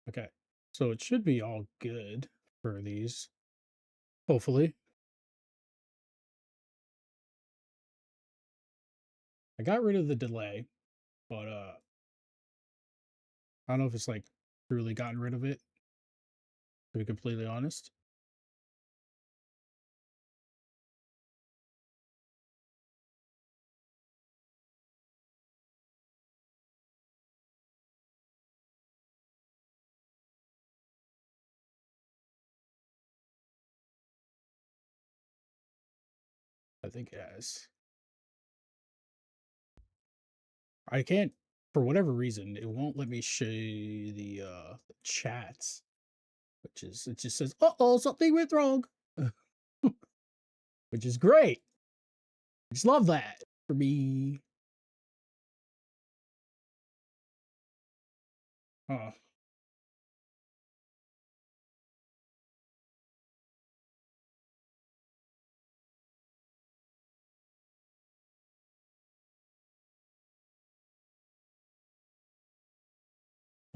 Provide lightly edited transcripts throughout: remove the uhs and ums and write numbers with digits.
Okay. So it should be all good for these. Hopefully. I got rid of the delay, but I don't know if it's like truly gotten rid of it, to be completely honest. I think it has. I can't, for whatever reason, it won't let me show you the chats, which is it just says, "Uh oh, something went wrong," which is great. I just love that for me. Uh,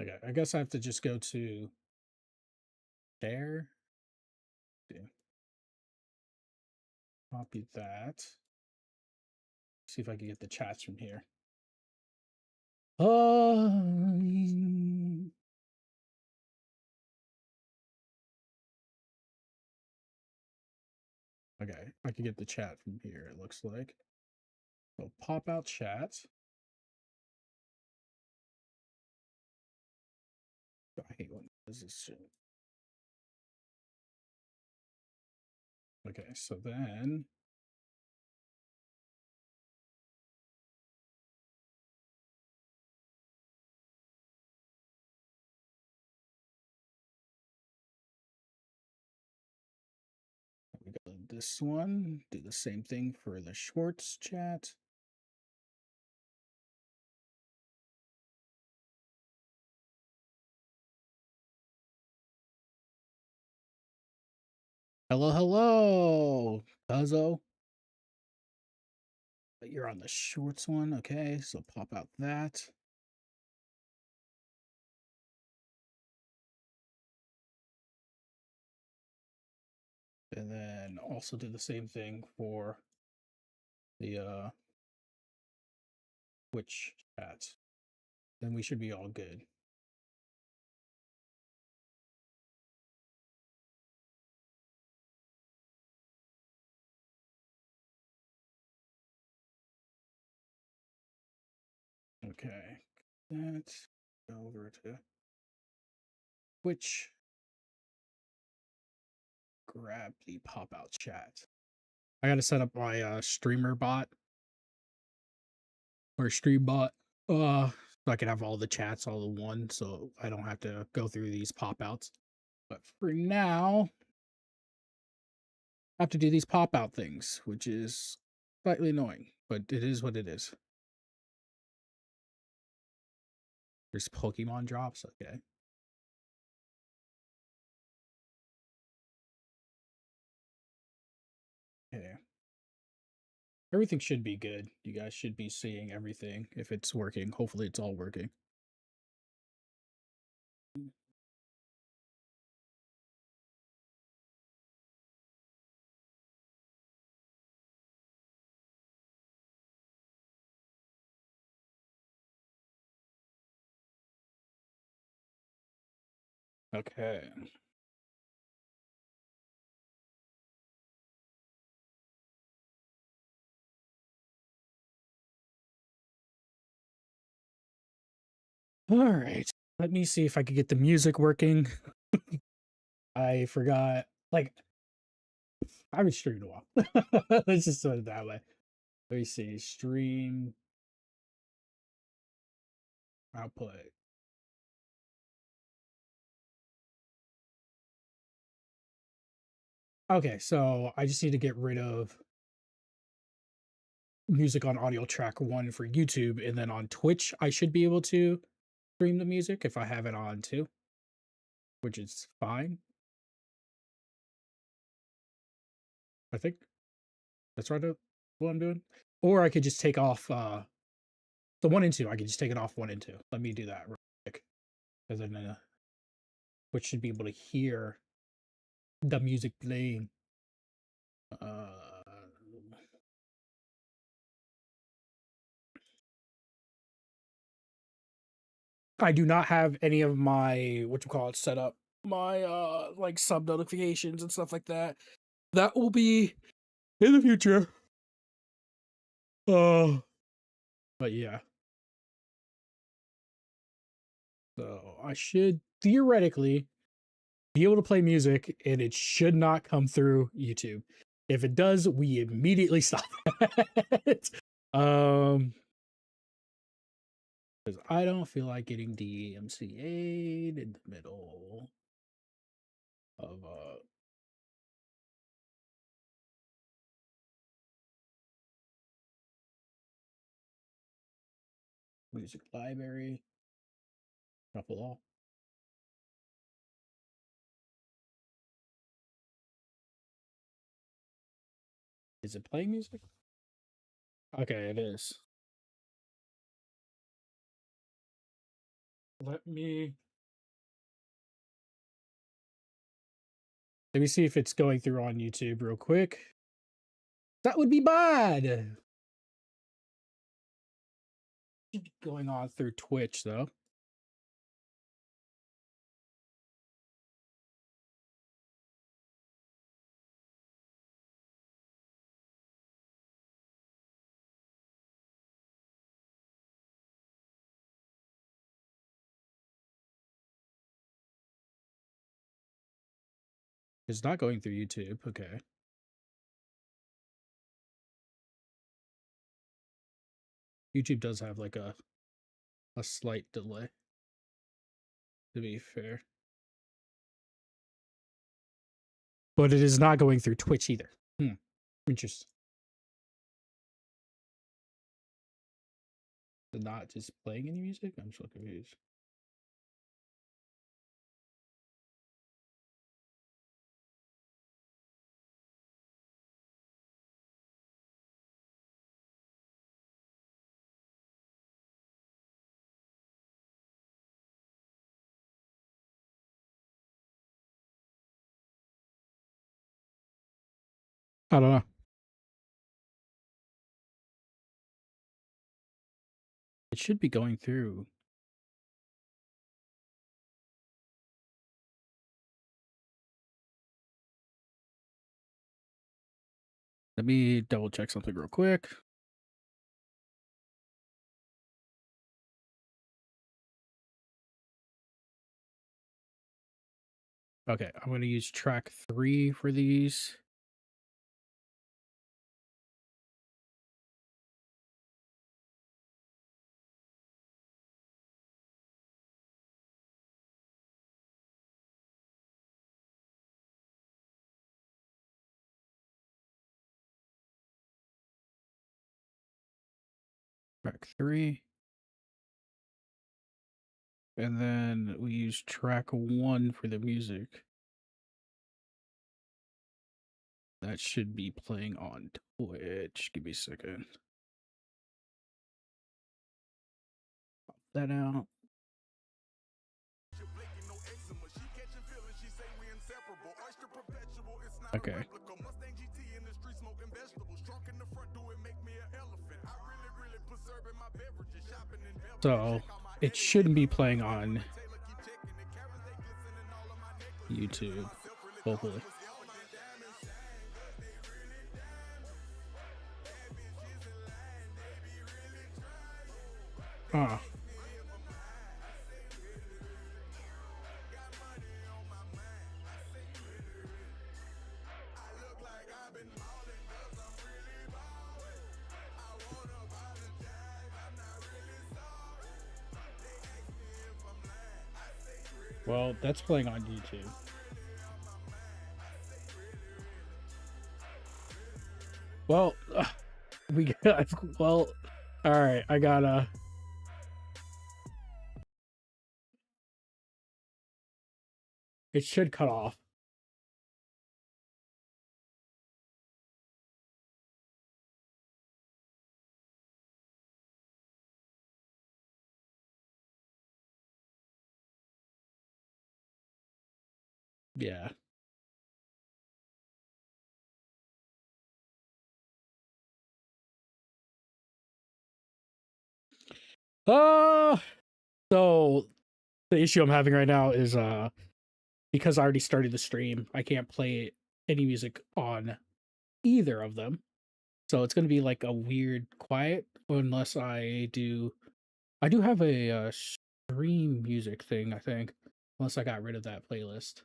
okay, I guess I have to just go to share. Yeah, copy that. See if I can get the chats from here. Okay, I can get the chat from here, it looks like. So pop out chat. I hate when this is shit. Okay, so then we go to this one, do the same thing for the shorts chat. Hello, hello, Cuzzo. You're on the shorts one, okay, so pop out that. And then also do the same thing for the Twitch chat. Then we should be all good. Okay, that go over to Twitch. Grab the pop out chat. I gotta set up my streamer bot or stream bot. So I can have all the chats all in one, so I don't have to go through these pop outs. But for now, I have to do these pop out things, which is slightly annoying, but it is what it is. There's Pokemon drops, okay. Okay. Everything should be good. You guys should be seeing everything if it's working. Hopefully it's all working. Okay. All right. Let me see if I could get the music working. I forgot. Like, I haven't streamed in a while. Let's just put it that way. Let me see. Stream output. Okay, so I just need to get rid of music on audio track one for YouTube, and then on Twitch, I should be able to stream the music if I have it on too, which is fine. I think that's right. What I'm doing, or I could just take off the one and two. I could just take it off one and two. Let me do that real quick, and then which should be able to hear the music playing. I do not have any of my set up. My like sub notifications and stuff like that. That will be in the future. But yeah. So I should theoretically be able to play music and it should not come through YouTube. If it does, we immediately stop it. Because I don't feel like getting DMCA'd in the middle of music library. Shuffle all. Is it playing music? Okay, it is. Let me see if it's going through on YouTube real quick. That would be bad. Should be going on through Twitch though. It's not going through YouTube. Okay. YouTube does have like a slight delay, to be fair. But it is not going through Twitch either. Interesting. Not just playing any music? I'm so confused. I don't know. It should be going through. Let me double check something real quick. Okay, I'm going to use track 3 for these. Track 3. And then we use track 1 for the music. That should be playing on Twitch. Give me a second. Pop that out. Okay. So it shouldn't be playing on YouTube, hopefully. Well, that's playing on YouTube. Well, we got, well, all right, I gotta, it should cut off. Yeah. Uh so the issue I'm having right now is because I already started the stream, I can't play any music on either of them. So it's gonna be like a weird quiet unless I do have a stream music thing, I think. Unless I got rid of that playlist.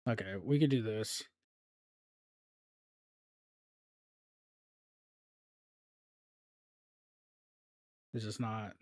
Okay, we could do this. This is not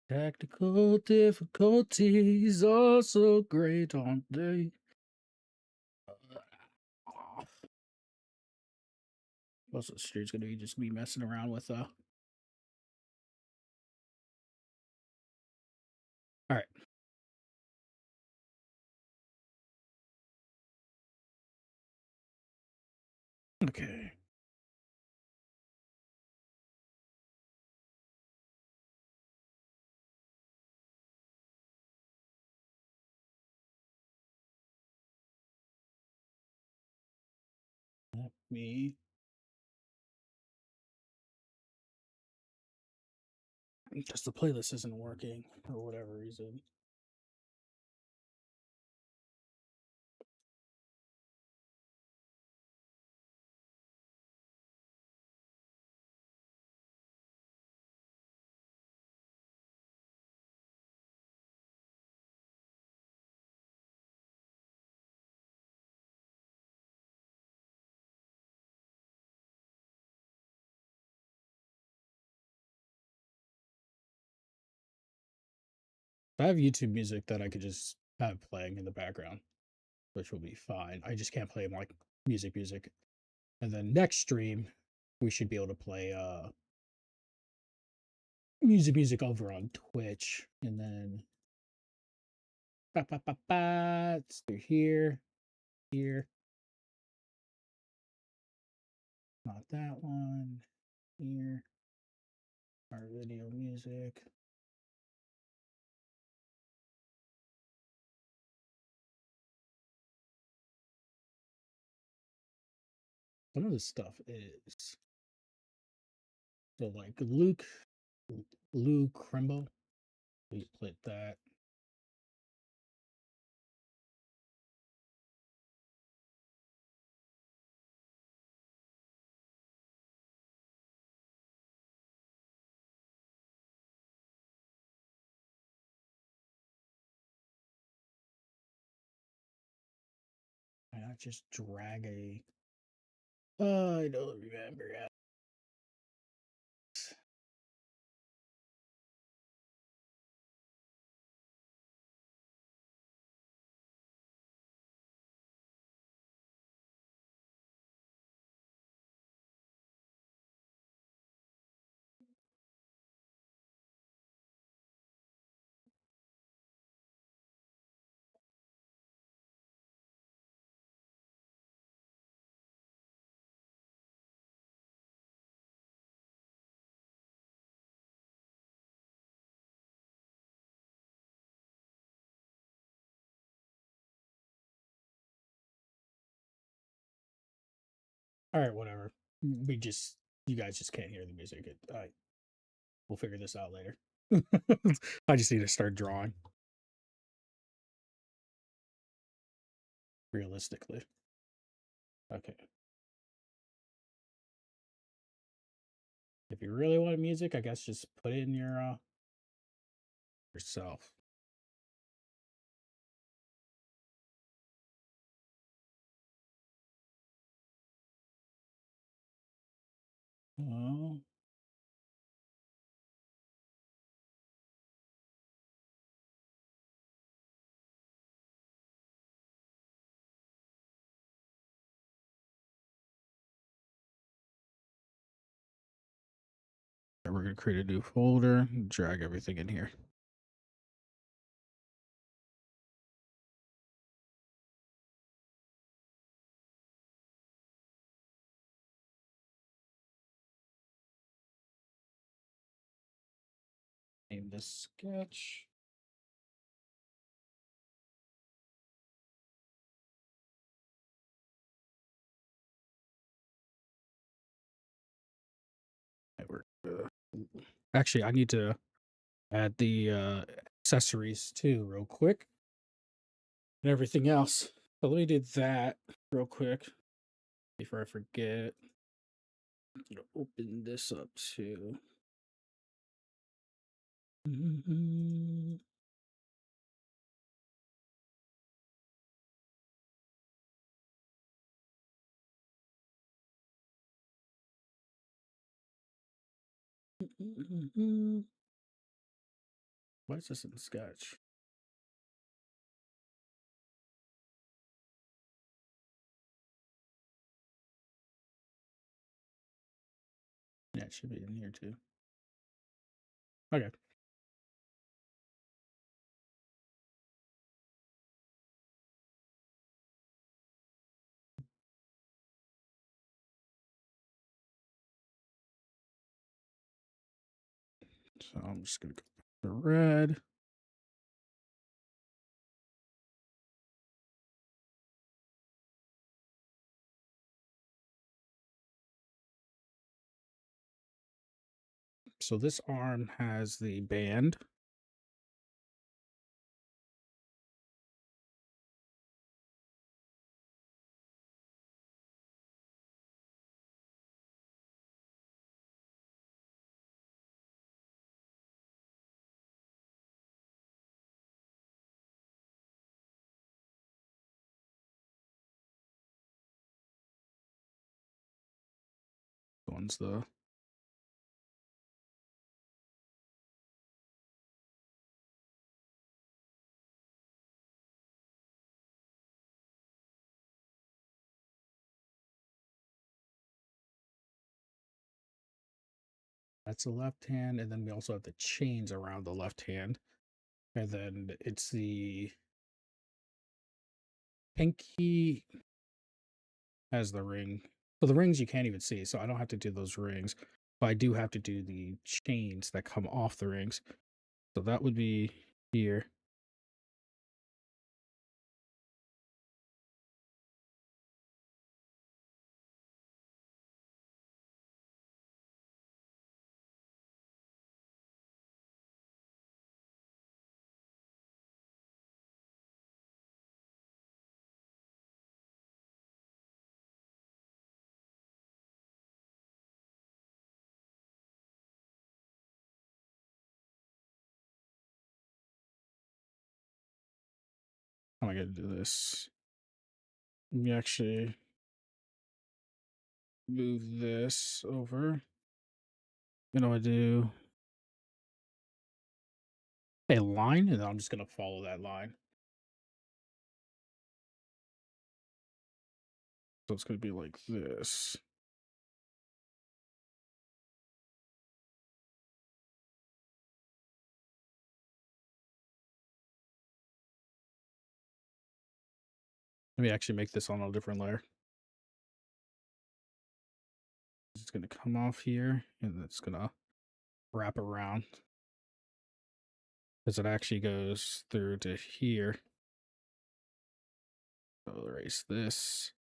Tactical difficulties are so great, aren't they? Most of the street's gonna be just me messing around with Alright. Okay. Let me because the playlist isn't working for whatever reason. I have YouTube music that I could just have playing in the background, which will be fine. I just can't play like music. And then next stream, we should be able to play music over on Twitch. And then it's through here. Not that one. Here. Our video music. Some of this stuff is so like Lou Crimbo. We split that. And I just drag a I don't remember. All right, whatever. You guys just can't hear the music. We'll figure this out later. I just need to start drawing realistically. Okay. If you really want music, I guess just put it in your yourself. Oh, we're gonna create a new folder, drag everything in here. Name this sketch. Actually, I need to add the accessories too, real quick, and everything else. So let me do that real quick before I forget. I'm gonna open this up too. Mhm. Why is this in Sketch? Yeah, it should be in here too. Okay. So I'm just gonna go to red. So this arm has the band. One's the that's the left hand, and then we also have the chains around the left hand, and then it's the pinky has the ring. So the rings you can't even see, so I don't have to do those rings, but I do have to do the chains that come off the rings. So that would be here. How am I gonna do this? Let me actually move this over. You know, I do a line, and then I'm just gonna follow that line. So it's gonna be like this. Let me actually make this on a different layer. It's gonna come off here, and it's gonna wrap around because it actually goes through to here. So I'll erase this.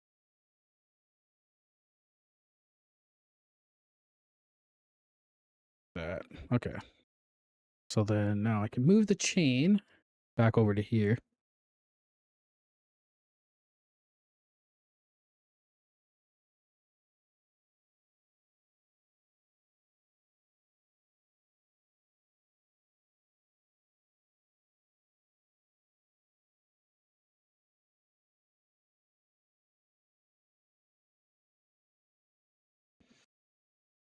That. Okay. So then now I can move the chain back over to here.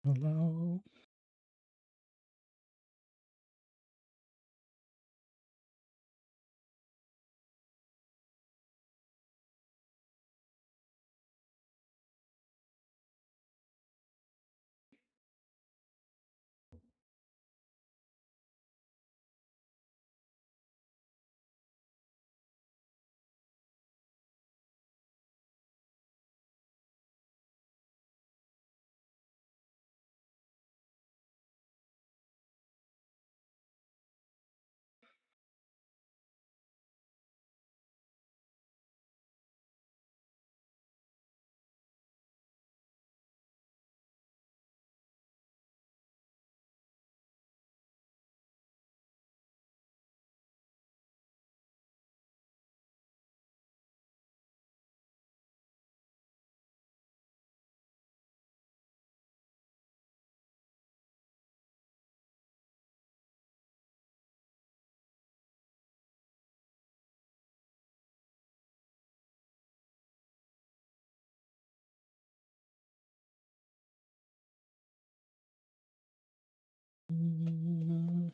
Hello. Mm,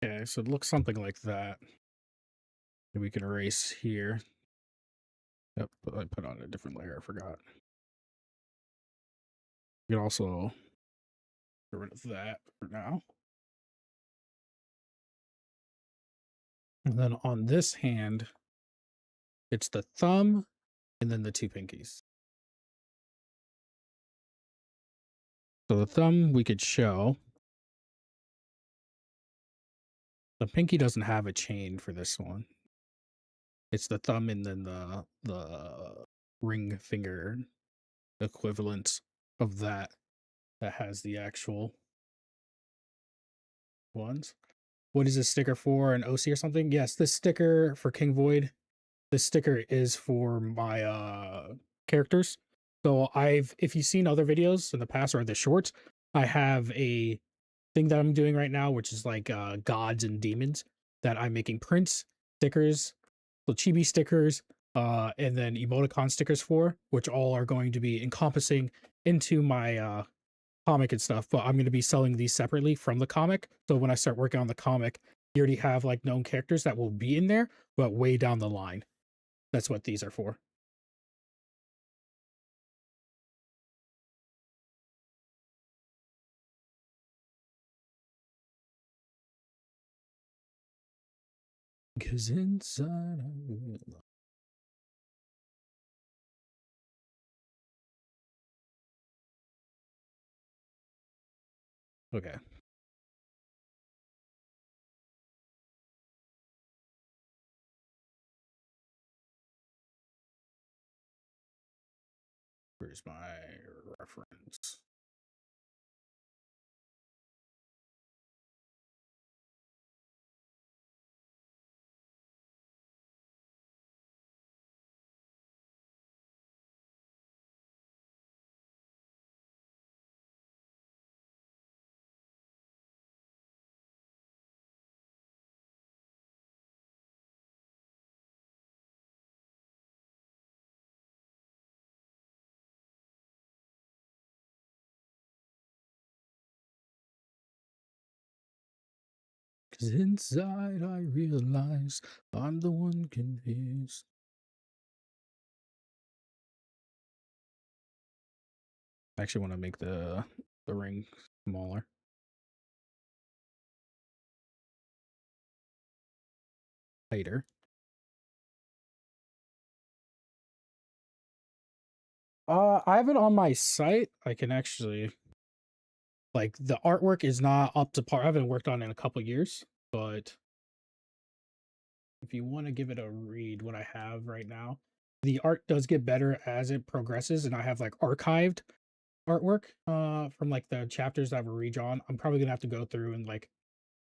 Okay, so it looks something like that. We can erase here. Yep, I put on a different layer, I forgot. You can also get rid of that for now. And then on this hand, it's the thumb and then the two pinkies. So the thumb we could show. The pinky doesn't have a chain for this one. It's the thumb and then the ring finger equivalent of that has the actual ones. What is this sticker for? An OC or something? Yes, this sticker for King Void. This sticker is for my characters. So if you've seen other videos in the past or the shorts, I have a thing that I'm doing right now, which is like gods and demons that I'm making prints, stickers, so chibi stickers, and then emoticon stickers for, which all are going to be encompassing into my comic and stuff. But I'm going to be selling these separately from the comic. So when I start working on the comic, you already have like known characters that will be in there, but way down the line. That's what these are for. Because inside I will. Okay. Where's my reference? Because inside I realize I'm the one confused. I actually want to make the ring smaller. Tighter. I have it on my site. I can actually like the artwork is not up to par. I haven't worked on it in a couple years, but if you want to give it a read, what I have right now, the art does get better as it progresses, and I have like archived artwork from like the chapters that were redrawn. I'm probably gonna have to go through and like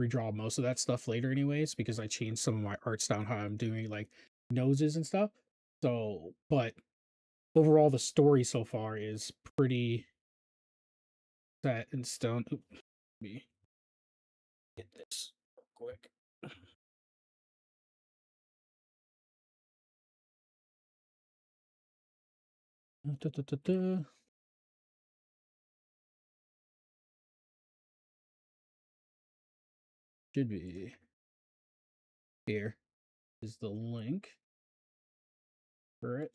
redraw most of that stuff later anyways, because I changed some of my arts down how I'm doing like noses and stuff. So, but overall the story so far is pretty set in stone. Oop, let me get this real quick. Da-da-da-da. Should be here is the link for it.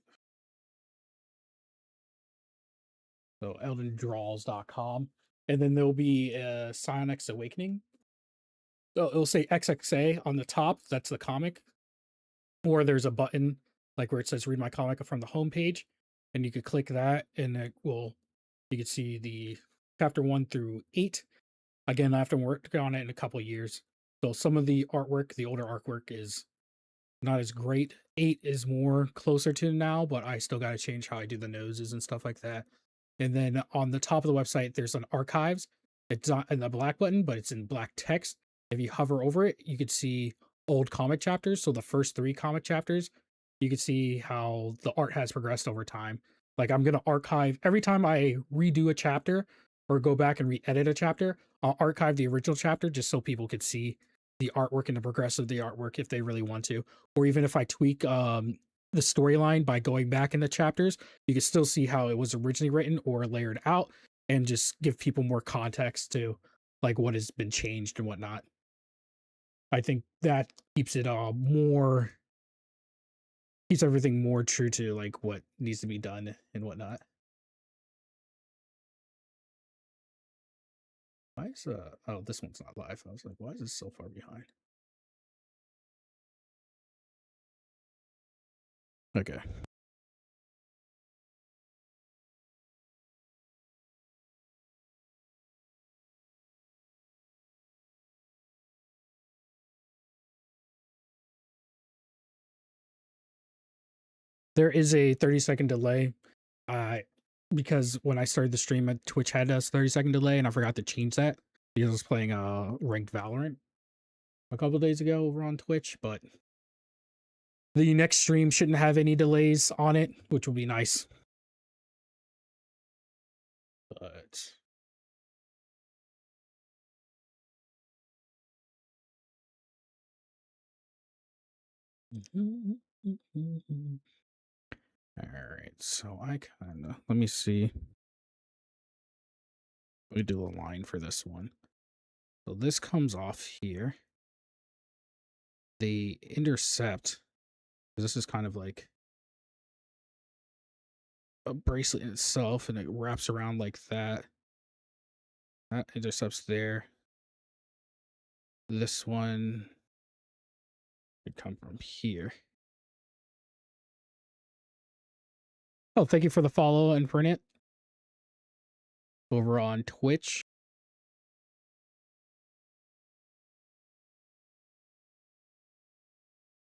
So eldendraws.com. And then there'll be Psionic's Awakening. So it'll say XXA on the top. That's the comic. Or there's a button like where it says read my comic from the homepage. And you could click that and it will, you can see the chapter 1 through 8. Again, I have to work on it in a couple of years. So some of the artwork, the older artwork is not as great. 8 is more closer to now, but I still got to change how I do the noses and stuff like that. And then on the top of the website, there's an archives. It's not in the black button, but it's in black text. If you hover over it, you could see old comic chapters. So the first 3 comic chapters, you can see how the art has progressed over time. Like I'm going to archive every time I redo a chapter or go back and re-edit a chapter, I'll archive the original chapter just so people could see the artwork and the progress of the artwork if they really want to. Or even if I tweak the storyline by going back in the chapters, you can still see how it was originally written or layered out and just give people more context to like what has been changed and whatnot. I think that keeps it more keeps everything more true to like what needs to be done and whatnot. Why is oh, this one's not live. I was like, why is this so far behind? Okay. There is a 30-second delay. Uh because when I started the stream at Twitch had a 30-second delay and I forgot to change that because I was playing ranked Valorant a couple days ago over on Twitch, but the next stream shouldn't have any delays on it, which will be nice. But all right, so I kind of let me see. Let me do a line for this one. So this comes off here. The intercept, this is kind of like a bracelet in itself, and it wraps around like that. That intercepts there. This one could come from here. Oh, thank you for the follow and print it over on Twitch.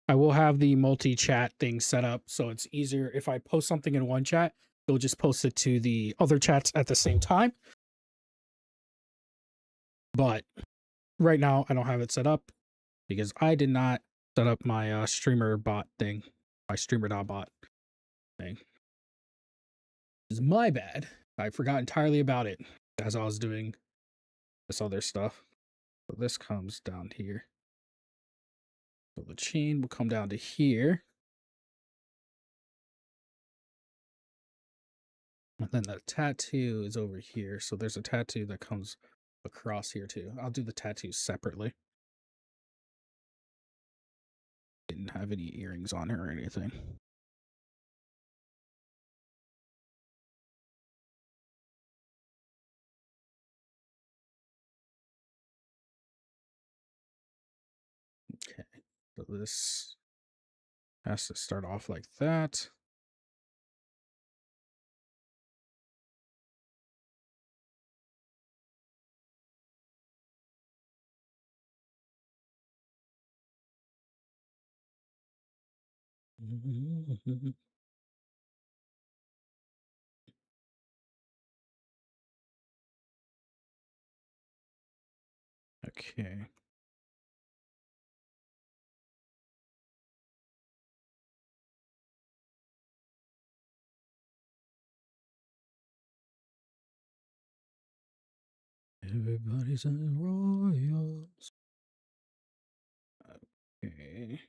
I will have the multi-chat thing set up so it's easier. If I post something in one chat, it'll just post it to the other chats at the same time. But right now, I don't have it set up because I did not set up my streamer bot thing, my streamer.bot thing. It's my bad. I forgot entirely about it as I was doing this other stuff. So this comes down here. So the chain will come down to here. And then the tattoo is over here. So there's a tattoo that comes across here too. I'll do the tattoos separately. Didn't have any earrings on her or anything. Okay, so this has to start off like that. Okay. Everybody's a Royals. Okay.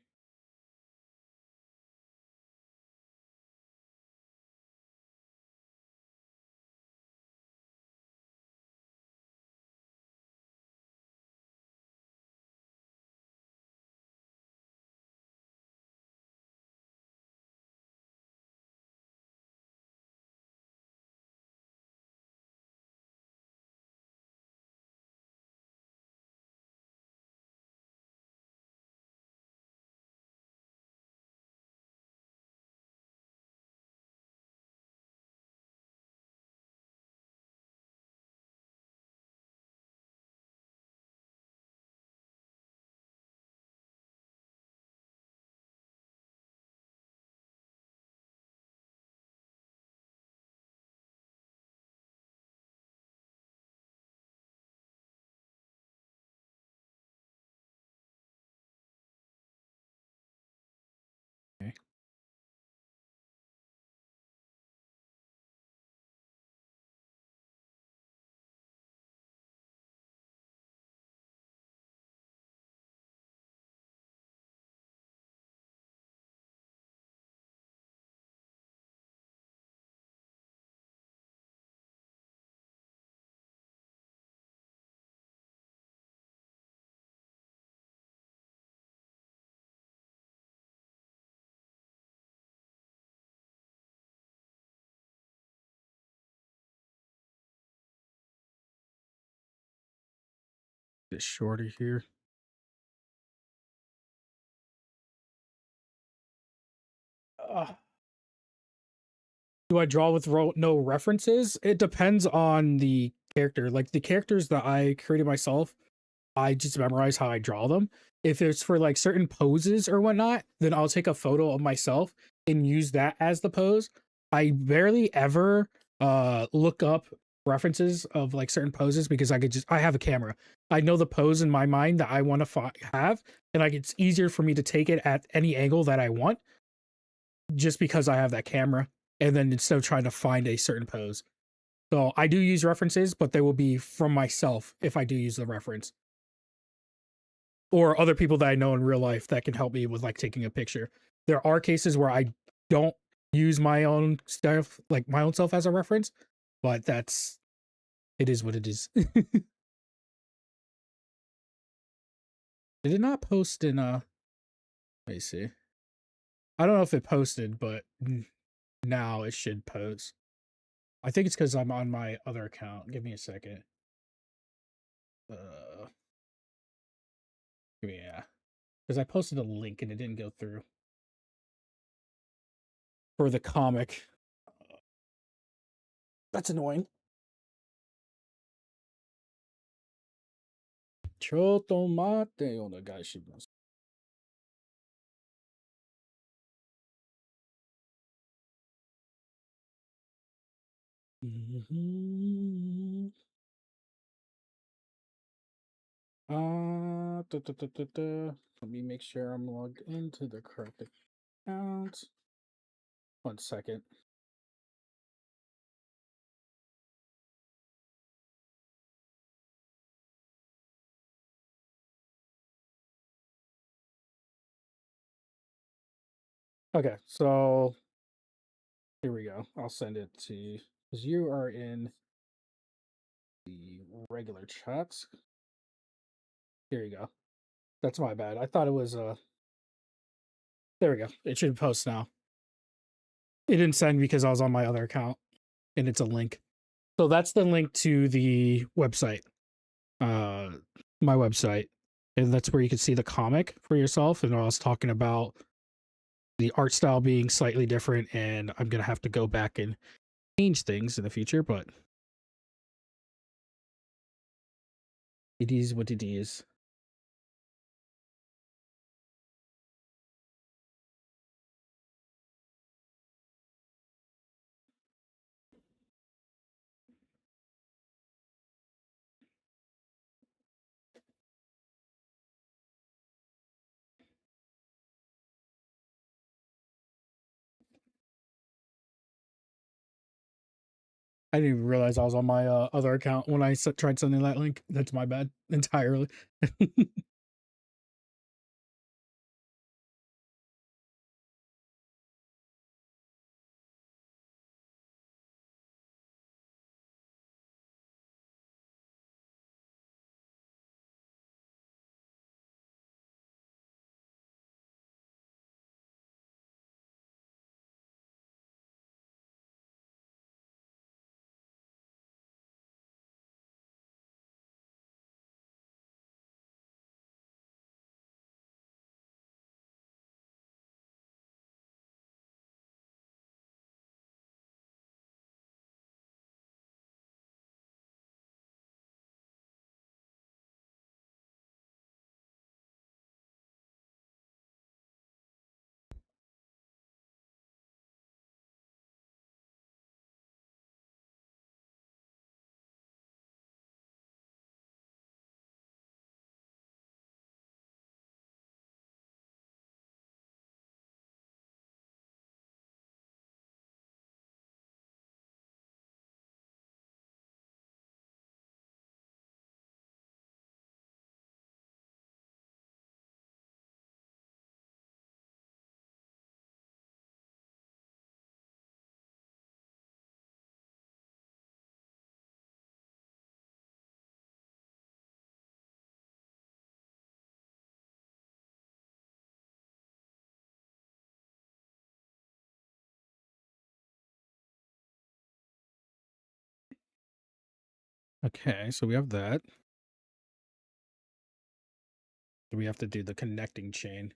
Okay. Bit shorter here. Uh, do I draw with no references? It depends on the character. Like the characters that I created myself, I just memorize how I draw them. If it's for like certain poses or whatnot, then I'll take a photo of myself and use that as the pose. I barely ever look up references of like certain poses because I have a camera. I know the pose in my mind that I want to have, and like it's easier for me to take it at any angle that I want just because I have that camera. And then instead of trying to find a certain pose. So I do use references, but they will be from myself if I do use the reference or other people that I know in real life that can help me with like taking a picture. There are cases where I don't use my own stuff, like my own self as a reference, but it is what it is. Did it not post in let me see. I don't know if it posted, but now it should post. I think it's because I'm on my other account. Give me a second. Uh yeah. Because I posted a link and it didn't go through for the comic. That's annoying. ちょっと待ってお願いします。Let me make sure I'm logged into the correct account. 1 second. Okay, so here we go. I'll send it to you because you are in the regular chats. Here you go. That's my bad. I thought it was there we go. It should post now. It didn't send because I was on my other account and it's a link. So that's the link to the website. Uh my website. And that's where you can see the comic for yourself. And I was talking about the art style being slightly different, and I'm gonna have to go back and change things in the future, but it is what it is. I didn't even realize I was on my other account when I tried sending that link. That's my bad entirely. Okay, so we have that. We have to do the connecting chain.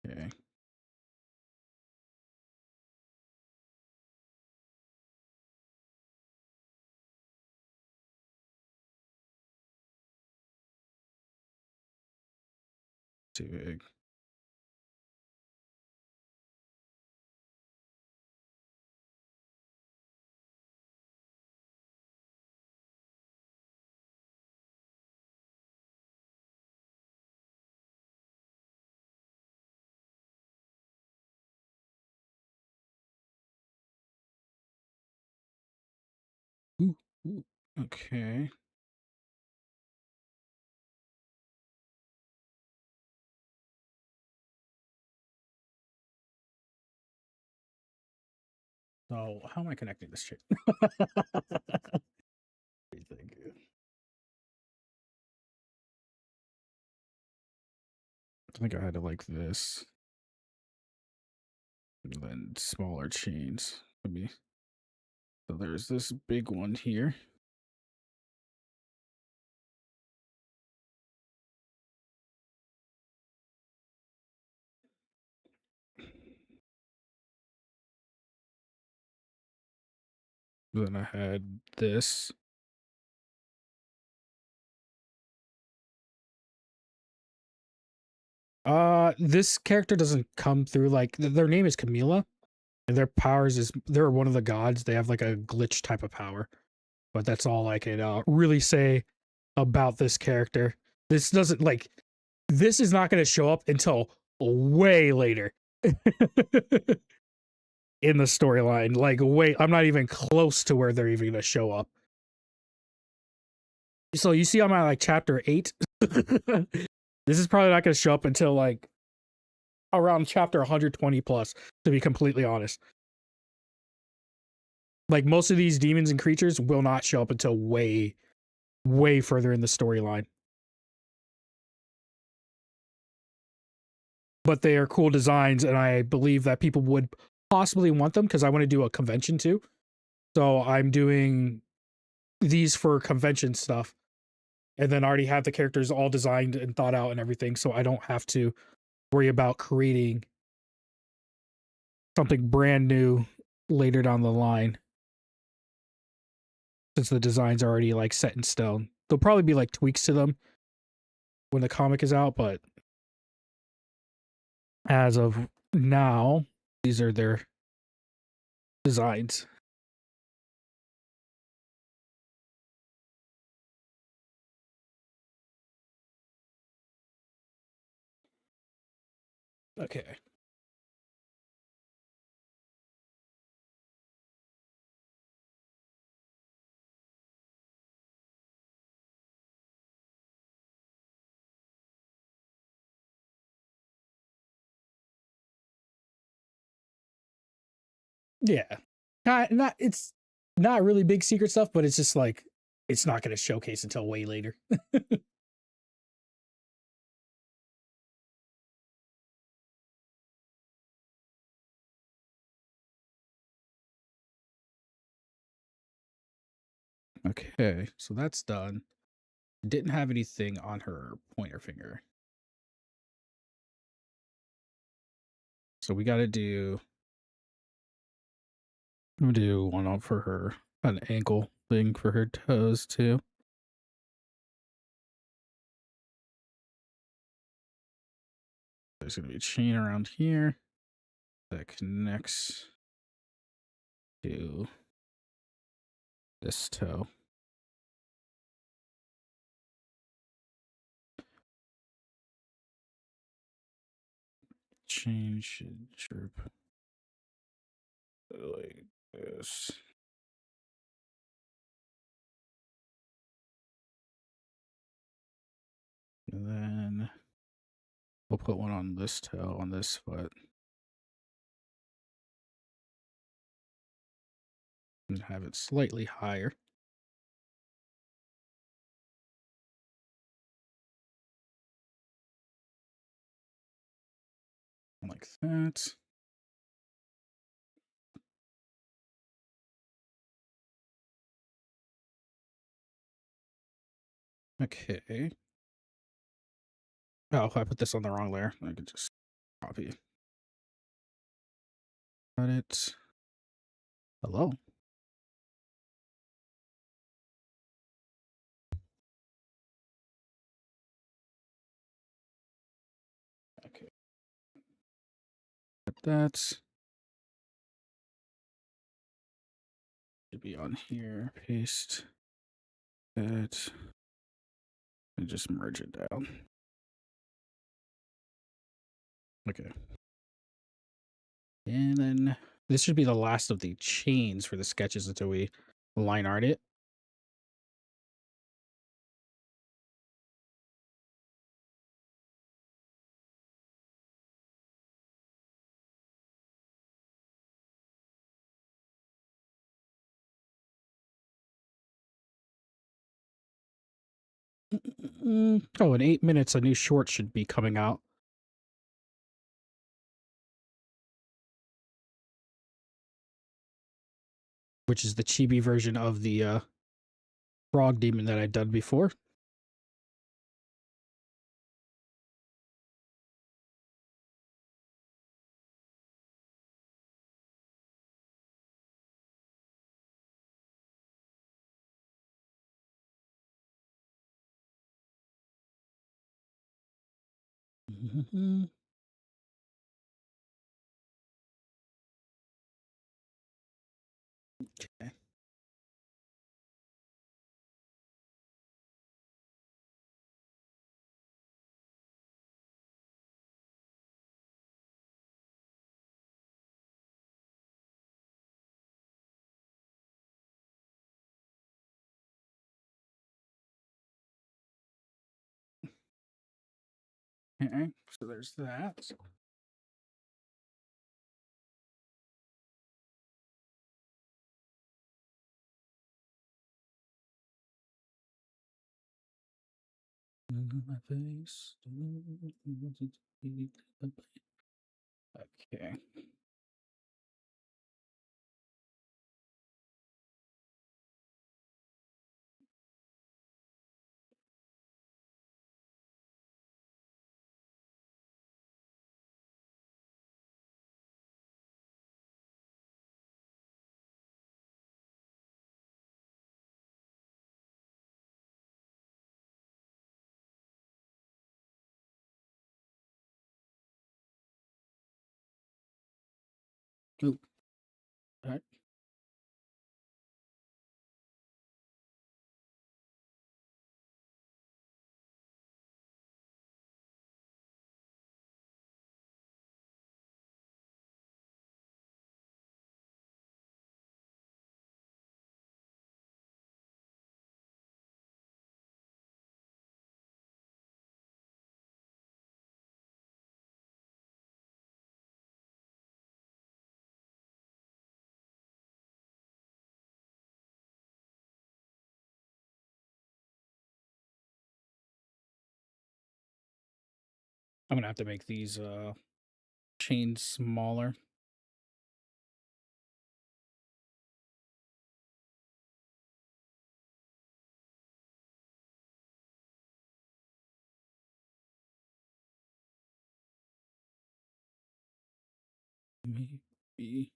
Okay. Too big. Ooh, ooh. Okay. So how am I connecting this shit? I think I had it like this. And then smaller chains. Let me. So there's this big one here. Then I had this. This character doesn't come through like their name is Camila, and their powers is they're one of the gods. They have like a glitch type of power, but that's all I can really say about this character. This doesn't like this is not going to show up until way later in the storyline. Like, wait, I'm not even close to where they're even going to show up. So you see, I'm at like chapter 8. This is probably not going to show up until like around chapter 120 plus, to be completely honest. Like most of these demons and creatures will not show up until way, way further in the storyline. But they are cool designs, and I believe that people would possibly want them because I want to do a convention too. So I'm doing these for convention stuff, and then already have the characters all designed and thought out and everything, so I don't have to worry about creating something brand new later down the line, since the designs are already like set in stone. There'll probably be like tweaks to them when the comic is out, but as of now, these are their designs. Okay. Yeah. Not it's not really big secret stuff, but it's just like it's not going to showcase until way later. Okay, so that's done. Didn't have anything on her pointer finger. So we got to do I'm gonna do one on for her, an ankle thing for her toes too. There's gonna be a chain around here that connects to this toe. Chain should chirp like this. And then we'll put one on this toe on this foot. And have it slightly higher. Like that. Okay. Oh, I put this on the wrong layer. I could just copy. Got it. Hello. Okay. Got that. Should be on here. Paste that. And just merge it down. Okay. And then this should be the last of the chains for the sketches until we line art it. Oh, in 8 minutes, a new short should be coming out. Which is the chibi version of the frog demon that I'd done before. Okay. Okay, so there's that. My face. Okay. Oop. Alright. I'm gonna have to make these chains smaller. Maybe.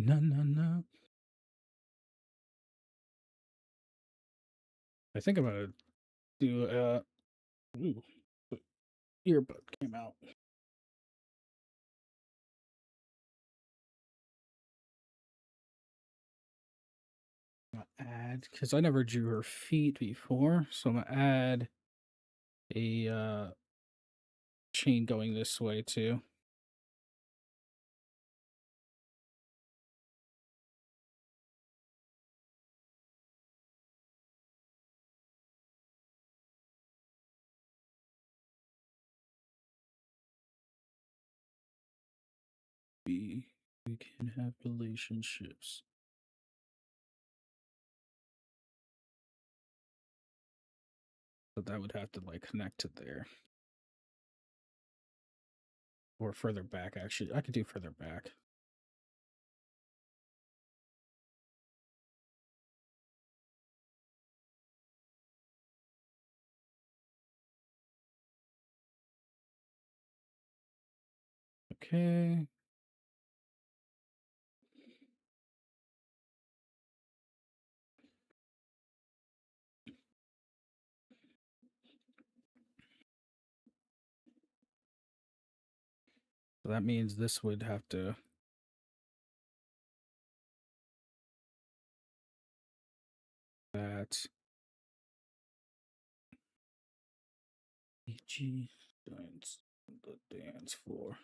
No, no, no. I think I'm gonna do ooh, the earbud came out. I'm gonna add, because I never drew her feet before, so I'm gonna add a chain going this way too. We can have relationships. But that would have to like connect to there. Or further back, actually. I could do further back. Okay. So that means this would have to that EG dance on the dance floor.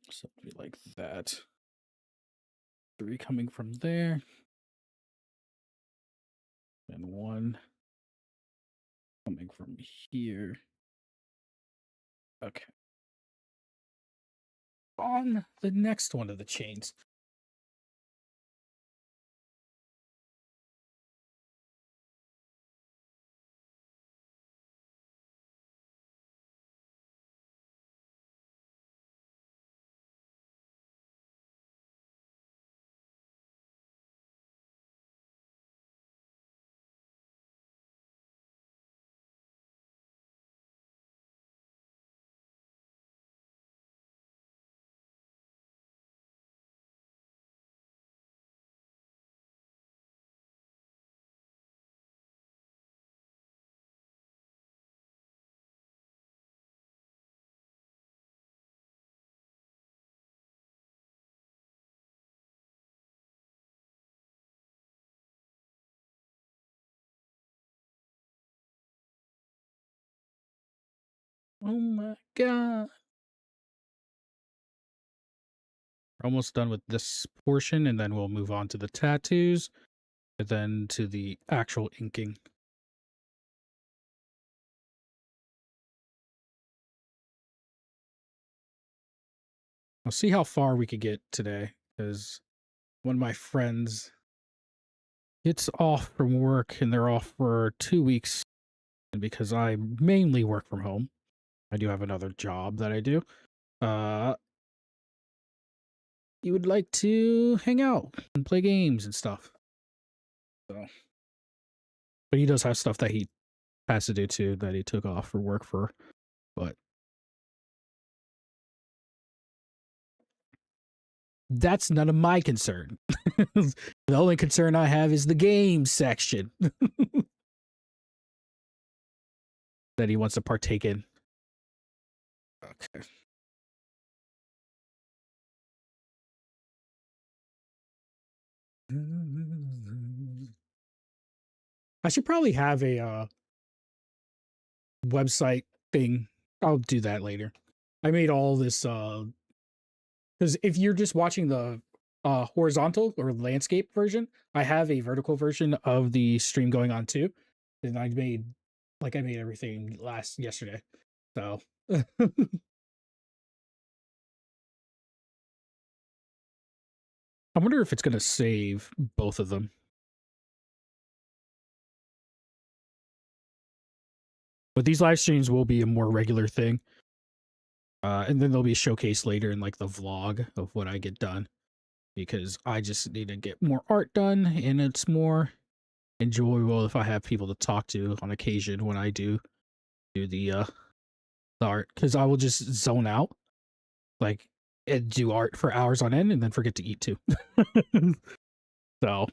So it'd be like that. 3 coming from there. And 1 coming from here. Okay. On the next one of the chains. Oh my god. Almost done with this portion, and then we'll move on to the tattoos, and then to the actual inking. I'll see how far we could get today, because one of my friends gets off from work, and they're off for 2 weeks and because I mainly work from home, I do have another job that I do. Uh, he would like to hang out and play games and stuff. So, but he does have stuff that he has to do too that he took off for work for. But that's none of my concern. The only concern I have is the game section that he wants to partake in. Okay. I should probably have a website thing. I'll do that later. I made all this because if you're just watching the horizontal or landscape version, I have a vertical version of the stream going on too. And I made everything yesterday. So I wonder if it's gonna save both of them. But these live streams will be a more regular thing. And then there'll be a showcase later in like the vlog of what I get done. Because I just need to get more art done, and it's more enjoyable if I have people to talk to on occasion when I do the art. Because I will just zone out, like, and do art for hours on end, and then forget to eat too. So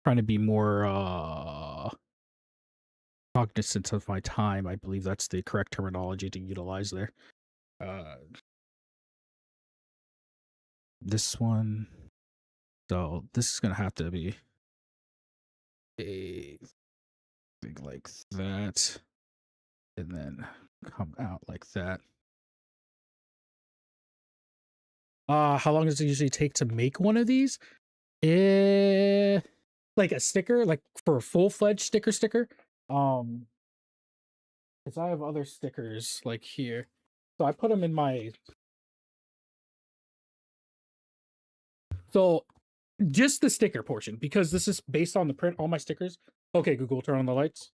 trying to be more cognizant of my time. I believe that's the correct terminology to utilize there. This one. So this is gonna have to be a thing like that, and then come out like that. How long does it usually take to make one of these? Like a sticker, like for a full-fledged sticker. Because I have other stickers like here. So I put them in my. So just the sticker portion, because this is based on the print, all my stickers. Okay, Google, turn on the lights.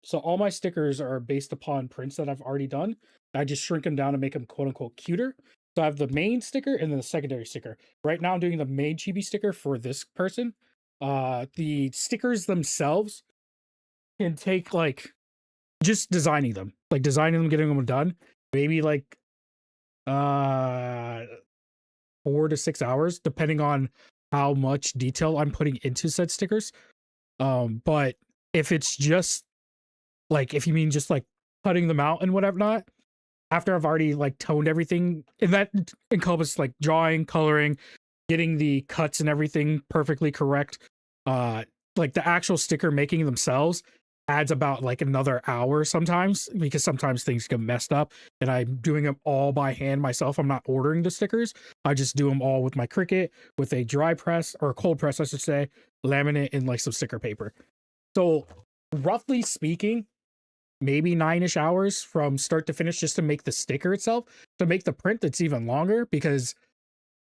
So all my stickers are based upon prints that I've already done. I just shrink them down and make them quote unquote cuter. So I have the main sticker and then the secondary sticker. Right now I'm doing the main chibi sticker for this person. The stickers themselves can take like just designing them, getting them done. Maybe like 4 to 6 hours, depending on how much detail I'm putting into said stickers. But if it's just like, if you mean just like cutting them out and whatever not, after I've already like toned everything, and that encompasses like drawing, coloring, getting the cuts and everything perfectly correct. Like the actual sticker making themselves adds about like another hour sometimes, because sometimes things get messed up and I'm doing them all by hand myself. I'm not ordering the stickers. I just do them all with my Cricut with a dry press, or a cold press, I should say, laminate, and like some sticker paper. So roughly speaking, maybe 9-ish hours from start to finish just to make the sticker itself. To make the print, it's even longer, because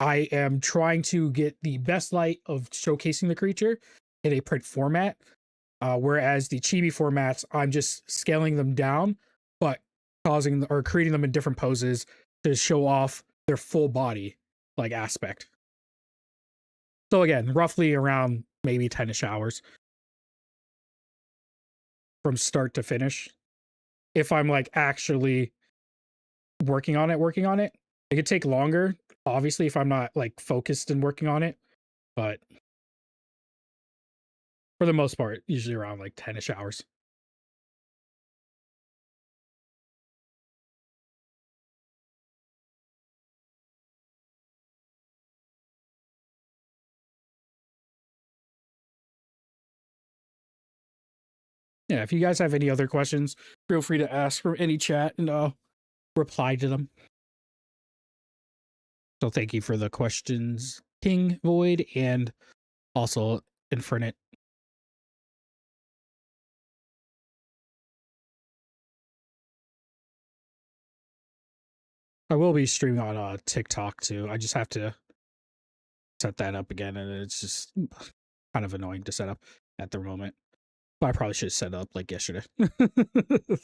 I am trying to get the best light of showcasing the creature in a print format. Whereas the chibi formats, I'm just scaling them down, but creating them in different poses to show off their full body like aspect. So again, roughly around maybe 10-ish hours from start to finish. If I'm like actually working on it. It could take longer, obviously, if I'm not like focused and working on it, but for the most part, usually around like 10-ish hours. Yeah, if you guys have any other questions, feel free to ask from any chat, and I'll reply to them. So thank you for the questions, King Void, and also Infinite. I will be streaming on TikTok too. I just have to set that up again, and it's just kind of annoying to set up at the moment. But I probably should have set up like yesterday. Because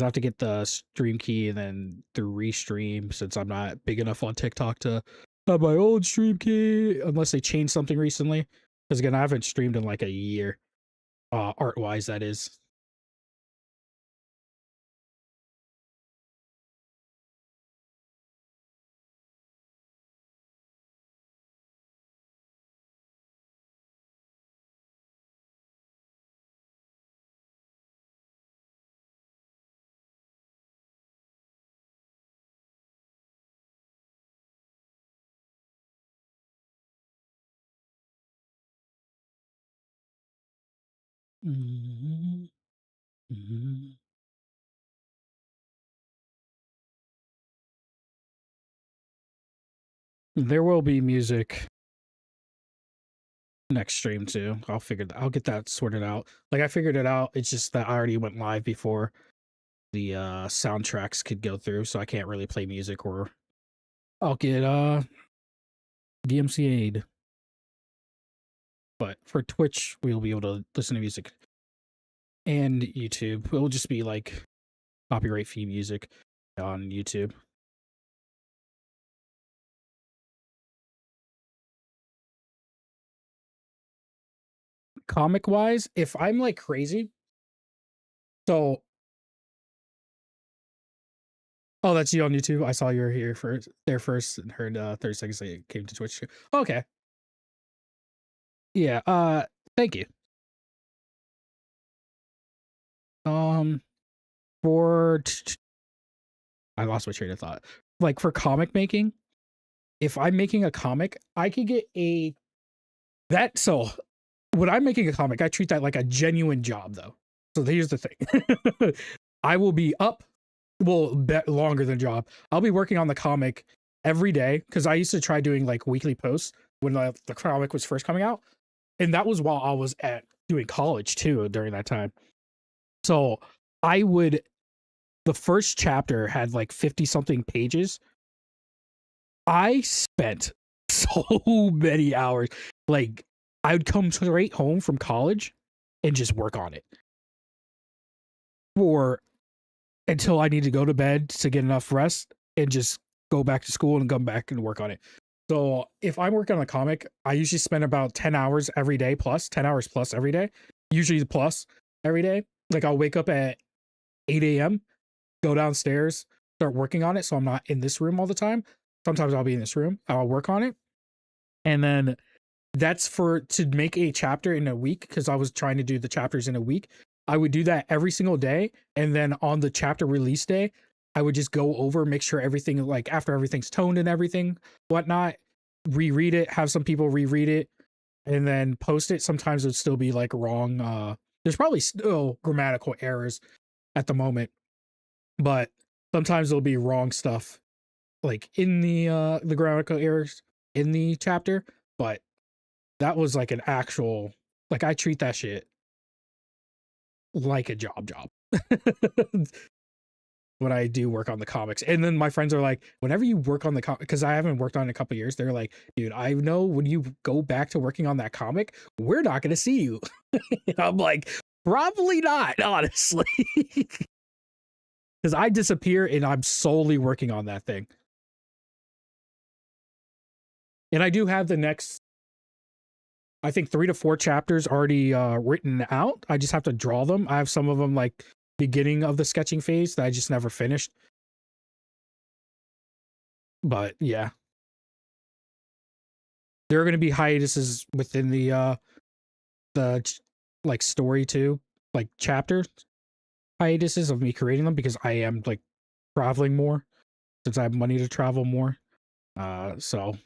I have to get the stream key and then through Restream, since I'm not big enough on TikTok to have my old stream key, unless they changed something recently. Because again, I haven't streamed in like a year, art-wise, that is. Mm-hmm. Mm-hmm. There will be music next stream too. I'll get that sorted out. Like I figured it out. It's just that I already went live before the soundtracks could go through, so I can't really play music, or I'll get DMCA'd. But for Twitch, we'll be able to listen to music, and YouTube. It'll just be like copyright free music on YouTube. Comic wise, if I'm like crazy, so oh, that's you on YouTube. I saw you were here first and heard 30 seconds that you came to Twitch. Okay. Yeah, thank you. For I lost my train of thought. Like for comic making, if I'm making a comic, I could get so when I'm making a comic, I treat that like a genuine job though. So here's the thing. I will be up, bet longer than job. I'll be working on the comic every day because I used to try doing like weekly posts when the comic was first coming out. And that was while I was doing college too during that time. So the first chapter had like 50 something pages. I spent so many hours. Like I would come straight home from college and just work on it until I need to go to bed to get enough rest and just go back to school and come back and work on it. So if I'm working on a comic, I usually spend about 10 hours every day plus 10 hours plus every day, usually plus every day. Like I'll wake up at 8 a.m., go downstairs, start working on it. So I'm not in this room all the time. Sometimes I'll be in this room, I'll work on it. And then that's to make a chapter in a week, because I was trying to do the chapters in a week. I would do that every single day. And then on the chapter release day, I would just go over, make sure everything, like after everything's toned and everything, whatnot, reread it, have some people reread it, and then post it. Sometimes it would still be like wrong. There's probably still grammatical errors at the moment, but sometimes there'll be wrong stuff like in the grammatical errors in the chapter. But that was like an actual, like I treat that shit like a job when I do work on the comics. And then my friends are like, whenever you work on the comic, because I haven't worked on it in a couple years, they're like, dude, I know when you go back to working on that comic, we're not going to see you. And I'm like, probably not, honestly. Because I disappear and I'm solely working on that thing. And I do have the next, I think 3 to 4 chapters already written out. I just have to draw them. I have some of them like beginning of the sketching phase that I just never finished. But yeah, there are going to be hiatuses within the like story too, like chapter hiatuses of me creating them, because I am like traveling more since I have money to travel more. So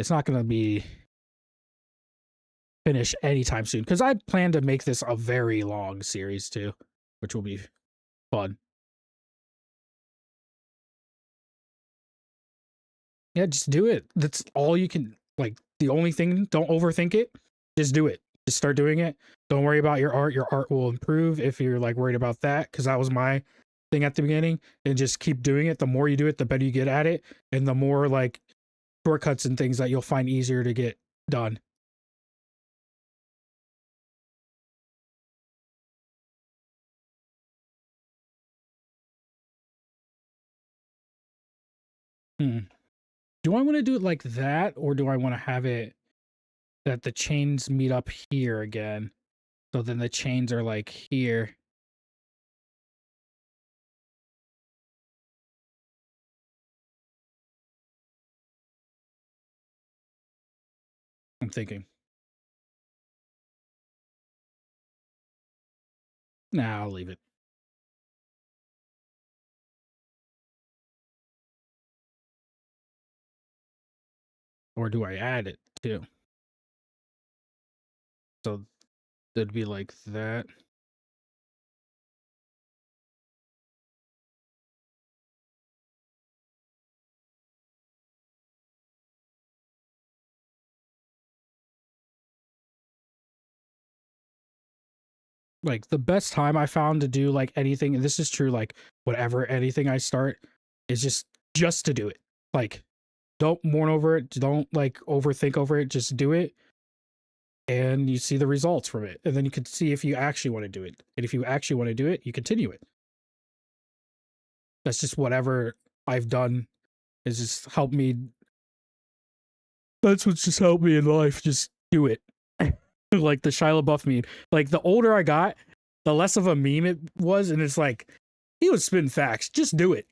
it's not going to be finished anytime soon, because I plan to make this a very long series too, which will be fun. Yeah, just do it. That's all you can, like, the only thing, don't overthink it. Just do it. Just start doing it. Don't worry about your art. Your art will improve if you're like worried about that, because that was my thing at the beginning. And just keep doing it. The more you do it, the better you get at it. And the more like shortcuts and things that you'll find easier to get done. Hmm. Do I want to do it like that, or do I want to have it that the chains meet up here again? So then the chains are like here. I'm thinking. Nah, I'll leave it. Or do I add it too? So it'd be like that. Like the best time I found to do like anything, and this is true, like whatever anything I start, is just to do it. Like don't mourn over it, don't like overthink over it, just do it, and you see the results from it. And then you can see if you actually want to do it. And if you actually want to do it, you continue it. That's just whatever I've done is just helped me. That's what's just helped me in life. Just do it. Like the Shia LaBeouf meme. Like the older I got, the less of a meme it was, and it's like he was spitting facts. Just do it.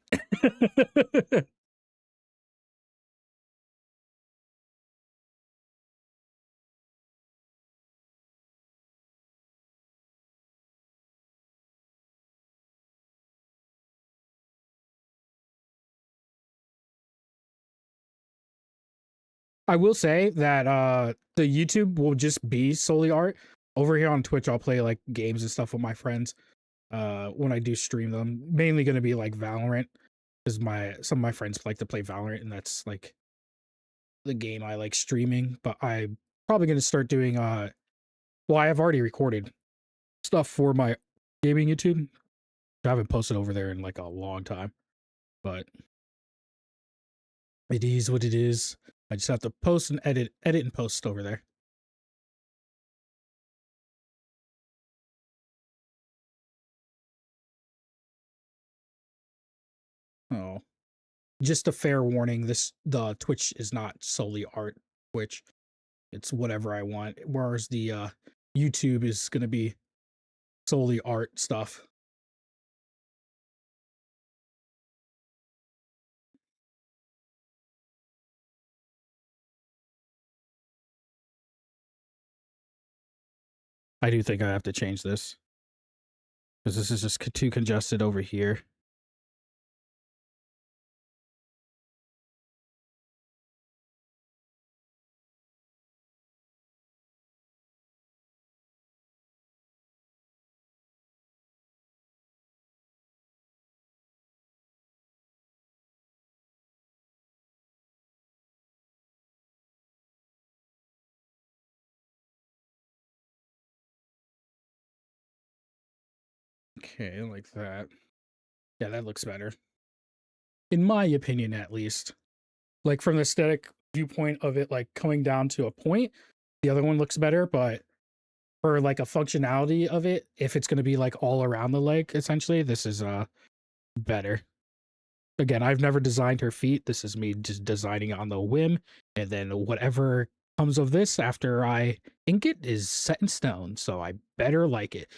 I will say that the YouTube will just be solely art. Over here on Twitch, I'll play like games and stuff with my friends. When I do stream them, mainly gonna be like Valorant, because my some of my friends like to play Valorant, and that's like the game I like streaming. But I'm probably gonna start doing well, I have already recorded stuff for my gaming YouTube. I haven't posted over there in like a long time, but it is what it is. I just have to post and edit and post over there. Oh, just a fair warning: the Twitch is not solely art. Twitch, it's whatever I want. Whereas the YouTube is gonna be solely art stuff. I do think I have to change this because this is just too congested over here. Okay, like that. Yeah, that looks better. In my opinion, at least. Like from the aesthetic viewpoint of it, like coming down to a point, the other one looks better, but for like a functionality of it, if it's going to be like all around the leg, essentially, this is better. Again, I've never designed her feet. This is me just designing on the whim, and then whatever comes of this after I ink it is set in stone. So I better like it.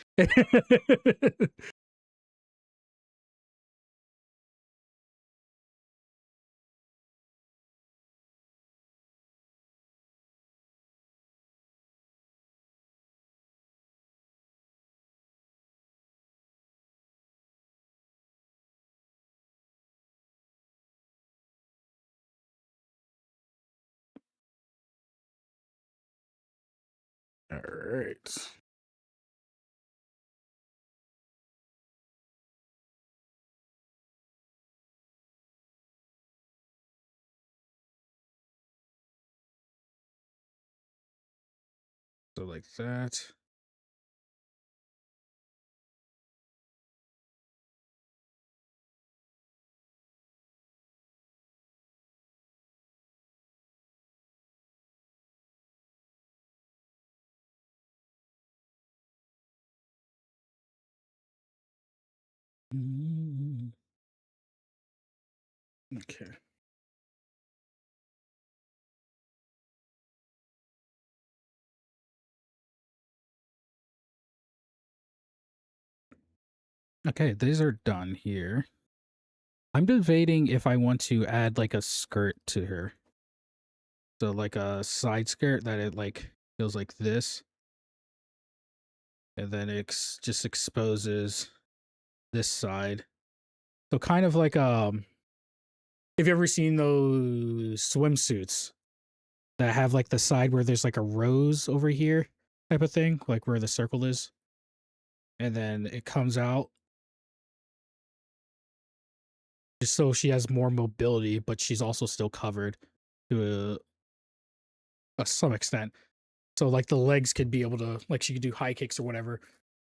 All right. So like that. Mm. Okay. Okay, these are done here. I'm debating if I want to add like a skirt to her. So like a side skirt that it like feels like this. And then it just exposes this side. So kind of like have you ever seen those swimsuits that have like the side where there's like a rose over here type of thing, like where the circle is, and then it comes out just so she has more mobility, but she's also still covered to some extent. So like the legs could be able to like she could do high kicks or whatever,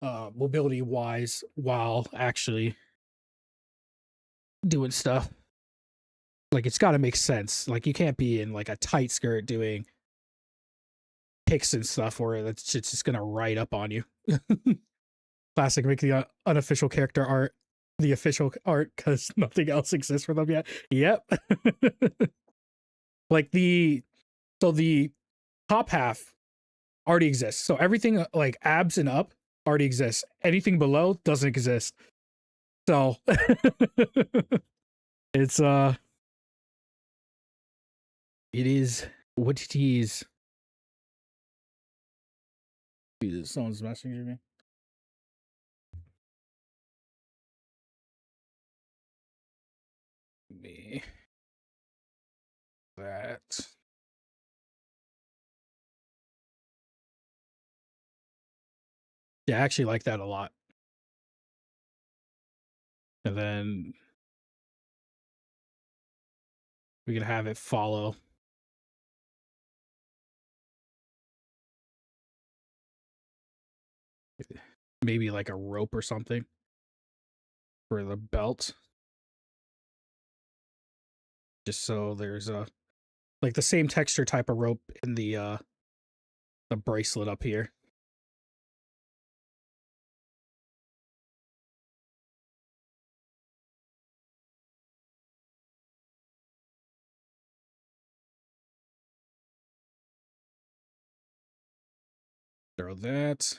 mobility wise, while actually doing stuff. Like it's got to make sense. Like you can't be in like a tight skirt doing kicks and stuff, or that's just gonna ride up on you. Classic, make the unofficial character art the official art because nothing else exists for them yet. Yep. Like the top half already exists. So everything like abs and up already exists. Anything below doesn't exist. So it's it is what it is. Jesus, someone's messaging me. Me that. Yeah, I actually like that a lot. And then we can have it follow. Maybe like a rope or something for the belt. Just so there's a like the same texture type of rope in the bracelet up here. Throw that.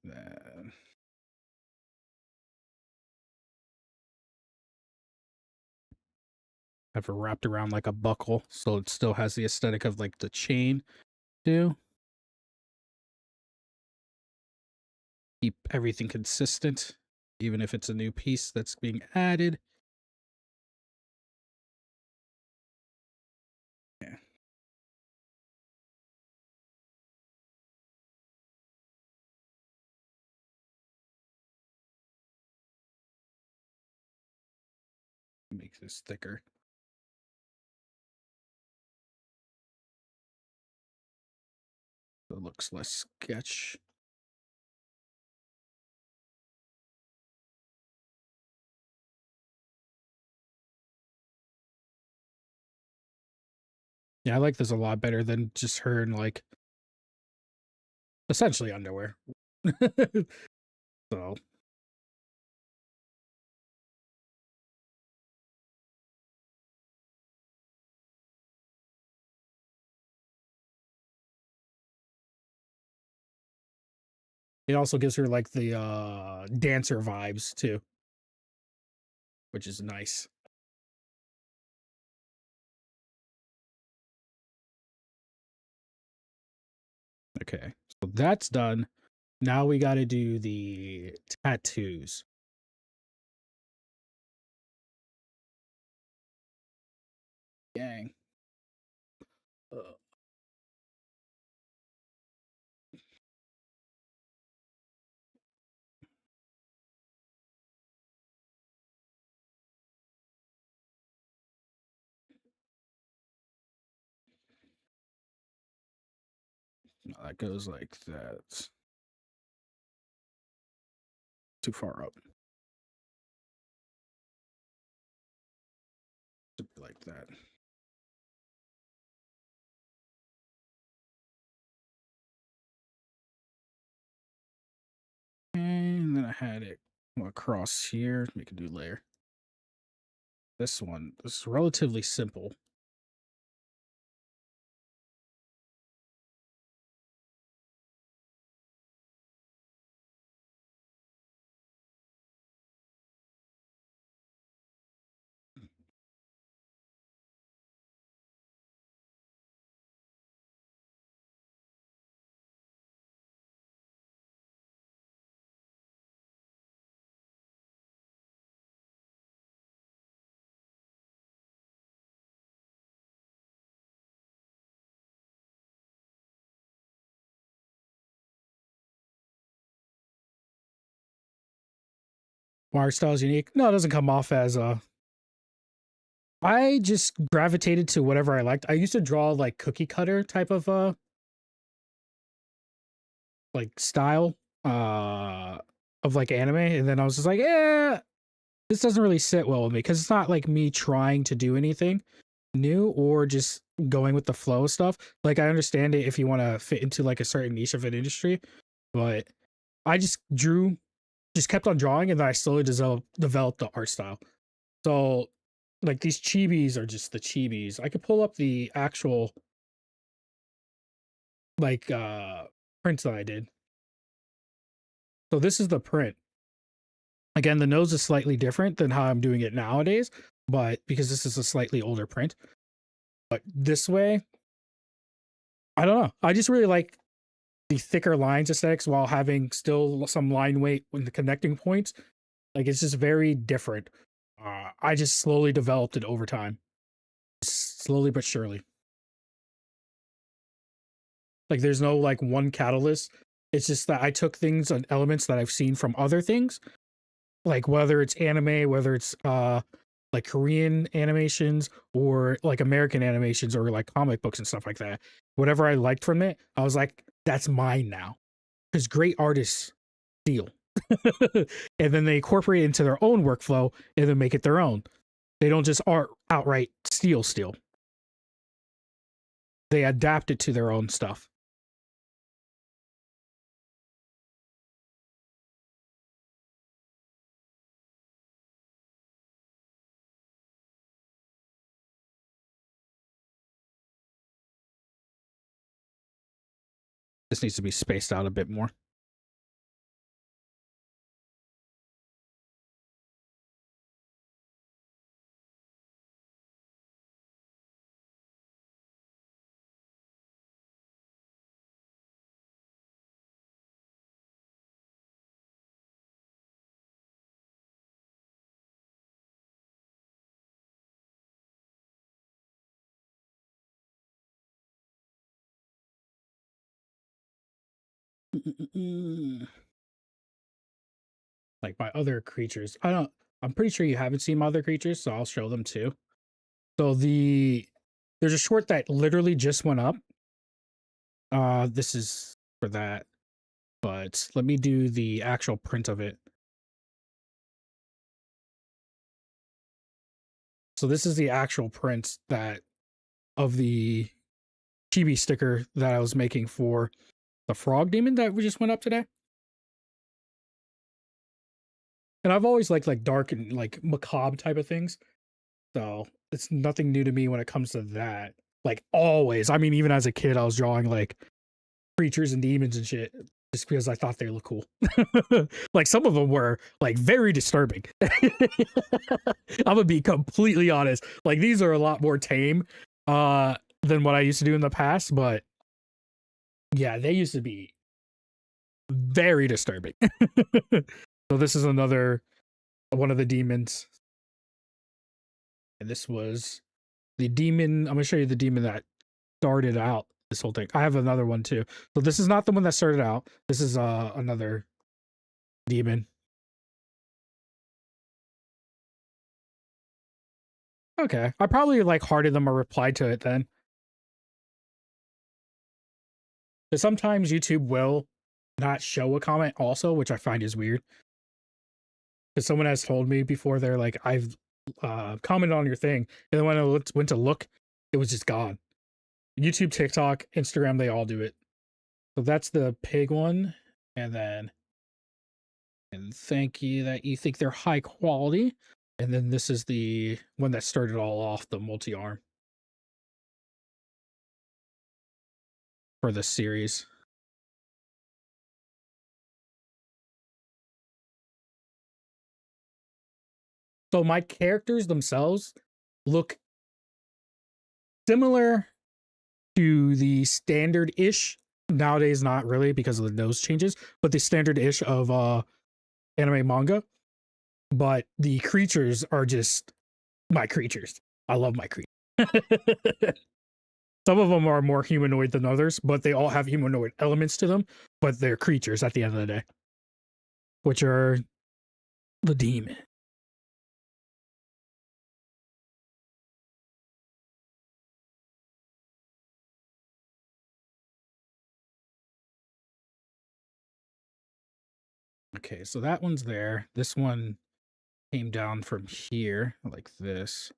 Then have it wrapped around like a buckle, so it still has the aesthetic of like the chain too. Keep everything consistent, even if it's a new piece that's being added. Yeah. Makes this thicker. So it looks less sketch. Yeah, I like this a lot better than just her in like essentially underwear. So it also gives her like the dancer vibes too, which is nice. Okay, so that's done. Now we got to do the tattoos. Gang. Uh, no, that goes like that. Too far up. Like that. And then I had it come across here. Make a new layer. This one is relatively simple. My art style is unique. No, it doesn't come off as I just gravitated to whatever I liked. I used to draw like cookie cutter type of like style of like anime, and then I was just like, yeah, this doesn't really sit well with me because it's not like me trying to do anything new or just going with the flow of stuff. Like I understand it if you want to fit into like a certain niche of an industry, but I just kept on drawing, and then I slowly developed the art style. So like these chibis are just the chibis. I could pull up the actual like prints that I did. So this is the print. Again, the nose is slightly different than how I'm doing it nowadays, but because this is a slightly older print. But this way, I don't know. I just really like the thicker lines aesthetics while having still some line weight in the connecting points. Like it's just very different. I just slowly developed it over time, slowly but surely. Like there's no like one catalyst. It's just that I took things and elements that I've seen from other things, like whether it's anime, whether it's like Korean animations or like American animations or like comic books and stuff like that. Whatever I liked from it, I was like, that's mine now. Because great artists steal. And then they incorporate it into their own workflow and then make it their own. They don't just outright steal. They adapt it to their own stuff. This needs to be spaced out a bit more. Like my other creatures. I'm pretty sure you haven't seen my other creatures, so I'll show them too. So there's a short that literally just went up. This is for that, but let me do the actual print of it. So this is the actual print that of the chibi sticker that I was making for the frog demon that we just went up today. And I've always liked like dark and like macabre type of things. So it's nothing new to me when it comes to that. Like always. I mean, even as a kid, I was drawing like creatures and demons and shit just because I thought they looked cool. Like some of them were like very disturbing. I'm gonna be completely honest. Like these are a lot more tame than what I used to do in the past, but yeah, they used to be very disturbing. So this is another one of the demons. And this was the demon. I'm gonna show you the demon that started out this whole thing. I have another one too. So this is not the one that started out. This is another demon. Okay. I probably like hearted them or replied to it then. But sometimes YouTube will not show a comment also, which I find is weird. Because someone has told me before, they're like, I've commented on your thing, and then when I went to look, it was just gone. YouTube, TikTok, Instagram, they all do it. So that's the pig one. And then And thank you that you think they're high quality. And then this is the one that started all off, the multi-arm for the series. So my characters themselves look similar to the standard-ish, nowadays not really because of the nose changes, but the standard-ish of anime manga. But the creatures are just my creatures. I love my creatures. Some of them are more humanoid than others, but they all have humanoid elements to them, but they're creatures at the end of the day, which are the demon. Okay, so that one's there. This one came down from here like this.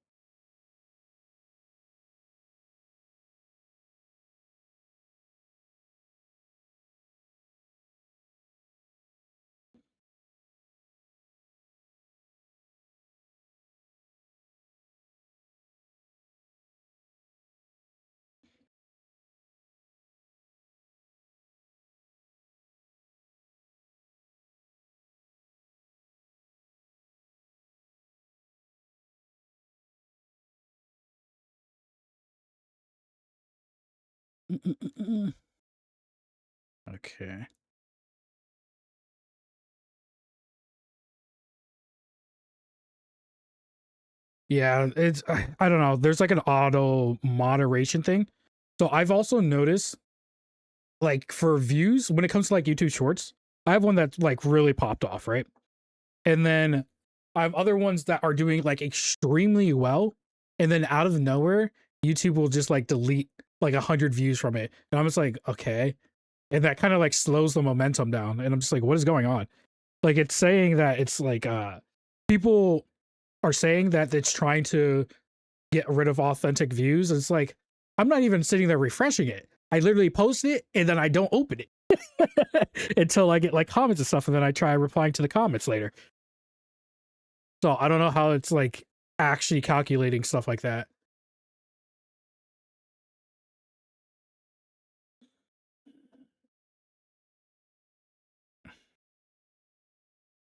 Okay. Yeah, it's I don't know. There's like an auto moderation thing. So I've also noticed like for views when it comes to like YouTube shorts, I have one that's like really popped off, right? And then I have other ones that are doing like extremely well, and then out of nowhere, YouTube will just like delete like 100 views from it, and I'm just like, okay, and that kind of like slows the momentum down, and I'm just like, what is going on? Like it's saying that it's like people are saying that it's trying to get rid of authentic views. It's like I'm not even sitting there refreshing it. I literally post it and then I don't open it until I get like comments and stuff, and then I try replying to the comments later. So I don't know how it's like actually calculating stuff like that.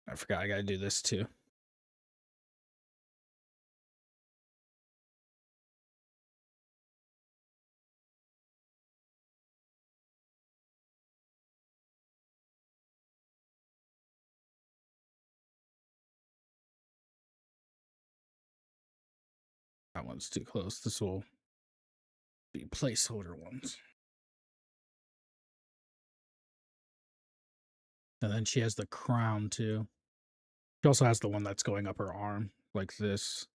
I forgot I gotta do this too. That one's too close. This will be placeholder ones. And then she has the crown too. She also has the one that's going up her arm like this.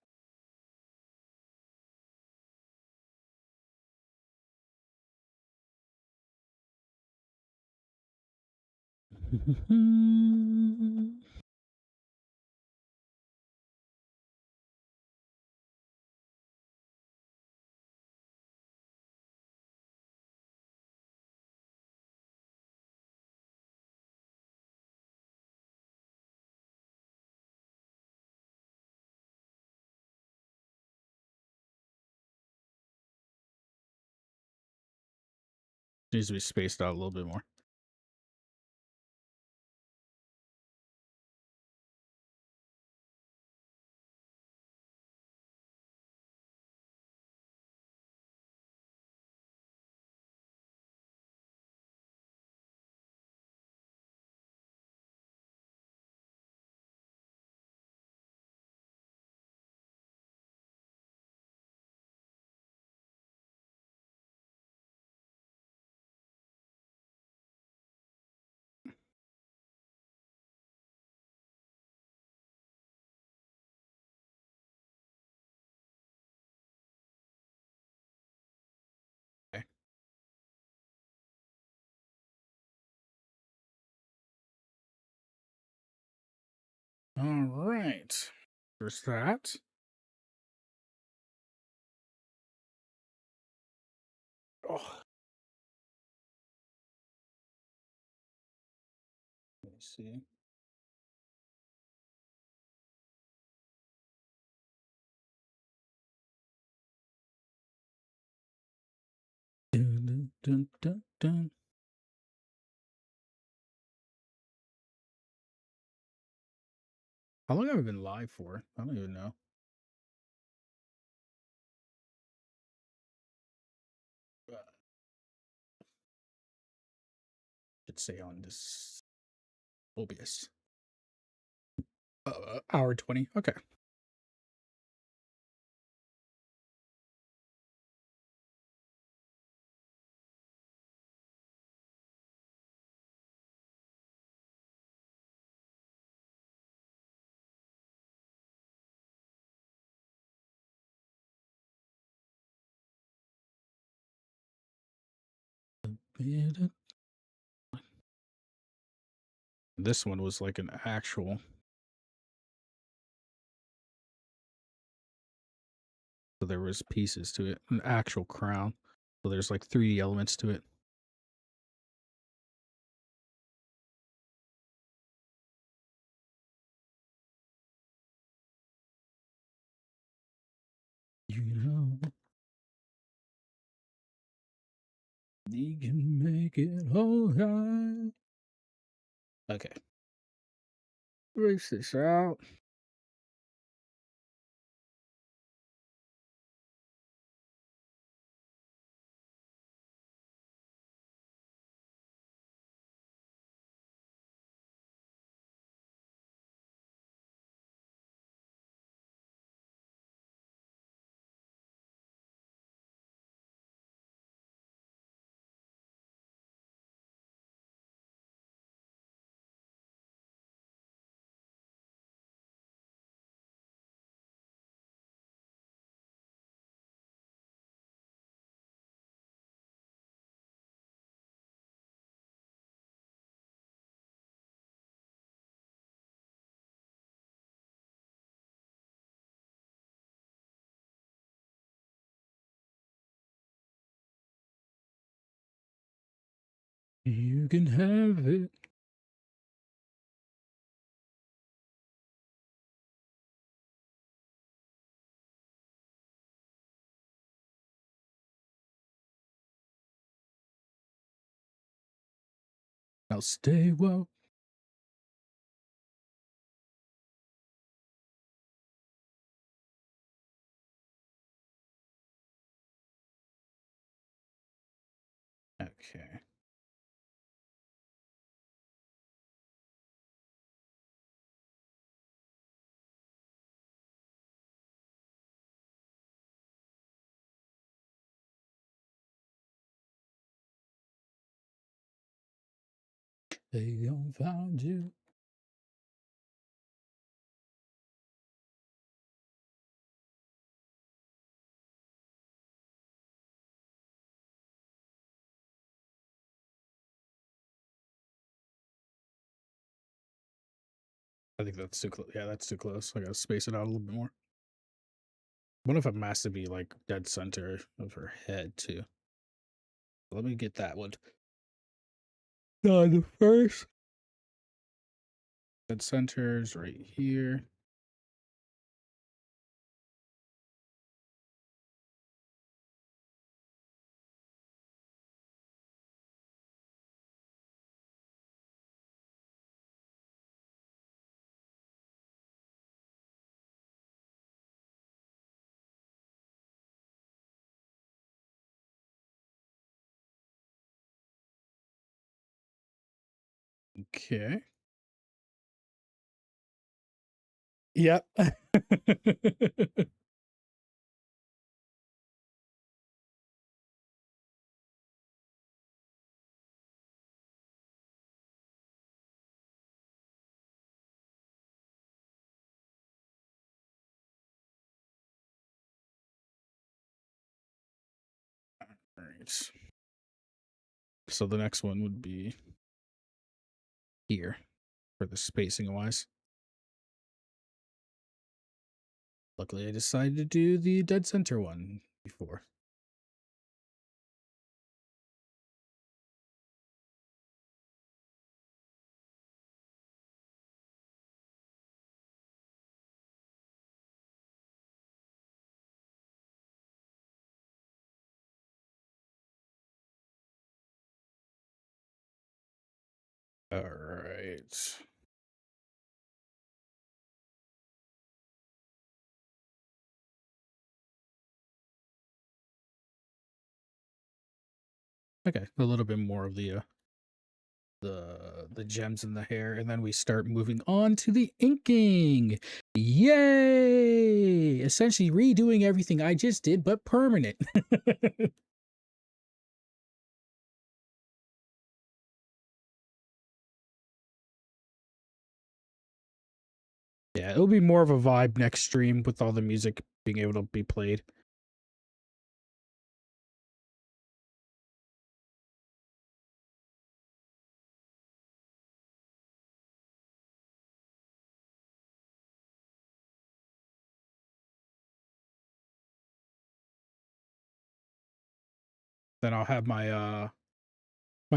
Needs to be spaced out a little bit more. Okay. All right. There's that. Oh, let me see. Dun, dun, dun. How long have I been live for? I don't even know. Should say on this OBS. Hour 20. Okay. This one was like an actual. So there was pieces to it, an actual crown. So there's like 3D elements to it. You know, you can make it all right. Okay. Race this out. You can have it. Now stay well. Okay. They gon' find you. I think that's too close. Yeah, that's too close. I gotta space it out a little bit more. What if a has to be like dead center of her head too? Let me get that one done first. Dead centers right here. Okay. Yep. All right. So the next one would be here for the spacing wise. Luckily, I decided to do the dead center one before. All right. Okay, a little bit more of the gems in the hair, and then we start moving on to the inking. Yay! Essentially redoing everything I just did, but permanent. Yeah, it'll be more of a vibe next stream with all the music being able to be played. Then I'll have my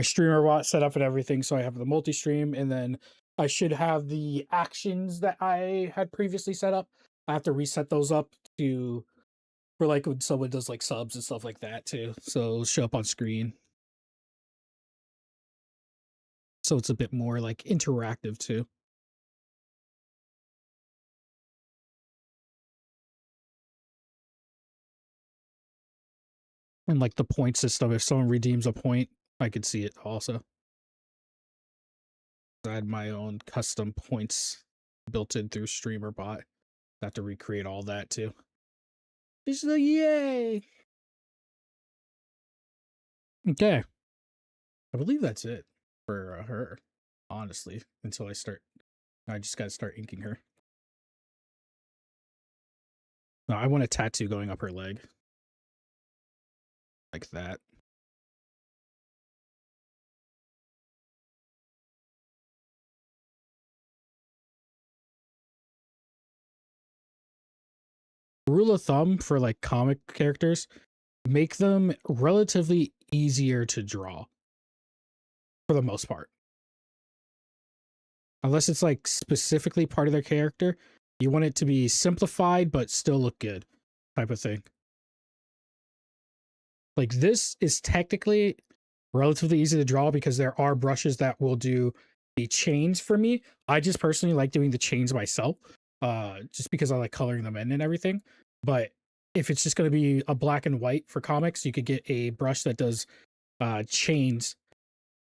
streamer bot set up and everything, so I have the multi-stream, and then I should have the actions that I had previously set up. I have to reset those up to for like when someone does like subs and stuff like that too. So it'll show up on screen. So it's a bit more like interactive too. And like the point system, if someone redeems a point, I could see it also. I had my own custom points built in through streamer bot. I have to recreate all that too. Just like yay. Okay. I believe that's it for her, honestly, until I just gotta start inking her. No, I want a tattoo going up her leg. Like that. Rule of thumb for like comic characters, make them relatively easier to draw for the most part. Unless it's like specifically part of their character, you want it to be simplified but still look good type of thing. Like this is technically relatively easy to draw because there are brushes that will do the chains for me. I just personally like doing the chains myself, just because I like coloring them in and everything. But if it's just going to be a black and white for comics, you could get a brush that does chains,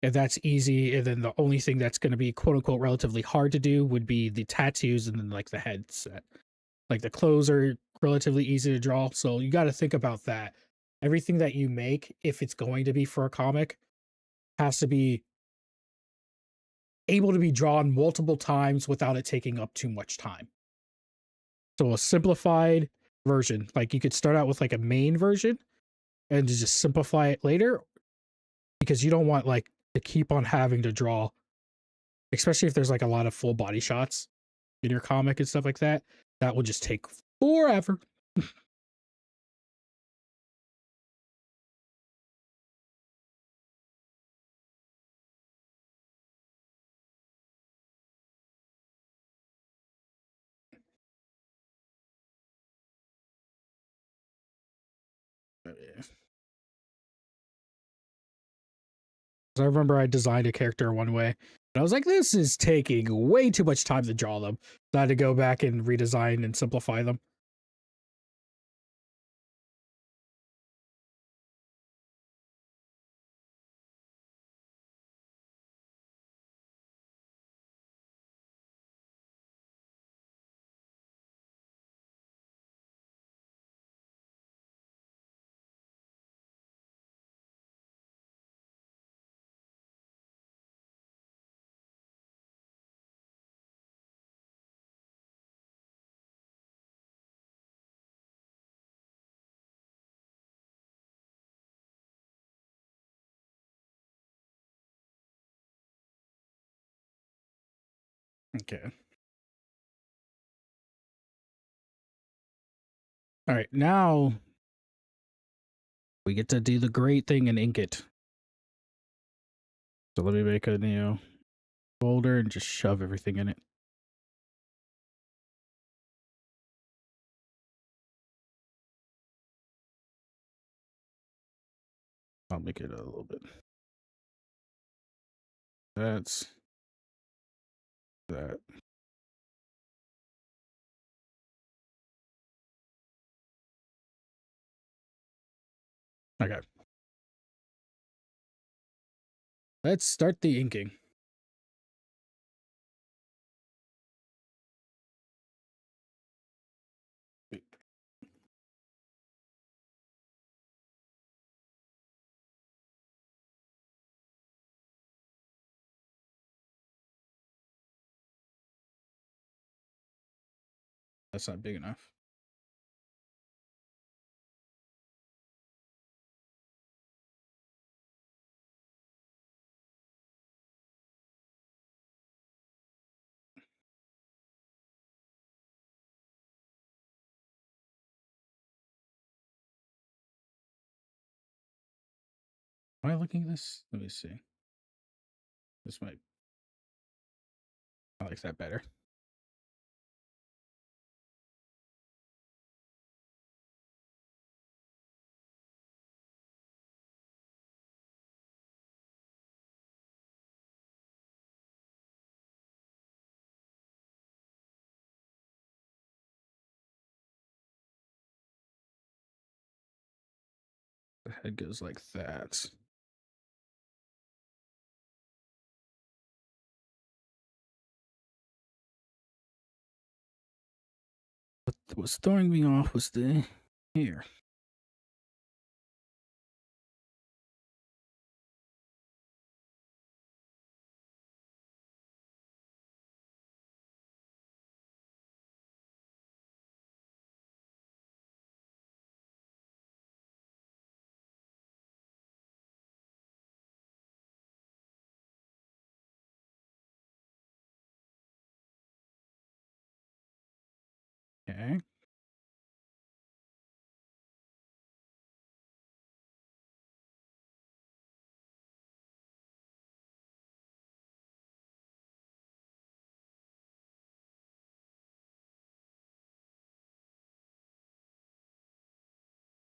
and that's easy. And then the only thing that's going to be quote unquote relatively hard to do would be the tattoos and then like the headset. Like the clothes are relatively easy to draw, so you got to think about that. Everything that you make, if it's going to be for a comic, has to be able to be drawn multiple times without it taking up too much time. So a simplified version, like you could start out with like a main version and just simplify it later, because you don't want like to keep on having to draw, especially if there's like a lot of full body shots in your comic and stuff like that. That will just take forever. I remember I designed a character one way, and I was like, this is taking way too much time to draw them. So I had to go back and redesign and simplify them. Okay. All right, now we get to do the great thing and ink it. So let me make a new folder and just shove everything in it. I'll make it a little bit. That's that. Okay. Let's start the inking. That's not big enough. Am I looking at this? Let me see. This might. I like that better. The head goes like that. What was throwing me off was the hair. Okay.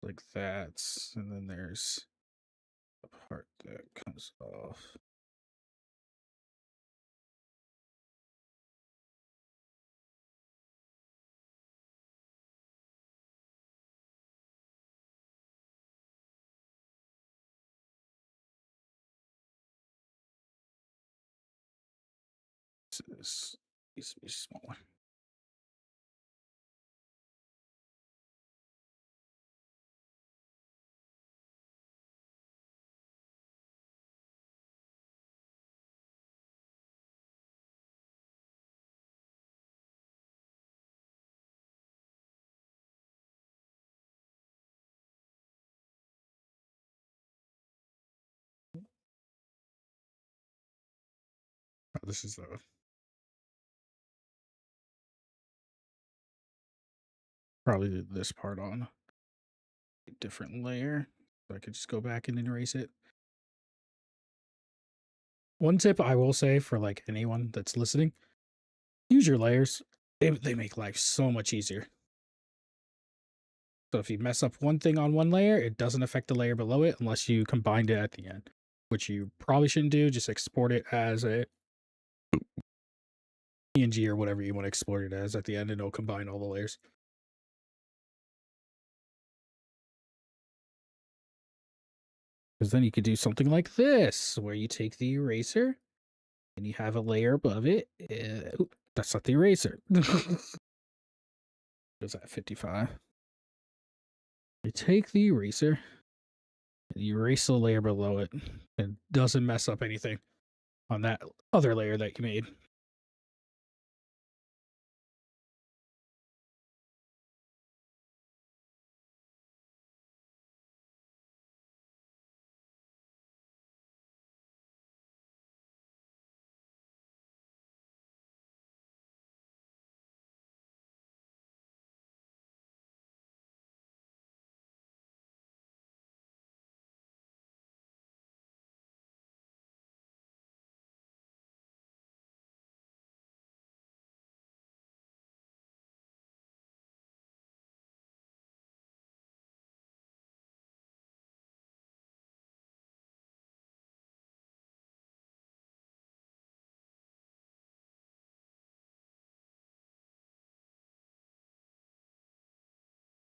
Like that. And then there's the part that comes off. This needs to be smaller. Oh, this is probably this part on a different layer. So I could just go back and erase it. One tip I will say for like anyone that's listening, use your layers. They make life so much easier. So if you mess up one thing on one layer, it doesn't affect the layer below it unless you combined it at the end, which you probably shouldn't do. Just export it as a PNG or whatever you want to export it as at the end, and it'll combine all the layers. Because then you could do something like this, where you take the eraser and you have a layer above it. That's not the eraser. Goes at 55. You take the eraser and you erase the layer below it. It doesn't mess up anything on that other layer that you made.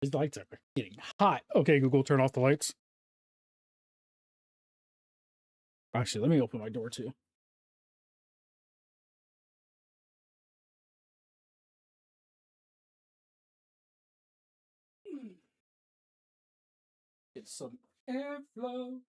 These lights are getting hot. Okay, Google, turn off the lights. Actually, let me open my door too. Get some airflow.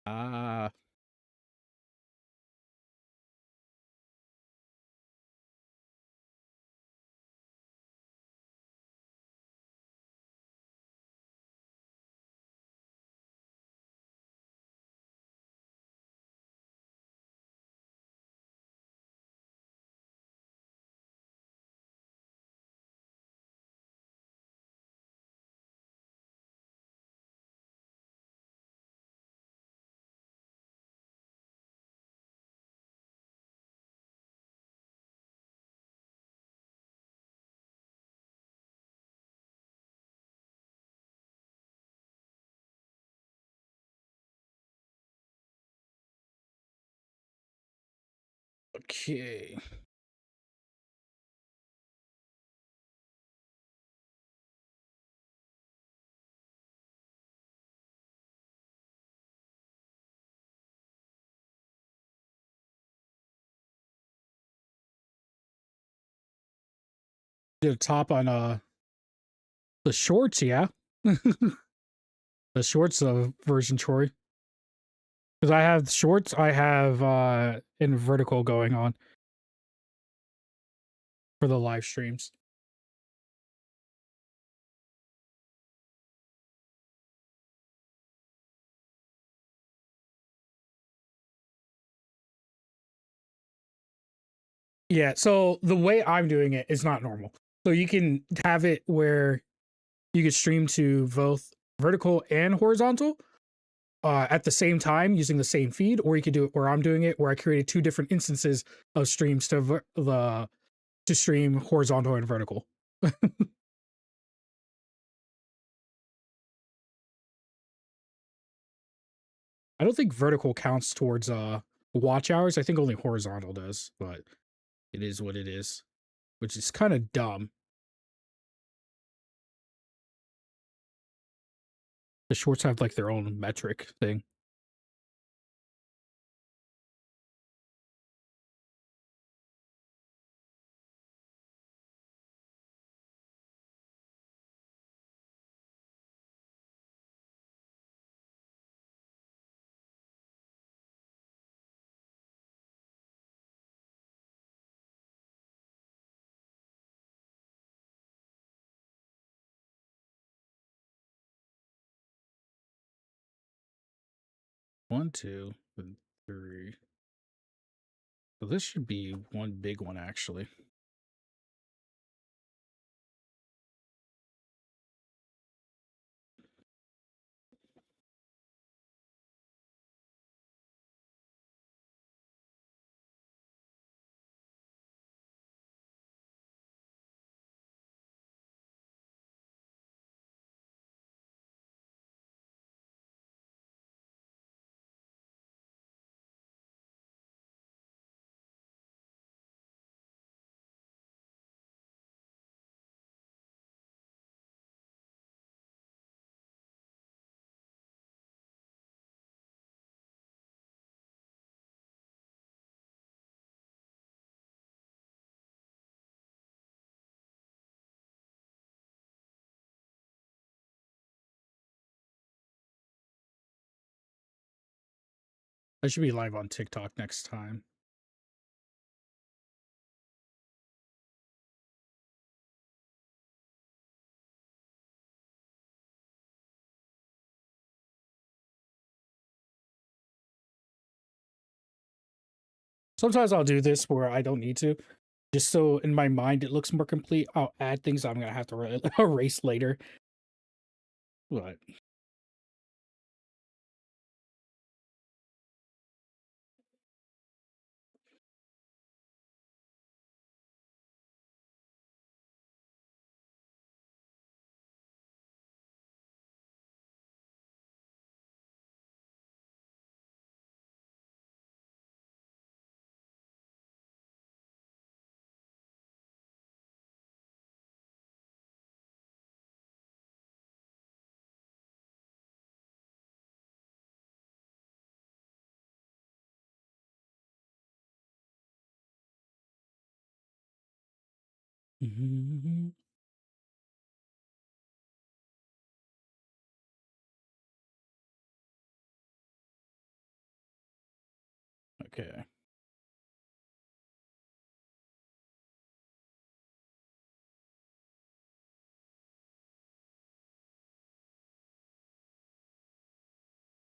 Ah, okay. Did a top on the shorts, yeah. The shorts version, Troy. Because I have shorts, I have in vertical going on for the live streams. Yeah, so the way I'm doing it is not normal. So you can have it where you can stream to both vertical and horizontal at the same time using the same feed, or you could do it where I'm doing it, where I created two different instances of streams to stream horizontal and vertical. I don't think vertical counts towards watch hours. I think only horizontal does, but it is what it is, which is kind of dumb. The shorts have like their own metric thing. One, two, and three. So this should be one big one actually. I should be live on TikTok next time. Sometimes I'll do this where I don't need to, just so in my mind it looks more complete. I'll add things I'm gonna have to erase later. But okay.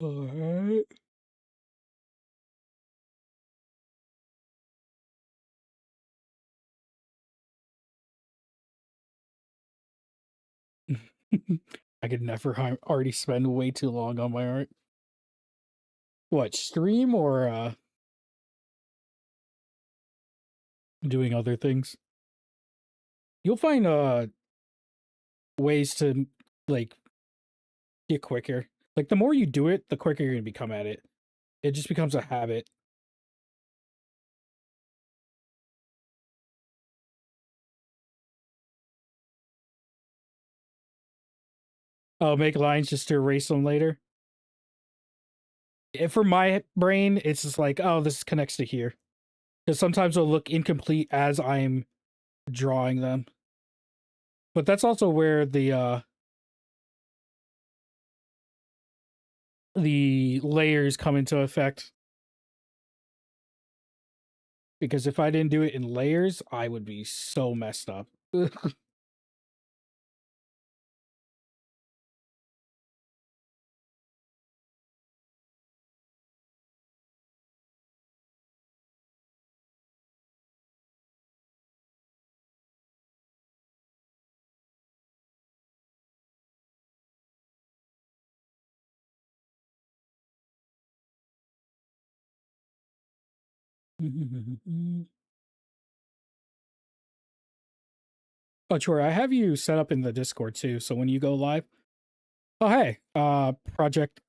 All right. I could never already spend way too long on my art. What, stream or doing other things? You'll find ways to like get quicker. Like the more you do it, the quicker you're gonna become at it. It just becomes a habit. Oh, make lines just to erase them later. For my brain, it's just like, oh, this connects to here. Because sometimes it'll look incomplete as I'm drawing them. But that's also where the layers come into effect. Because if I didn't do it in layers, I would be so messed up. Oh, Troy, I have you set up in the Discord too. So when you go live, oh hey, Project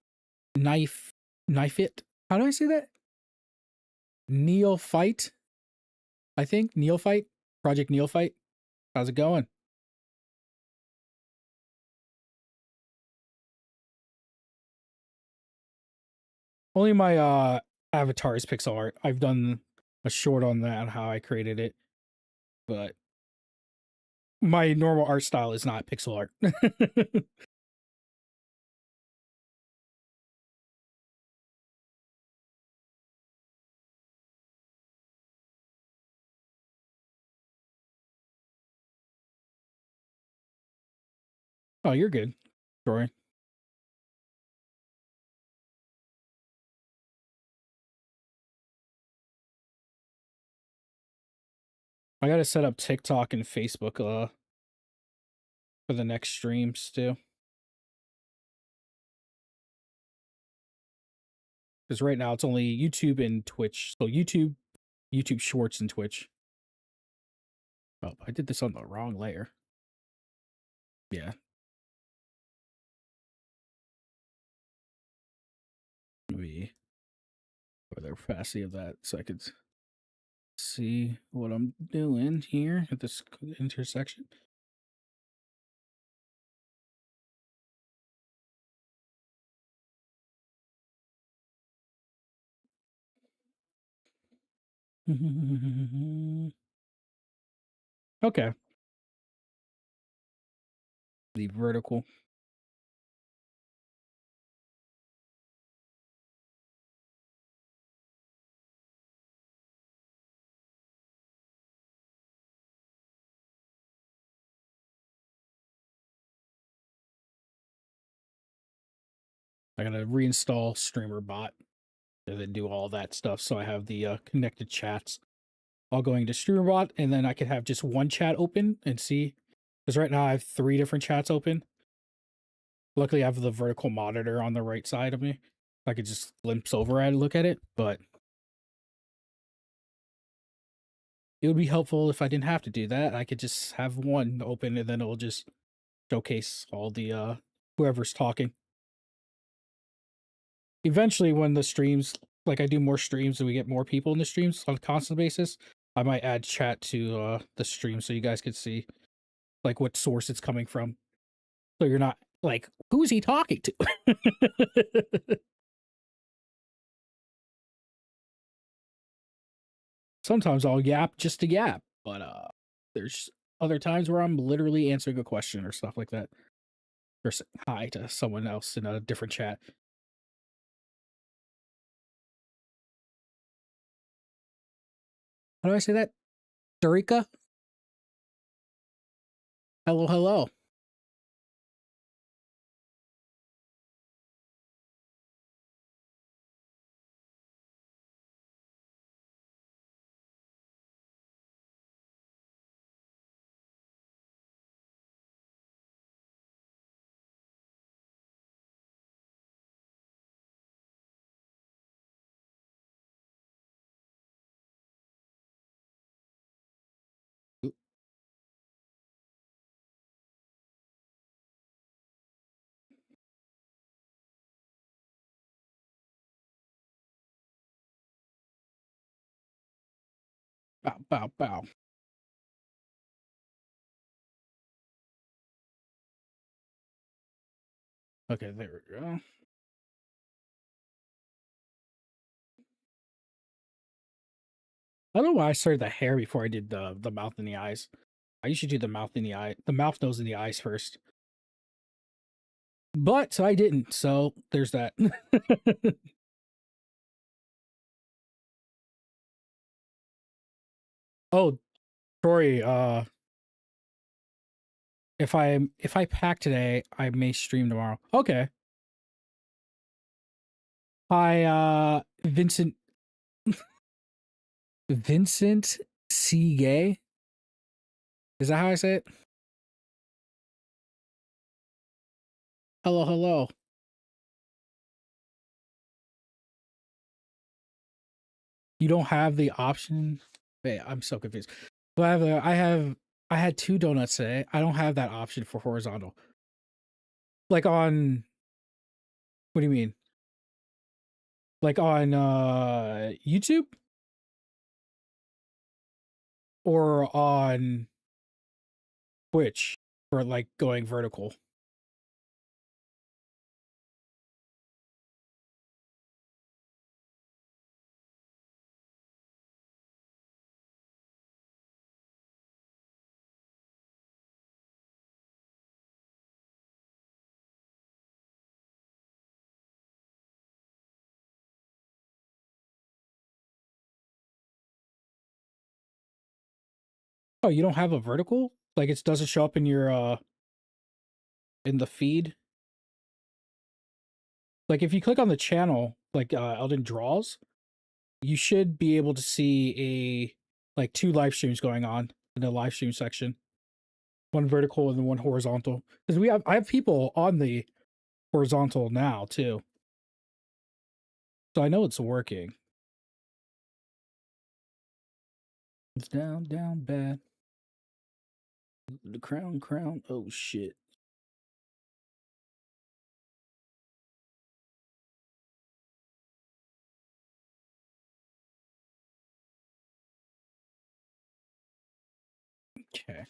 Knife It. How do I say that? Neophyte, I think. Neophyte? Project Neophyte. How's it going? Only my avatar is pixel art. I've done a short on that, how I created it, but my normal art style is not pixel art. Oh, you're good. Troy. I gotta set up TikTok and Facebook for the next streams too. Because right now it's only YouTube and Twitch. So YouTube Shorts and Twitch. Oh, I did this on the wrong layer. Yeah. Maybe for the opacity of that so I could see what I'm doing here at this intersection. Okay. The vertical. I gotta reinstall StreamerBot and then do all that stuff. So I have the connected chats all going to StreamerBot, and then I could have just one chat open and see. Because right now I have 3 different chats open. Luckily, I have the vertical monitor on the right side of me. I could just glimpse over and look at it, but it would be helpful if I didn't have to do that. I could just have one open and then it'll just showcase all the whoever's talking. Eventually, when the streams, like I do more streams and we get more people in the streams on a constant basis, I might add chat to the stream so you guys could see like what source it's coming from. So you're not like, who's he talking to? Sometimes I'll yap just to yap, but there's other times where I'm literally answering a question or stuff like that. Or saying hi to someone else in a different chat. How do I say that? Durica? Hello, hello. Bow, bow, bow. Okay, there we go. I don't know why I started the hair before I did the mouth and the eyes. I usually do the mouth and the mouth, nose, and the eyes first. But I didn't, so there's that. Oh, Tori, if I pack today, I may stream tomorrow. Okay. Hi, Vincent C. Gay. Is that how I say it? Hello, hello. You don't have the option. Wait, I'm so confused. But I had 2 donuts today. I don't have that option for horizontal. Like on, what do you mean? Like on YouTube or on Twitch for like going vertical? Oh, you don't have a vertical? Like it doesn't show up in your in the feed? Like if you click on the channel, like Elden Draws, you should be able to see a like 2 live streams going on in the live stream section. One vertical and then one horizontal. Because I have people on the horizontal now too. So I know it's working. It's down, down bad. The crown, crown. Oh shit. Okay.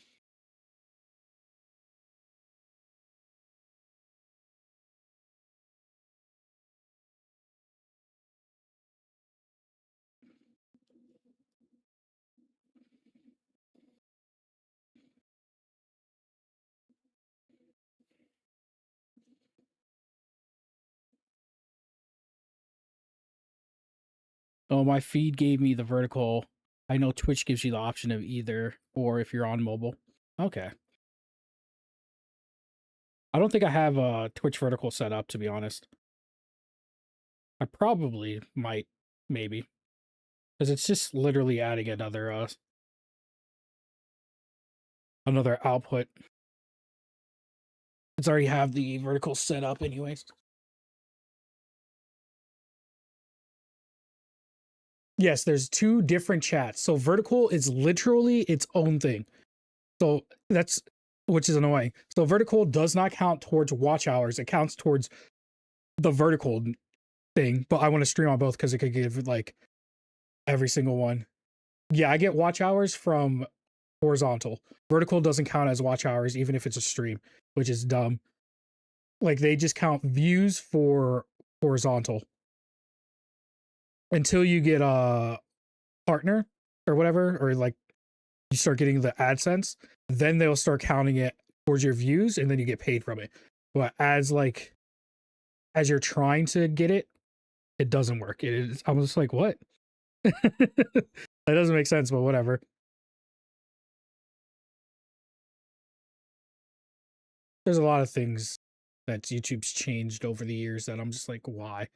Oh, my feed gave me the vertical. I know Twitch gives you the option of either, or if you're on mobile. Okay. I don't think I have a Twitch vertical set up, to be honest. I probably might, maybe, because it's just literally adding another output. It's already have the vertical set up anyways. Yes, there's two different chats. So vertical is literally its own thing. So that's, which is annoying. So vertical does not count towards watch hours. It counts towards the vertical thing. But I want to stream on both because it could give like every single one. Yeah, I get watch hours from horizontal. Vertical doesn't count as watch hours, even if it's a stream, which is dumb. Like they just count views for horizontal until you get a partner or whatever, or like you start getting the AdSense, then they'll start counting it towards your views and then you get paid from it. But as you're trying to get it, it doesn't work. It is, I'm just like, what? That doesn't make sense, but whatever. There's a lot of things that YouTube's changed over the years that I'm just like, why?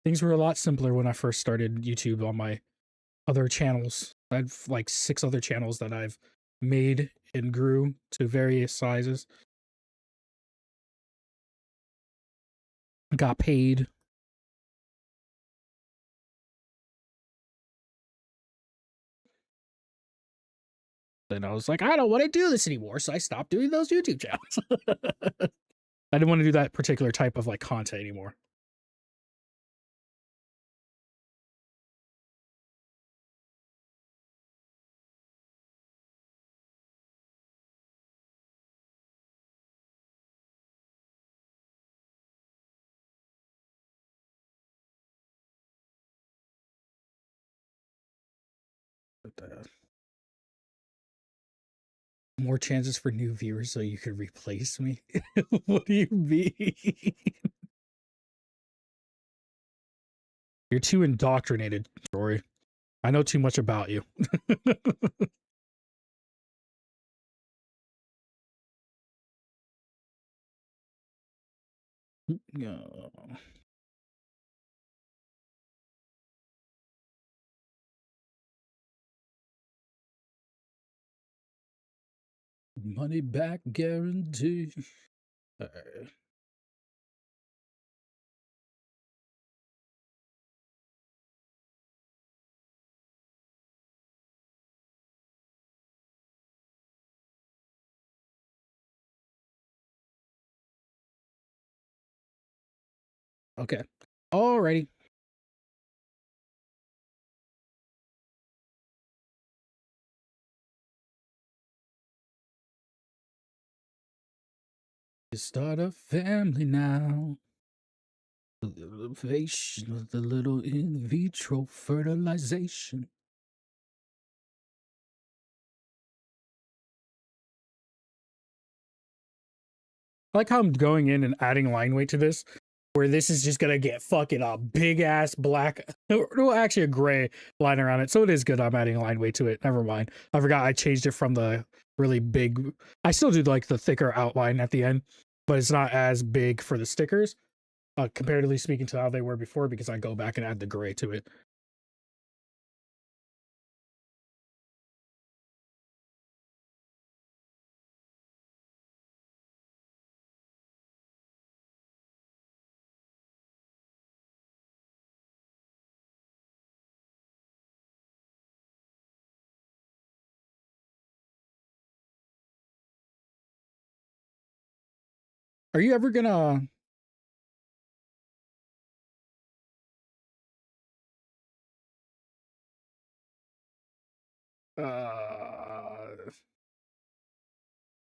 Things were a lot simpler when I first started YouTube on my other channels. I have like 6 other channels that I've made and grew to various sizes. Got paid. Then I was like, I don't want to do this anymore, so I stopped doing those YouTube channels. I didn't want to do that particular type of like content anymore. But, more chances for new viewers so you could replace me? What do you mean? You're too indoctrinated, Jory. I know too much about you. Money back guarantee. Okay. Alrighty. Start a family now. Elevation with a little in vitro fertilization. I like how I'm going in and adding line weight to this, where this is just gonna get fucking a big ass black, no, actually a gray line around it. So it is good I'm adding line weight to it. Never mind. I forgot I changed it from the really big. I still do like the thicker outline at the end, but it's not as big for the stickers, comparatively speaking to how they were before, because I go back and add the gray to it. Are you ever gonna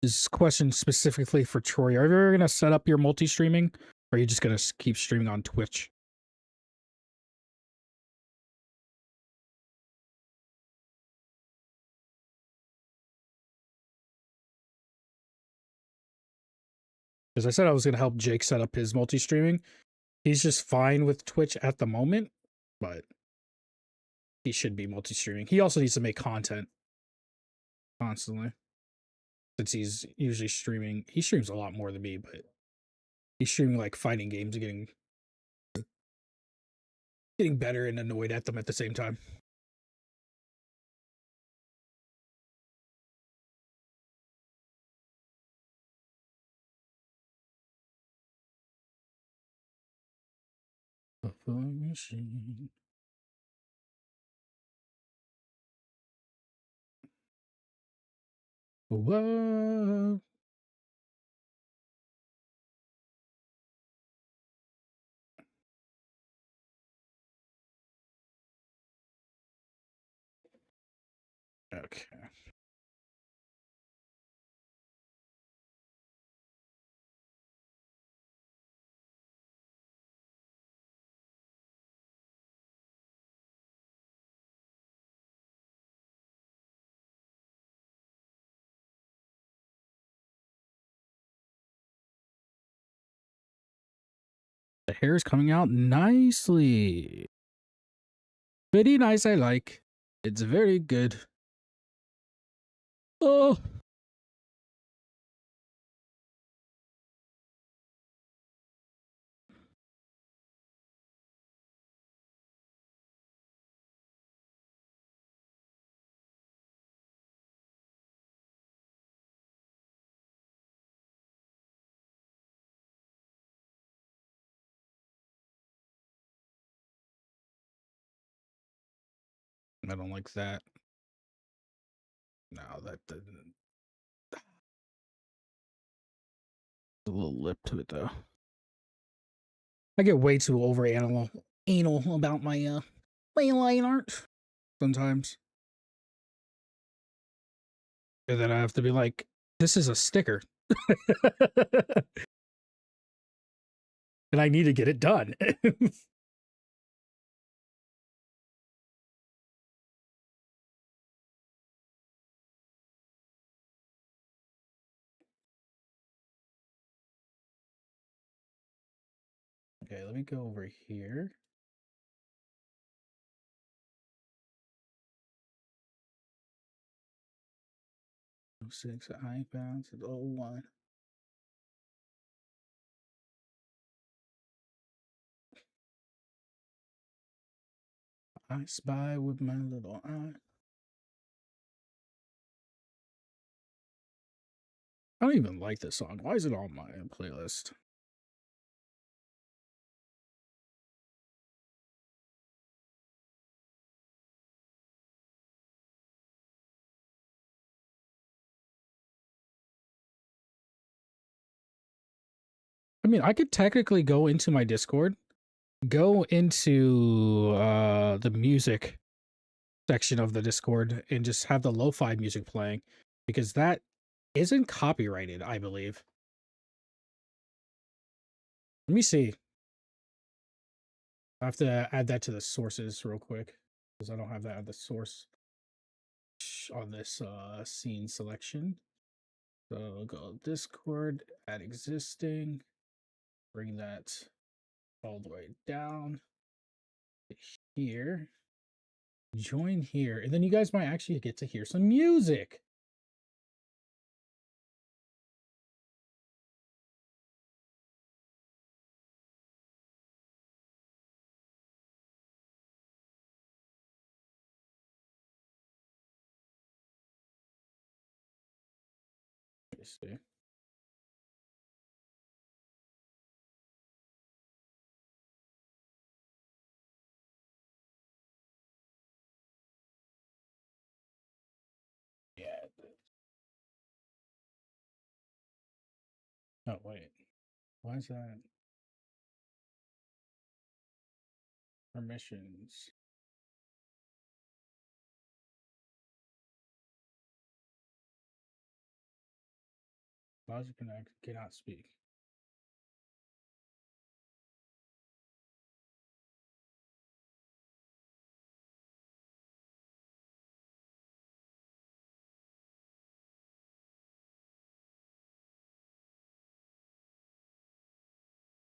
this question specifically for Troy? Are you ever gonna set up your multi-streaming, or are you just gonna keep streaming on Twitch? Because I said I was gonna help Jake set up his multi-streaming. He's just fine with Twitch at the moment, but he should be multi-streaming. He also needs to make content constantly, since he's usually streaming. He streams a lot more than me, but he's streaming like fighting games and getting getting better and annoyed at them at the same time. Machine. Whoa. Okay. The hair is coming out nicely. Very nice, I like. It's very good. Oh. I don't like that. No, that didn't. A little lip to it though. I get way too over anal about my line art sometimes. And then I have to be like, this is a sticker. And I need to get it done. Okay, let me go over here. 06 iPads, 01. I spy with my little eye. I don't even like this song. Why is it on my playlist? I mean, I could technically go into my Discord, go into the music section of the Discord and just have the lo-fi music playing because that isn't copyrighted, I believe. Let me see. I have to add that to the sources real quick because I don't have that at the source on this scene selection. So go Discord, add existing, bring that all the way down to here, join here, and then you guys might actually get to hear some music. Let's see. Yeah. Oh wait, why is that? Permissions. Logic Connect cannot speak.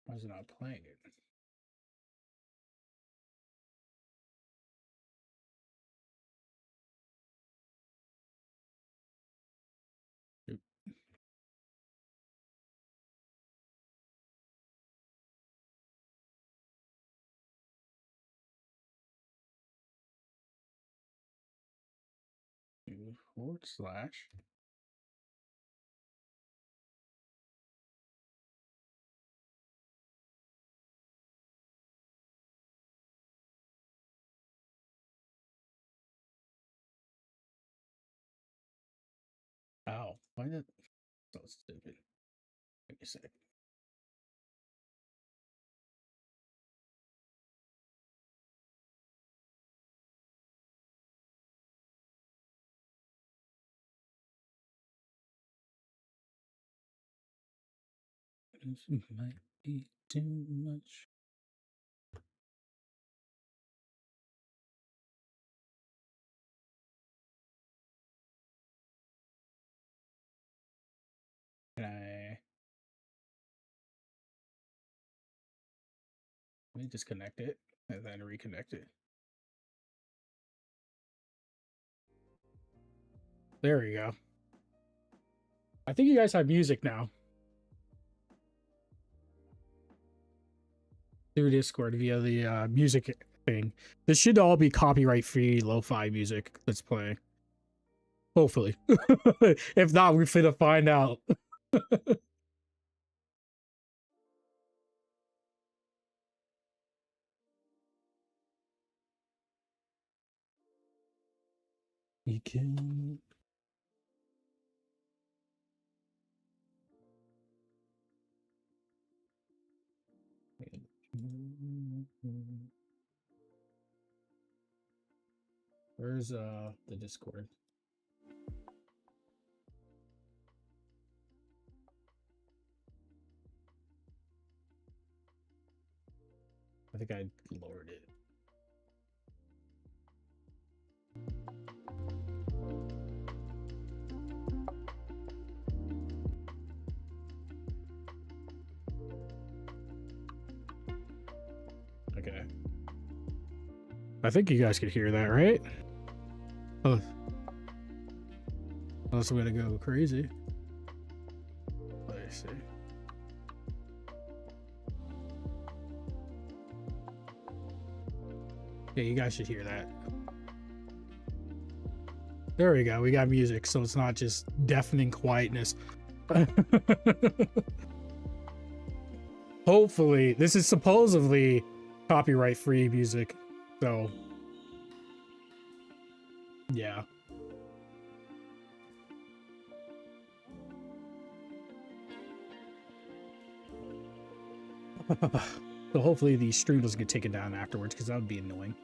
Why is it not playing it? // Oh, why did so stupid? Give me a sec. This might be too much. Can I? Let me disconnect it and then reconnect it. There we go. I think you guys have music now. Through Discord via the music thing. This should all be copyright free lo-fi music that's playing. Hopefully. If not, we're finna find out. You can. Where's the Discord? I think I lowered it. Okay. I think you guys could hear that, right? Oh. Unless I'm gonna go crazy. Let's see. Yeah, you guys should hear that. There we go. We got music, so it's not just deafening quietness. Hopefully, this is supposedly copyright-free music, so yeah. So hopefully the stream doesn't get taken down afterwards, because that would be annoying.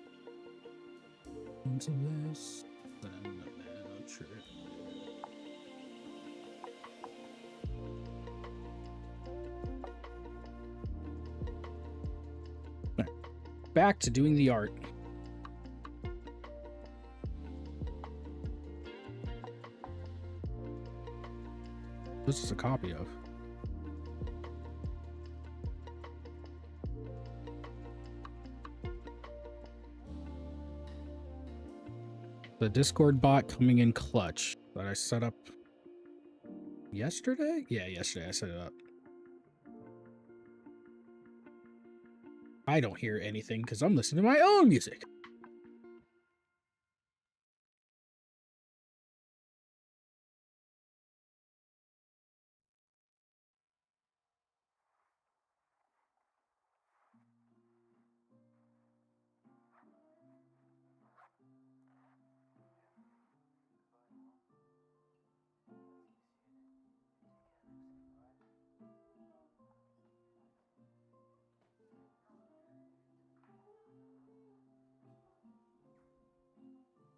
Into this, then true. Right. Back to doing the art. This is a copy of. The Discord bot coming in clutch that I set up yesterday? Yeah, yesterday I set it up. I don't hear anything because I'm listening to my own music.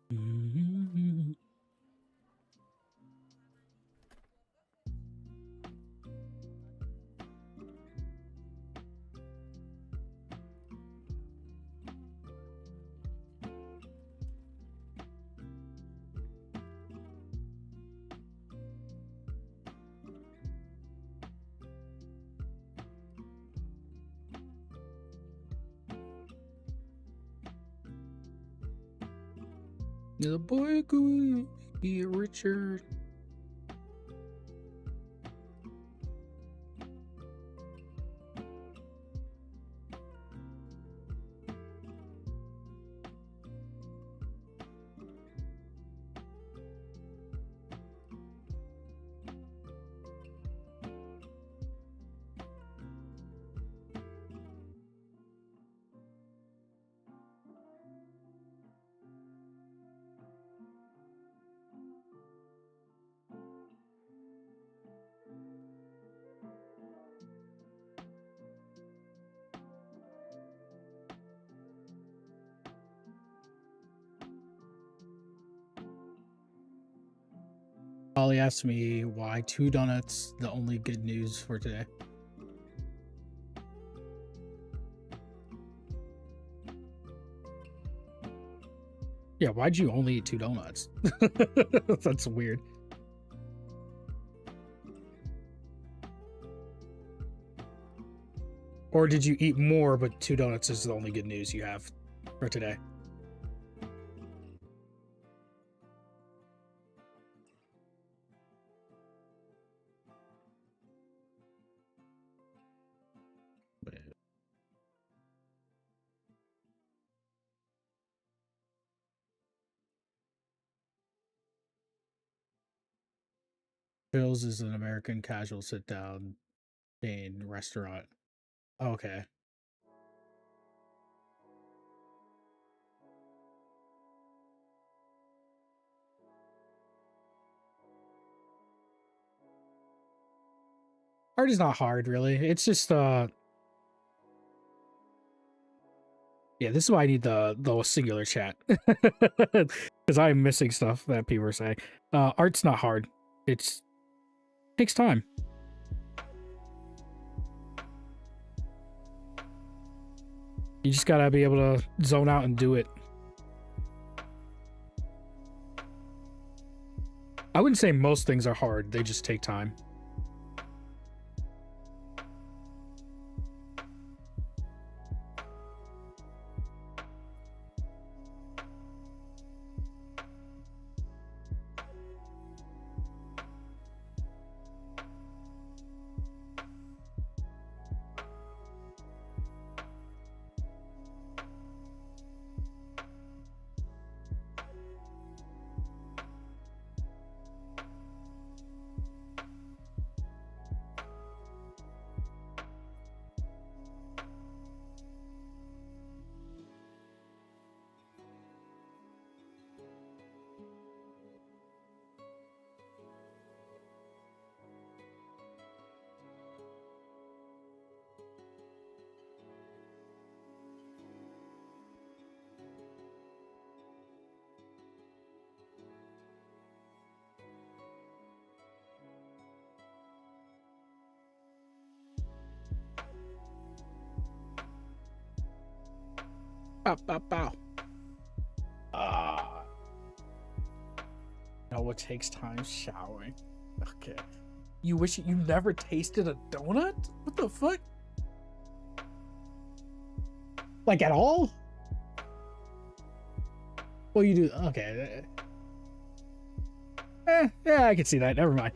Mm-hmm. The boy could be Richard. Ollie asked me why 2 donuts the only good news for today. Yeah, why'd you only eat 2 donuts? That's weird. Or did you eat more, but 2 donuts is the only good news you have for today? Phil's is an American casual sit-down chain restaurant. Okay. Art is not hard, really. It's just yeah, this is why I need the singular chat. Because I'm missing stuff that people are saying. Art's not hard. It takes time. You just gotta be able to zone out and do it. I wouldn't say most things are hard, they just take time. Bow, bow, bow. No, what takes time? Showering. Okay. You wish you never tasted a donut? What the fuck? Like at all? Well, you do. Okay. Yeah, I can see that. Never mind.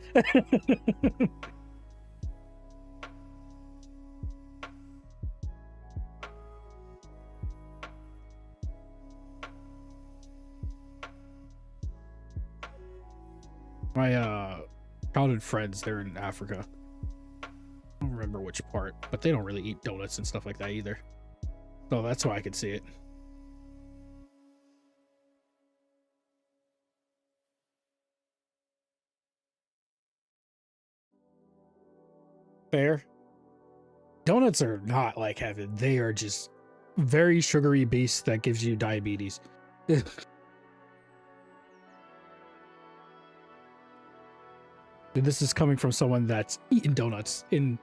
My childhood friends, they're in Africa. I don't remember which part, but they don't really eat donuts and stuff like that either. So that's why I could see it. Fair. Donuts are not like heaven. They are just very sugary beast that gives you diabetes. This is coming from someone that's eaten donuts and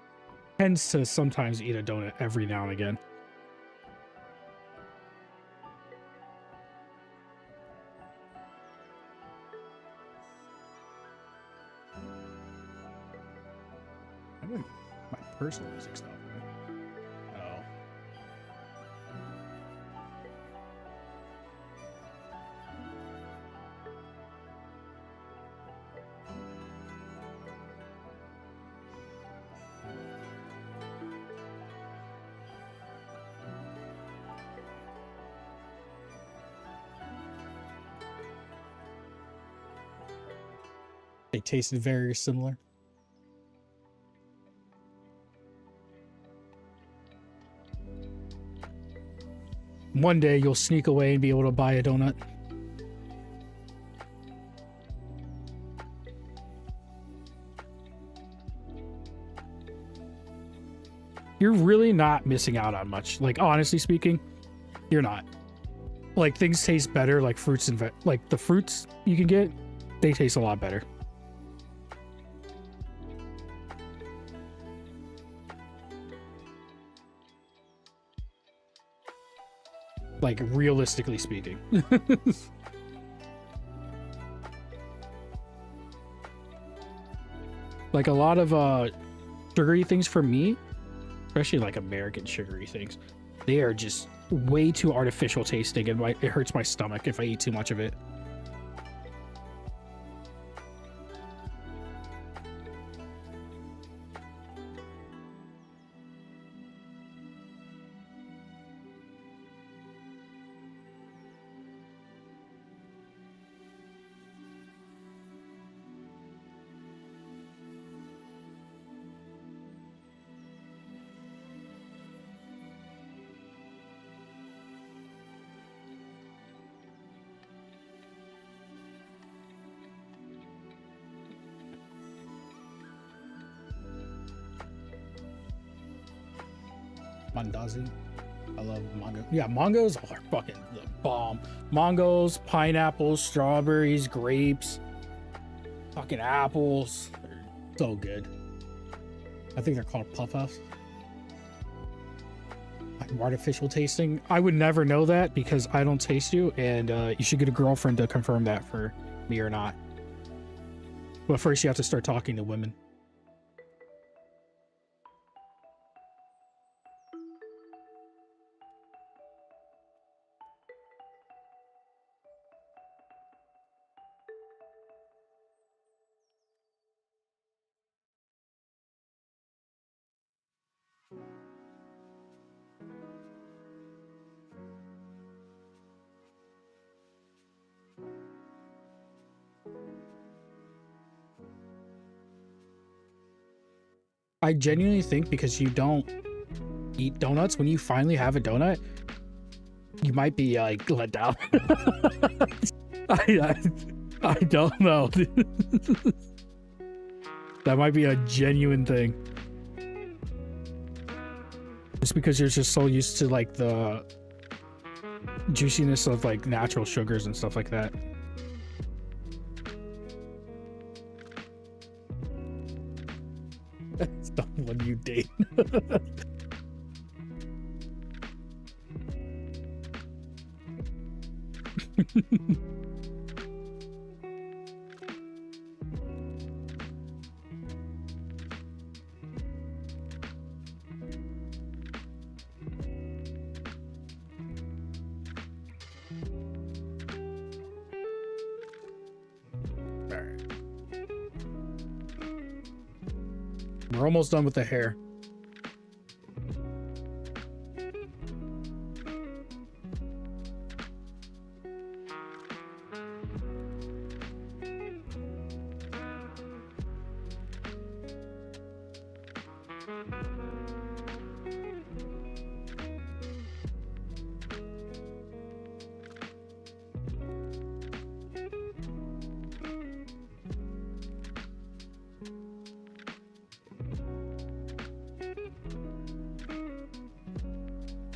tends to sometimes eat a donut every now and again. I mean, my personal music stuff. Right? Oh. They tasted very similar. One day you'll sneak away and be able to buy a donut. You're really not missing out on much. Like, honestly speaking, you're not. Like, things taste better, like fruits and like the fruits you can get, they taste a lot better. Like, realistically speaking. Like, a lot of sugary things for me, especially like American sugary things, they are just way too artificial tasting, and it hurts my stomach if I eat too much of it. Mandazi. I love mango. Yeah, mangoes are fucking the bomb. Mangoes, pineapples, strawberries, grapes, fucking apples. They're so good. I think they're called puff-puffs. Artificial tasting. I would never know that because I don't taste you, and you should get a girlfriend to confirm that for me or not. But first you have to start talking to women. I genuinely think because you don't eat donuts, when you finally have a donut, you might be like let down. I don't know. That might be a genuine thing. Just because you're just so used to like the juiciness of like natural sugars and stuff like that. Someone you date. We're almost done with the hair.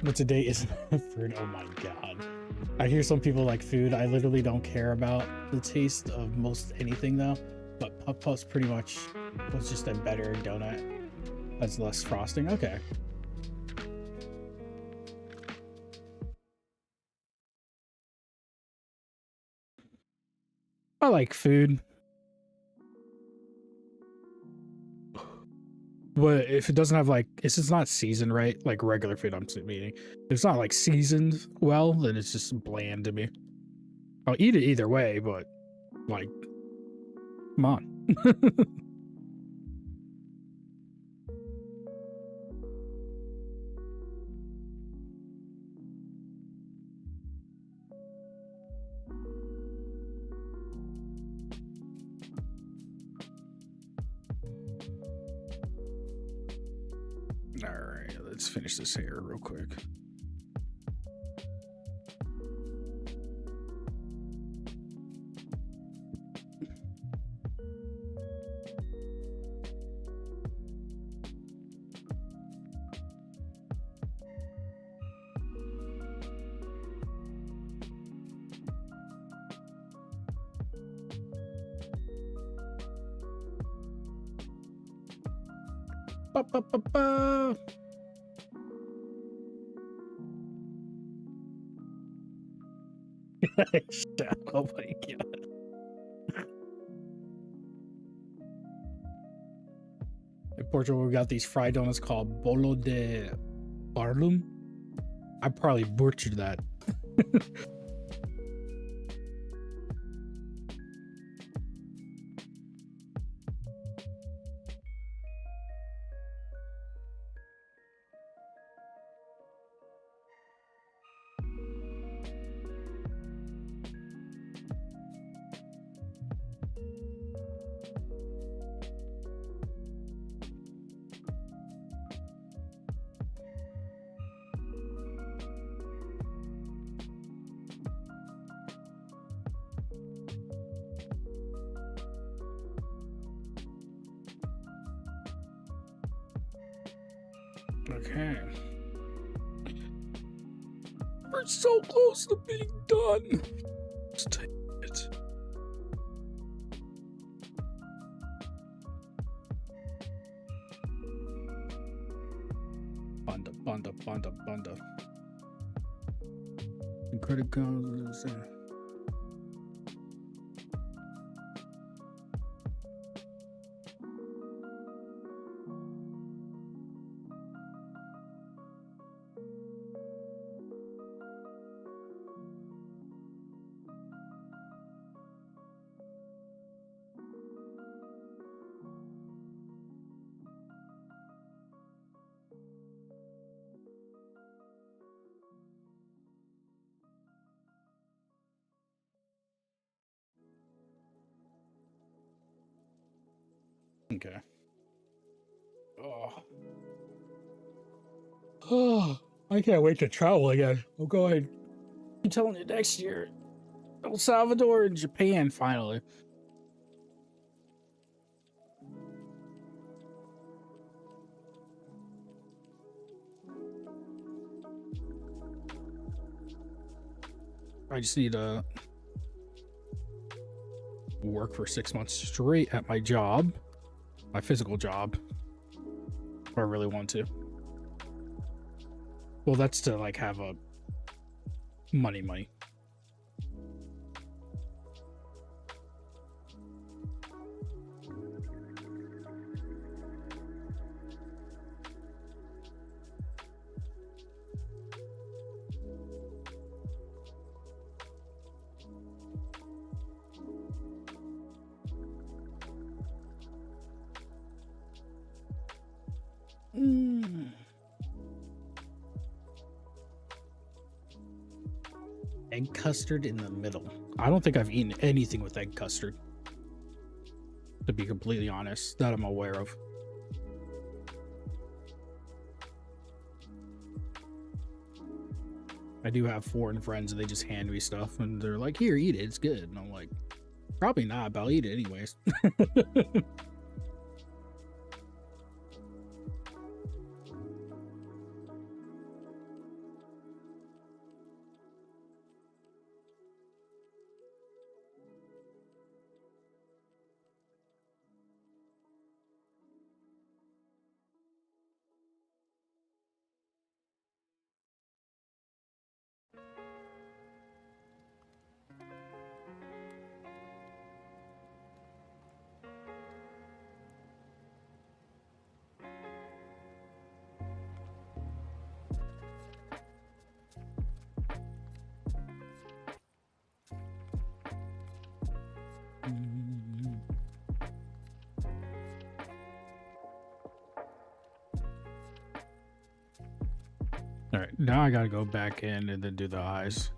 But today isn't food. Oh my god. I hear some people like food. I literally don't care about the taste of most anything though. But Puff Puffs pretty much was just a better donut. That's less frosting. Okay. I like food. But if it doesn't have like, if it's not seasoned right, like regular food I'm meaning, if it's not like seasoned well, then it's just bland to me. I'll eat it either way, but like, come on. All right, let's finish this hair real quick. Ba, ba, ba, ba. Oh my god. In Portugal, we got these fried donuts called bolo de barlum. I probably butchered that. Okay. We're so close to being done. Let's take it. Bunda. And credit cards. Okay. Oh, I can't wait to travel again. Oh, go ahead. I'm telling you, next year, El Salvador and Japan, finally. I just need to work for 6 months straight at my job, my physical job, if I really want to. Well, that's to like have a money. Egg custard in the middle. I don't think I've eaten anything with egg custard, to be completely honest, that I'm aware of. I do have foreign friends and they just hand me stuff and they're like, here, eat it, it's good. And I'm like, probably not, but I'll eat it anyways. All right, now I gotta go back in and then do the eyes.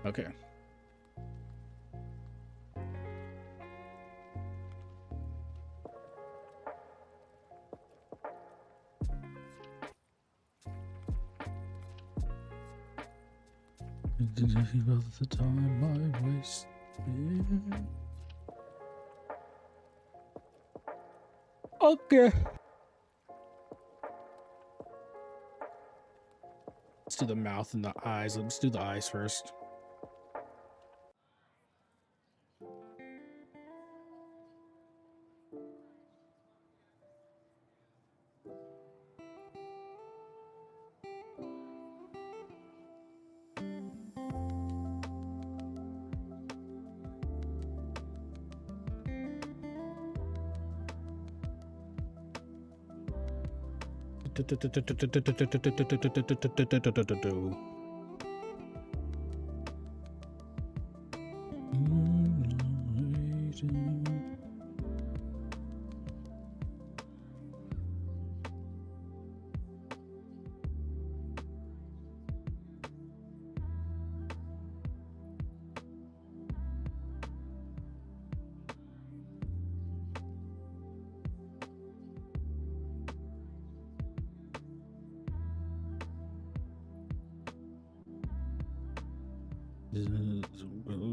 Okay. About the time I wasted. Okay. Let's do the mouth and the eyes. Let's do the eyes first.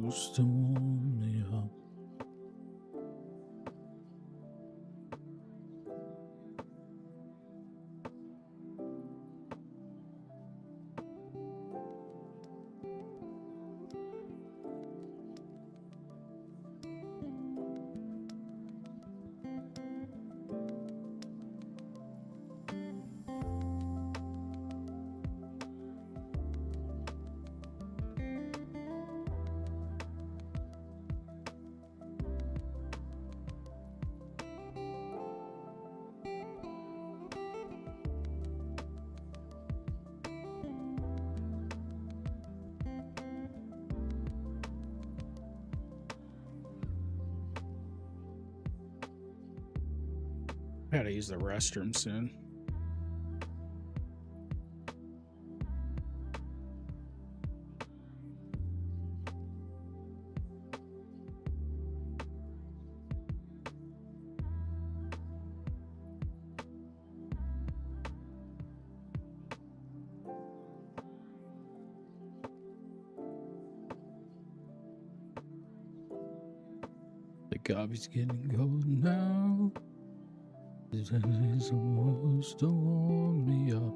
Supposed to warm me up. I gotta use the restroom soon. The coffee's getting cold now. It's supposed to warm me up.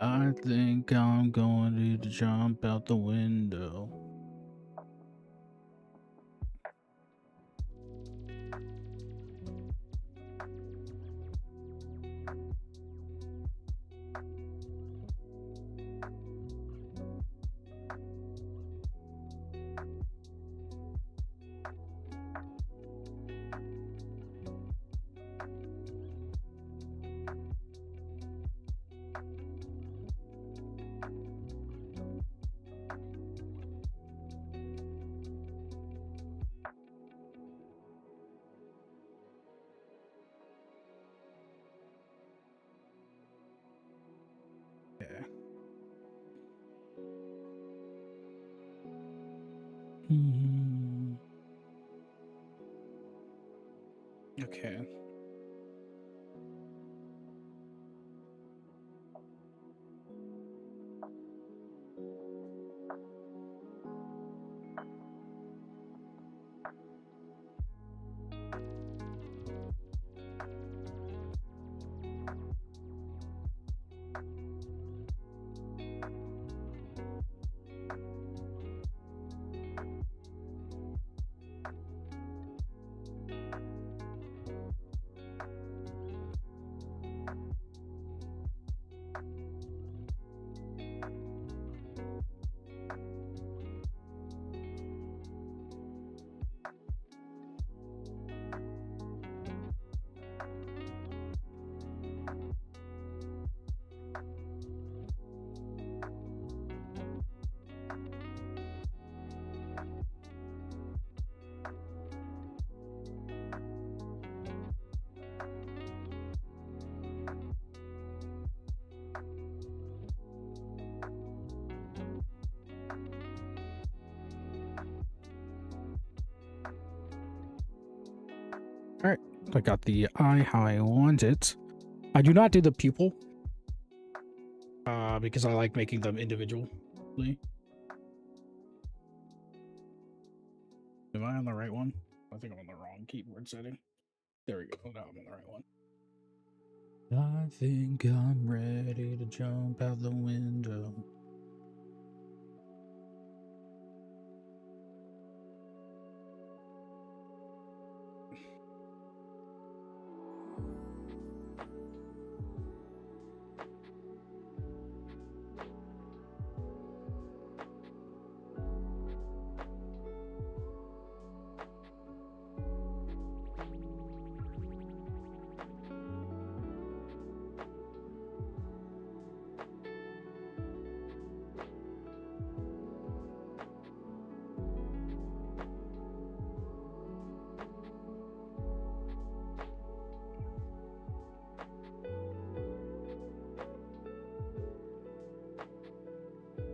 I think I'm going to jump out the window. Yeah. Okay. I got the eye how I want it. I do not do the pupil. Because I like making them individually. Am I on the right one? I think I'm on the wrong keyboard setting. There we go. Now I'm on the right one. I think I'm ready to jump out the window.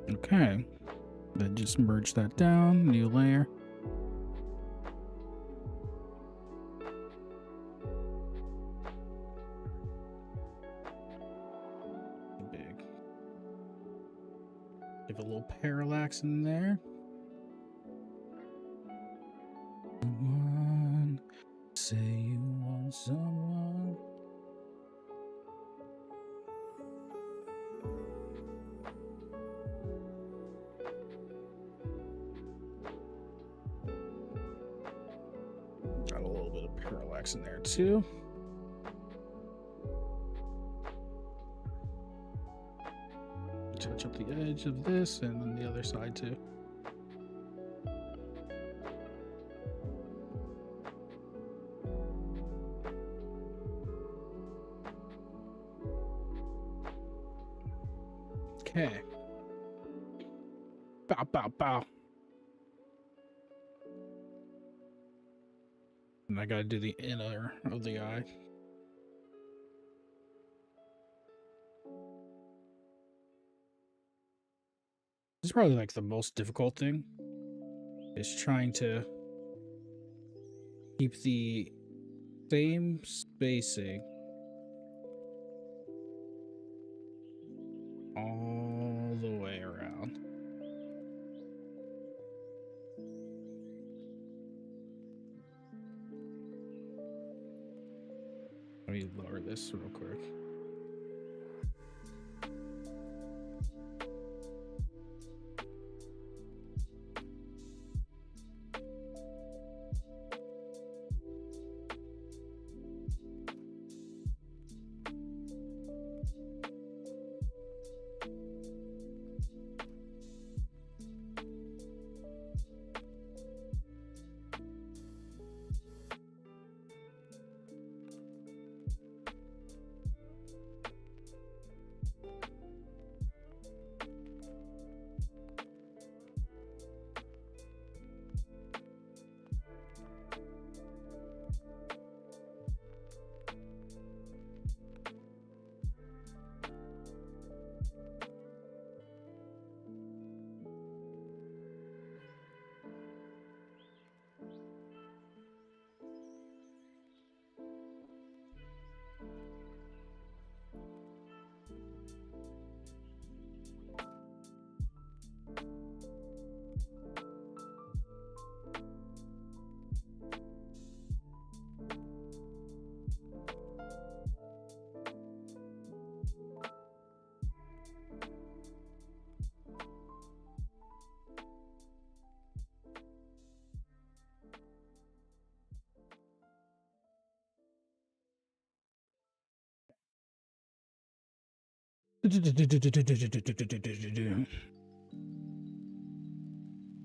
Okay, then just merge that down, new layer. Big. Give a little parallax in there. Someone, say you want someone. Got a little bit of parallax in there too. Touch up the edge of this and then the other side too. Okay. Bow, bow, bow. And I gotta do the inner of the eye. This is probably like the most difficult thing, is trying to keep the same spacing all the way around. Let me lower this real quick.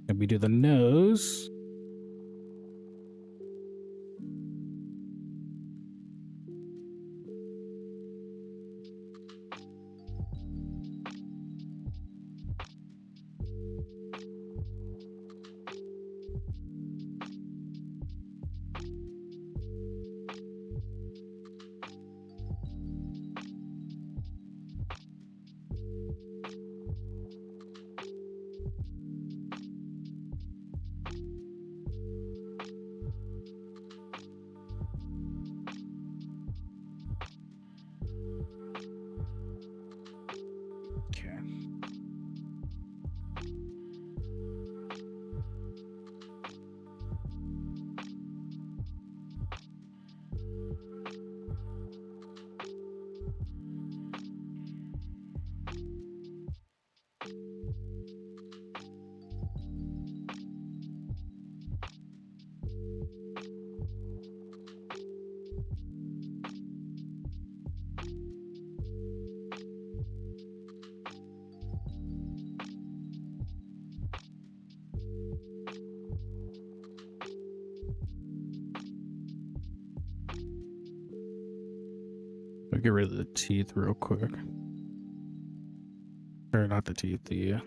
And we do the nose. I'll get rid of the teeth real quick. Or not the teeth, the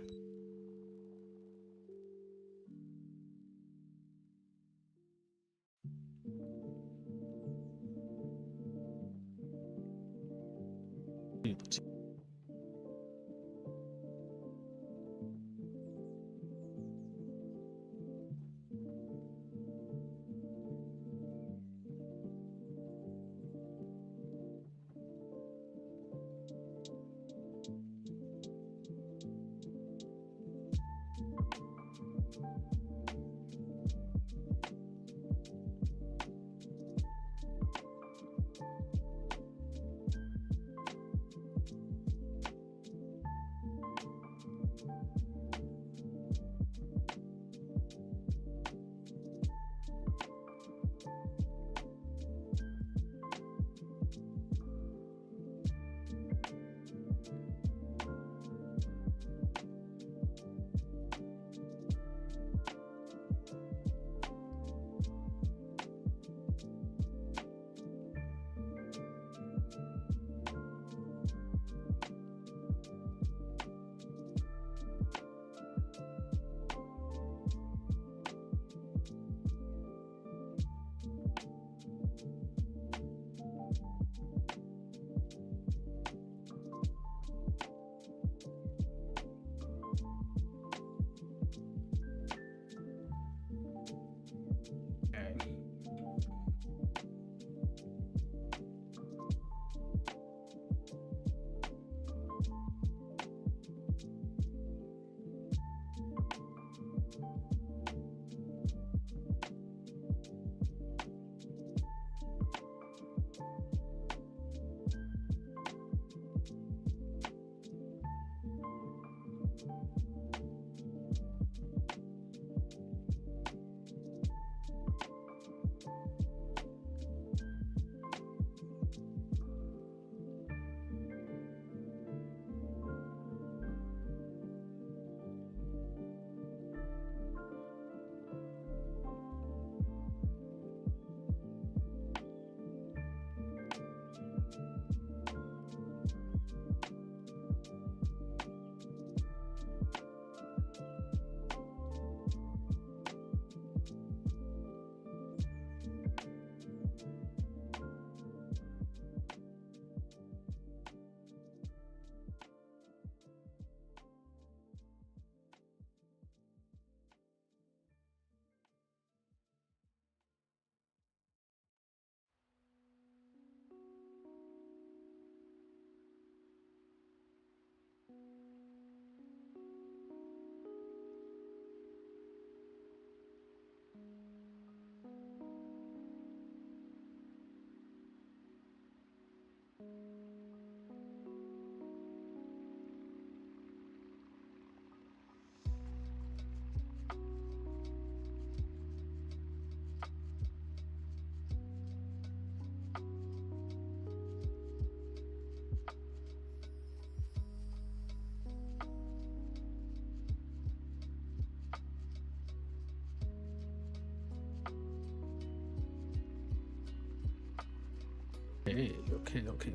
okay.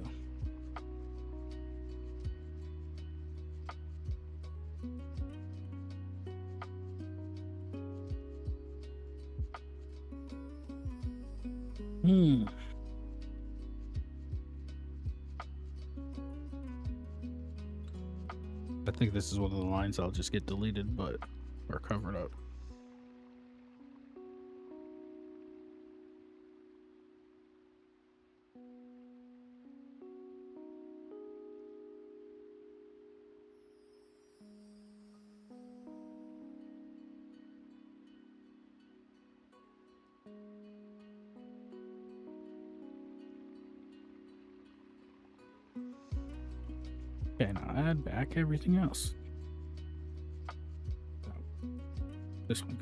I think this is one of the lines I'll just get deleted, but or covered up. Okay, now add back everything else. This one.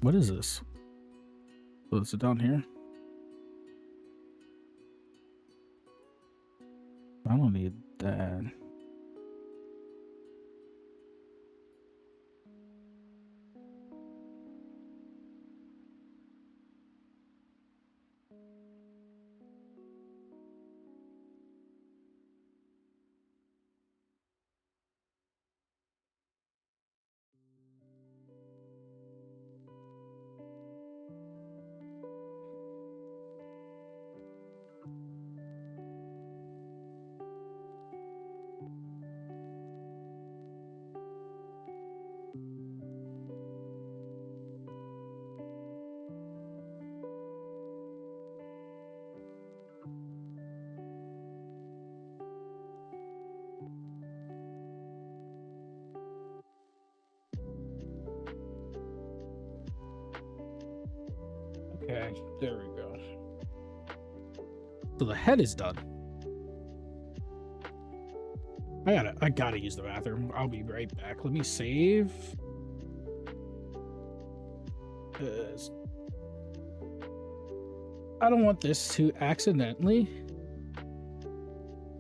What is this? Oh, is it down here? I don't need that. Okay, there we go. So the head is done. I gotta use the bathroom. I'll be right back. Let me save. I don't want this to accidentally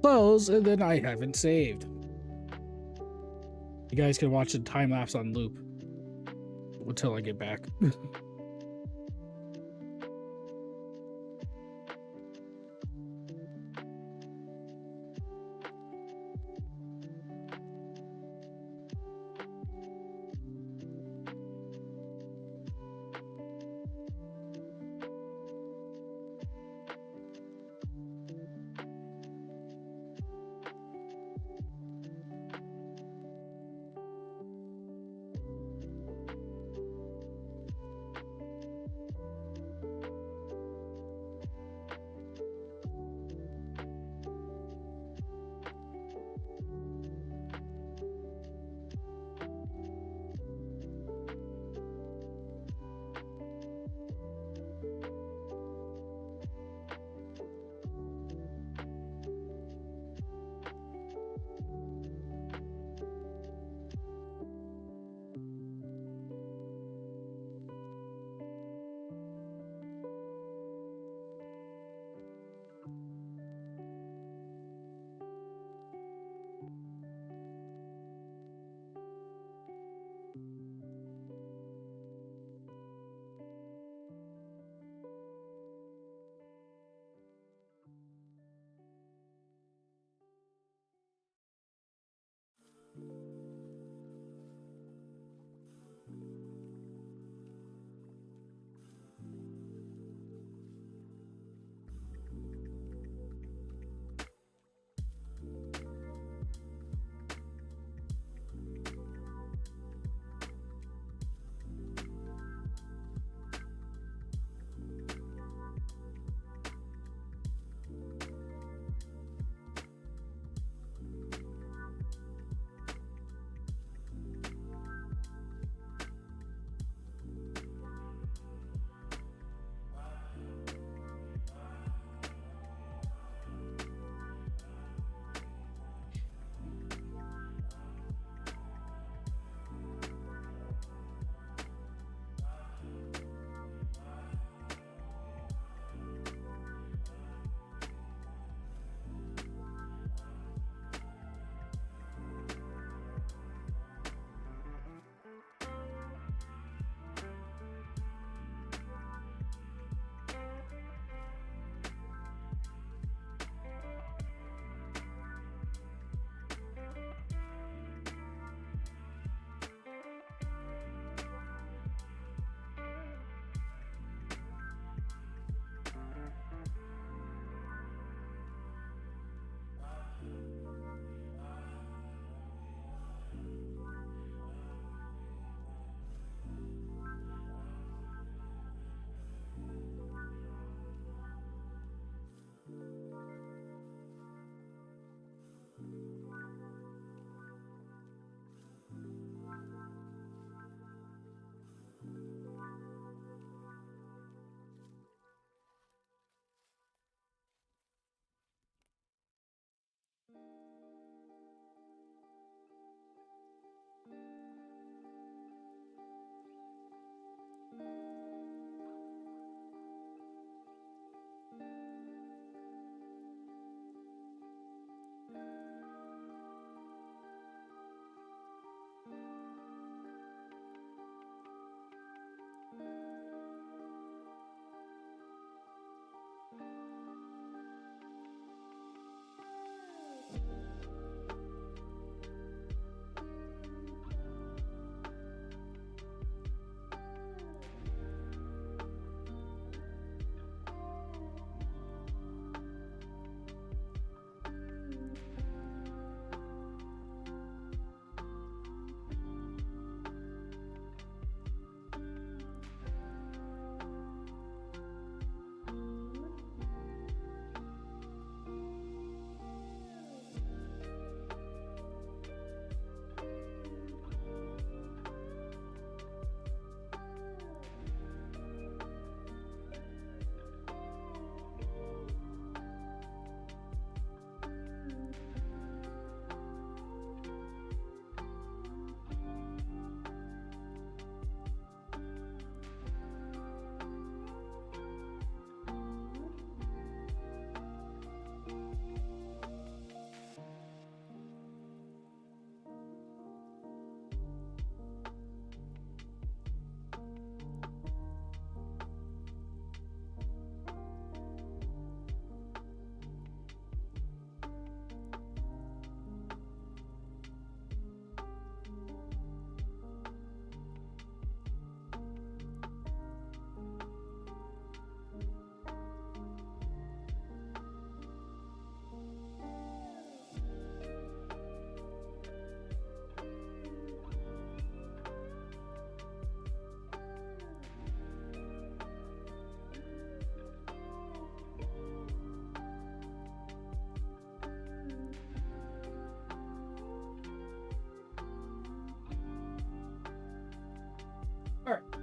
close and then I haven't saved. You guys can watch the time lapse on loop until I get back.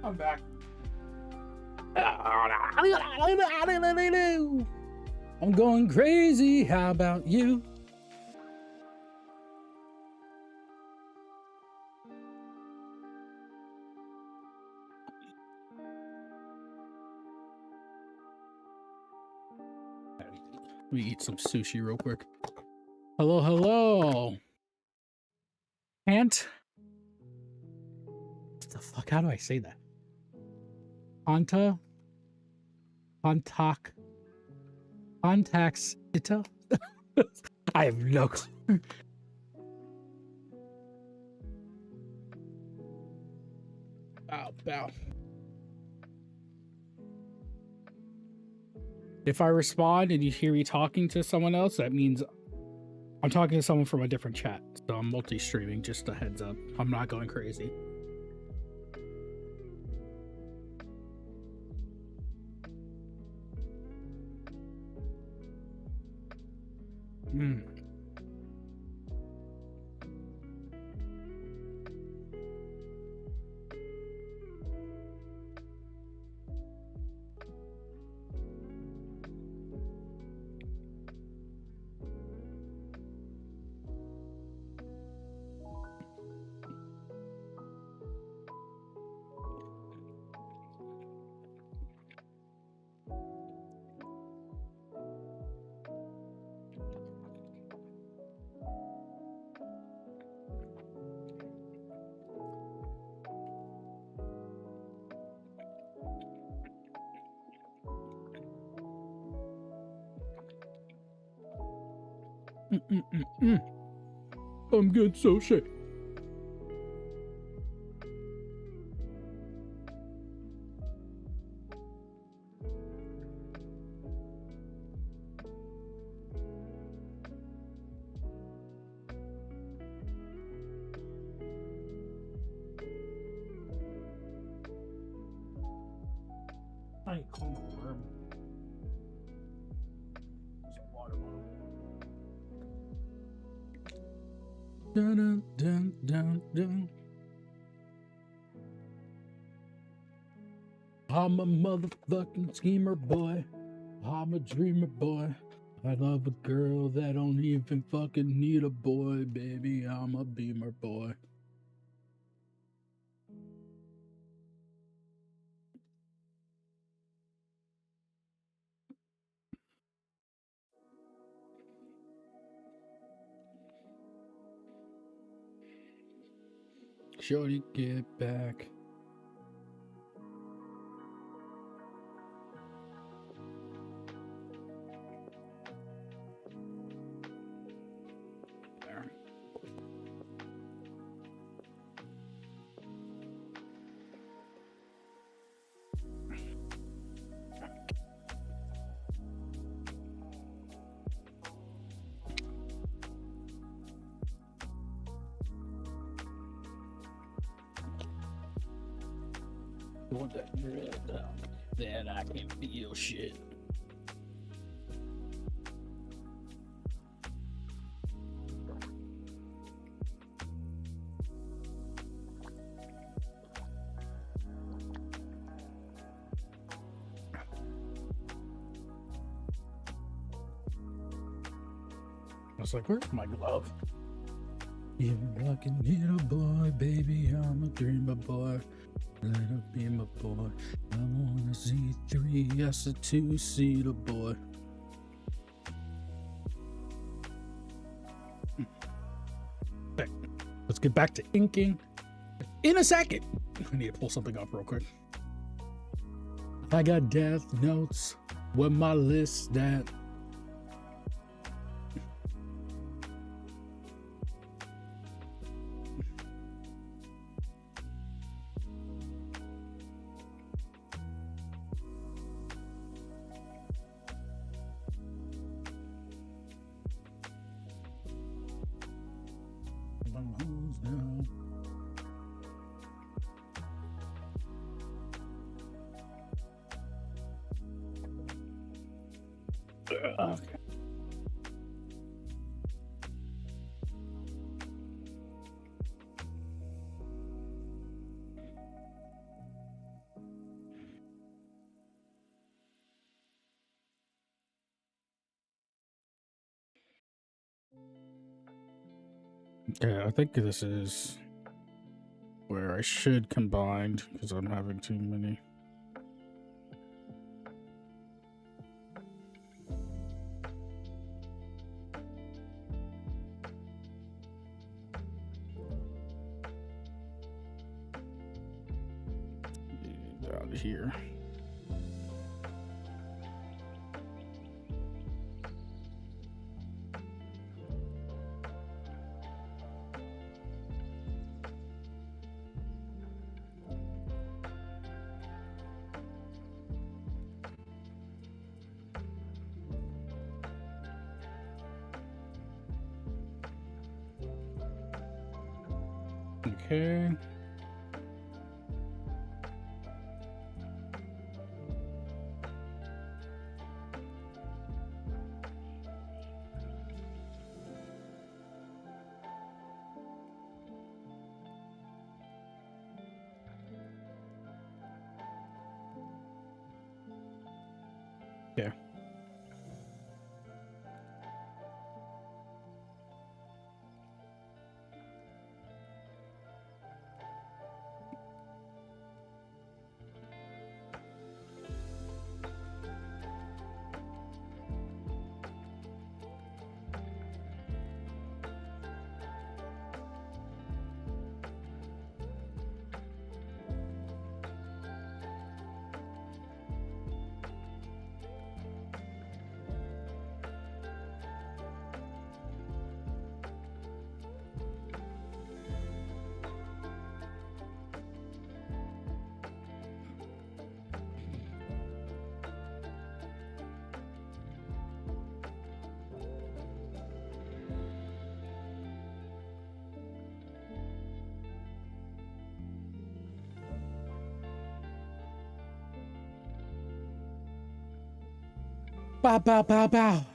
I'm back. I'm going crazy. How about you? Let me eat some sushi real quick. Hello, hello. Ant? What the fuck? How do I say that? Anta? Pontac? Pontax Ita? I have no clue. Bow, bow. If I respond and you hear me talking to someone else, that means I'm talking to someone from a different chat. So I'm multi-streaming, just a heads up. I'm not going crazy. Hmm. I'm good, so shit. I ain't calling a worm. There's a water bottle. Dun, dun, dun, dun. I'm a motherfucking schemer boy. I'm a dreamer boy. I love a girl that don't even fucking need a boy, baby. I'm a beamer boy. Shorty, get back. There. Want that red that I can feel shit. I was like, where's my glove? You're fucking need a boy, baby. I'm a dreamer boy. Let her be my boy. I wanna see three, yes, a two-seater boy. Okay, let's get back to inking in a second. I need to pull something up real quick. I got death notes. Where my list at? Okay. Okay, I think this is where I should combine because I'm having too many. Out here. Okay. Yeah. Bow, bow, bow, bow.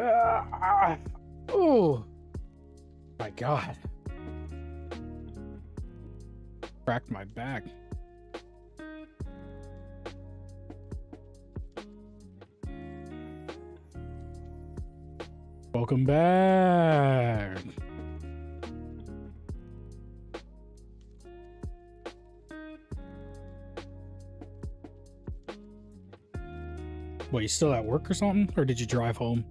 Oh my god. Cracked my back. Welcome back. Wait, you still at work or something? Or did you drive home?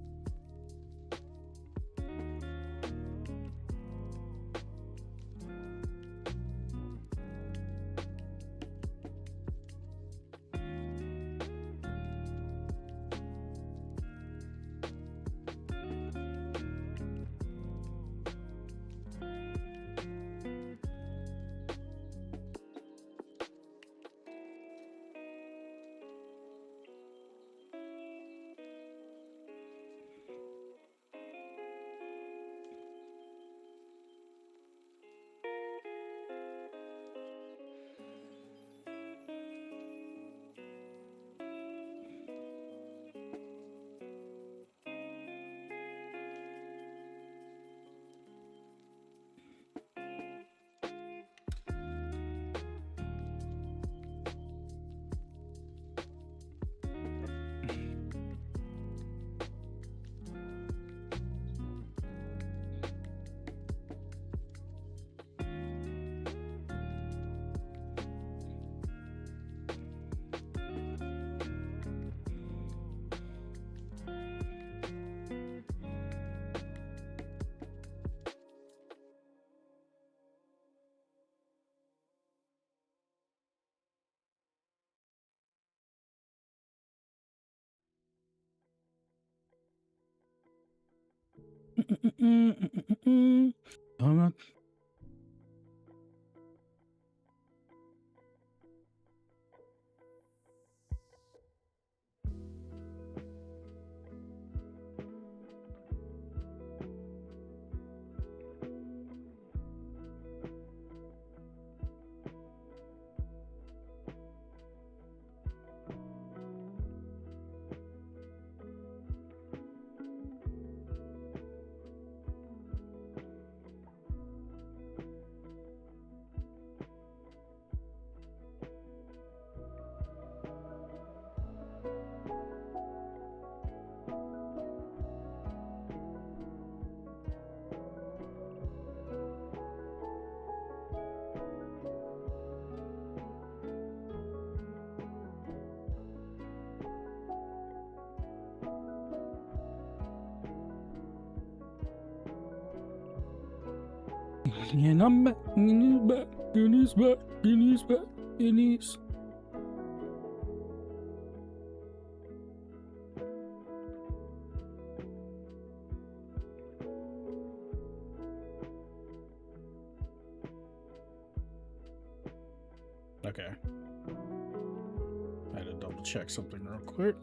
And I'm back, and he's back, and he's back, and he's back, and he's... Okay. I had to double check something real quick.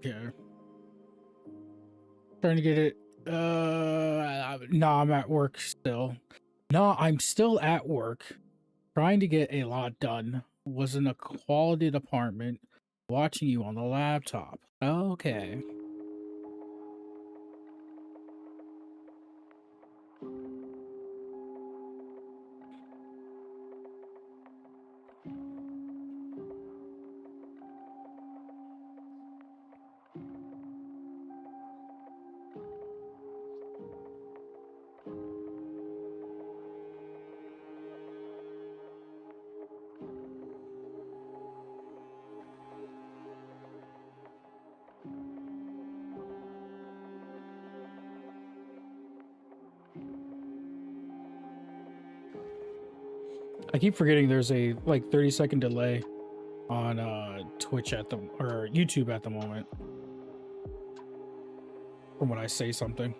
Okay. Trying to get it. No, I'm at work still. No, I'm still at work. Trying to get a lot done. Was in a quality department. Watching you on the laptop. Okay. I keep forgetting there's a like 30-second delay on Twitch or YouTube at the moment from when I say something.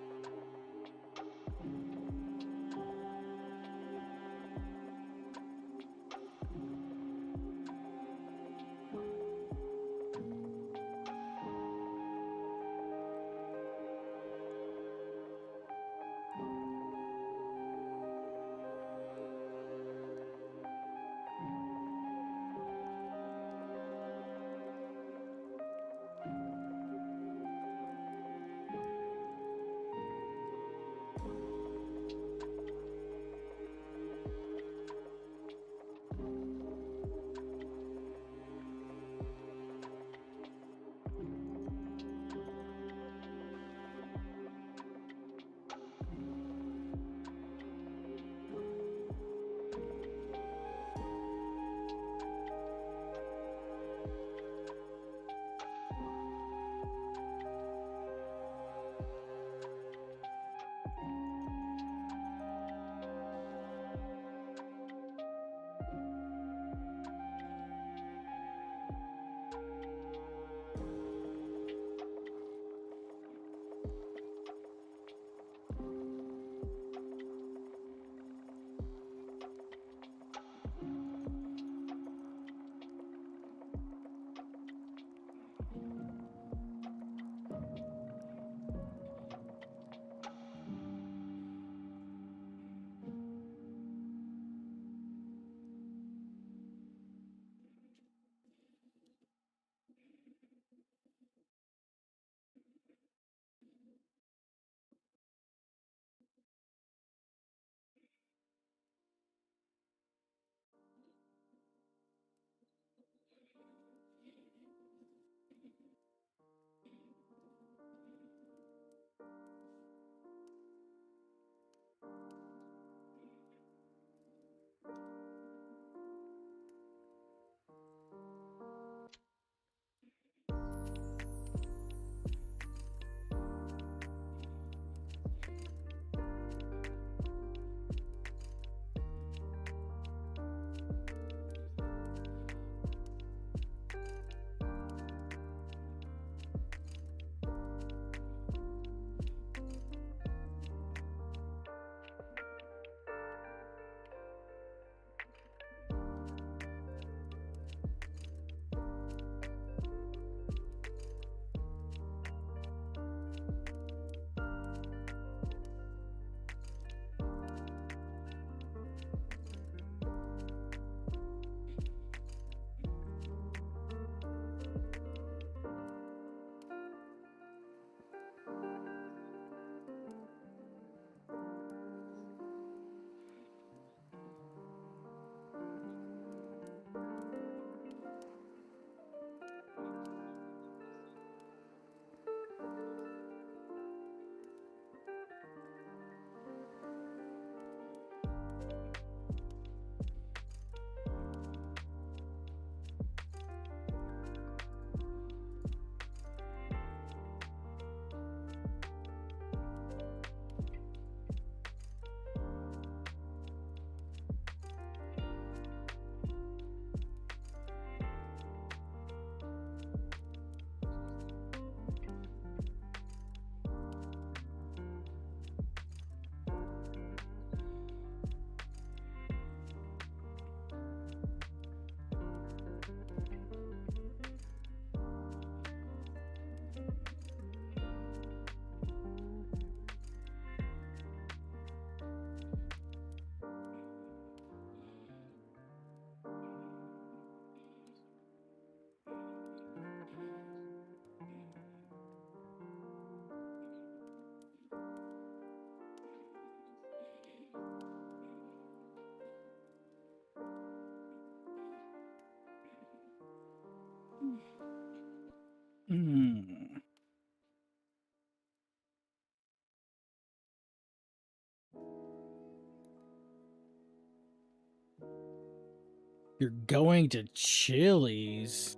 You're going to Chili's.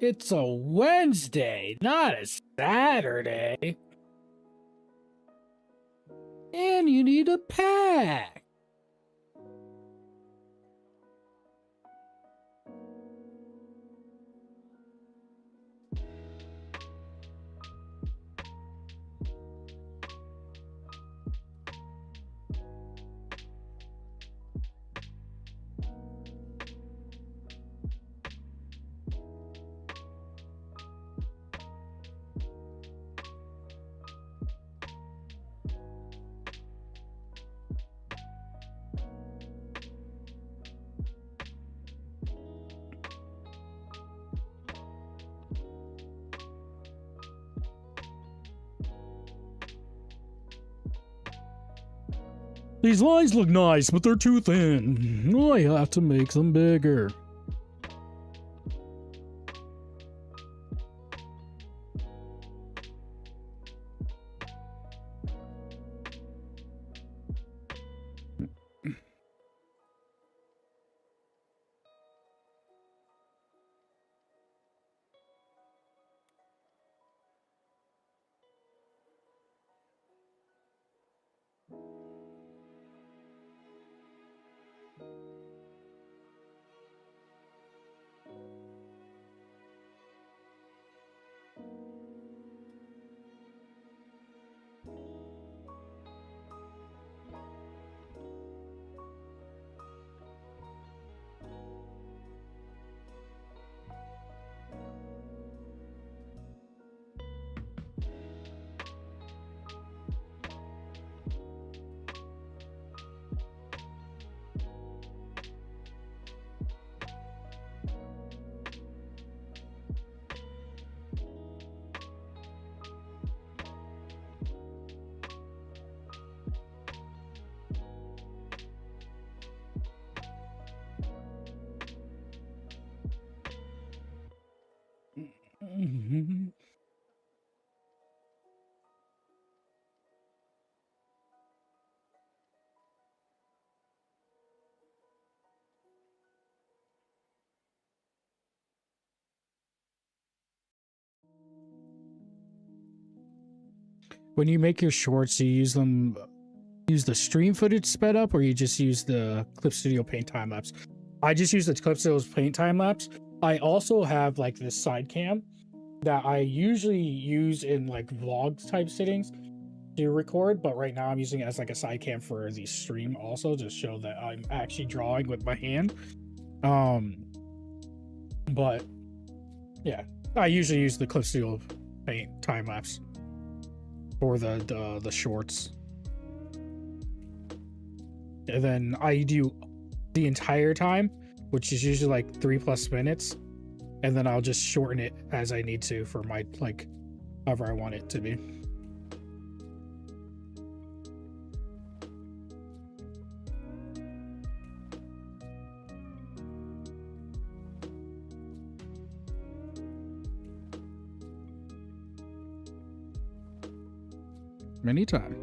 It's a Wednesday, not a Saturday. And you need a pack. These lines look nice, but they're too thin. I have to make them bigger. When you make your shorts, you use the stream footage sped up, or you just use the Clip Studio Paint time lapse? I just use the Clip Studio Paint time lapse. I also have like this side cam that I usually use in like vlog type settings to record, but right now I'm using it as like a side cam for the stream also to show that I'm actually drawing with my hand. But yeah, I usually use the Clip Studio Paint time lapse for the shorts, and then I do the entire time, which is usually like 3+ minutes, and then I'll just shorten it as I need to for my like however I want it to be. Anytime.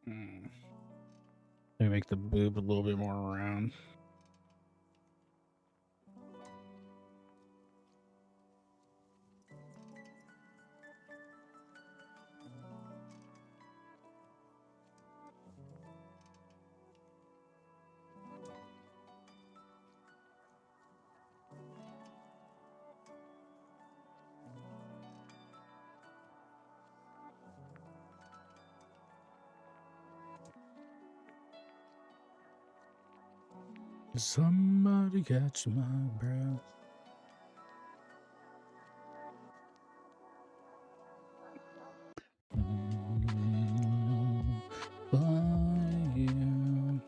Let me make the boob a little bit more round. Somebody catch my breath. By you.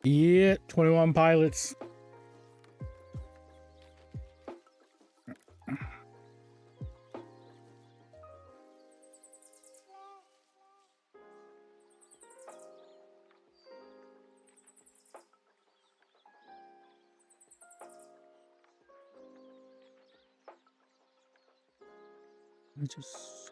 Yeah, 21 Pilots. I just...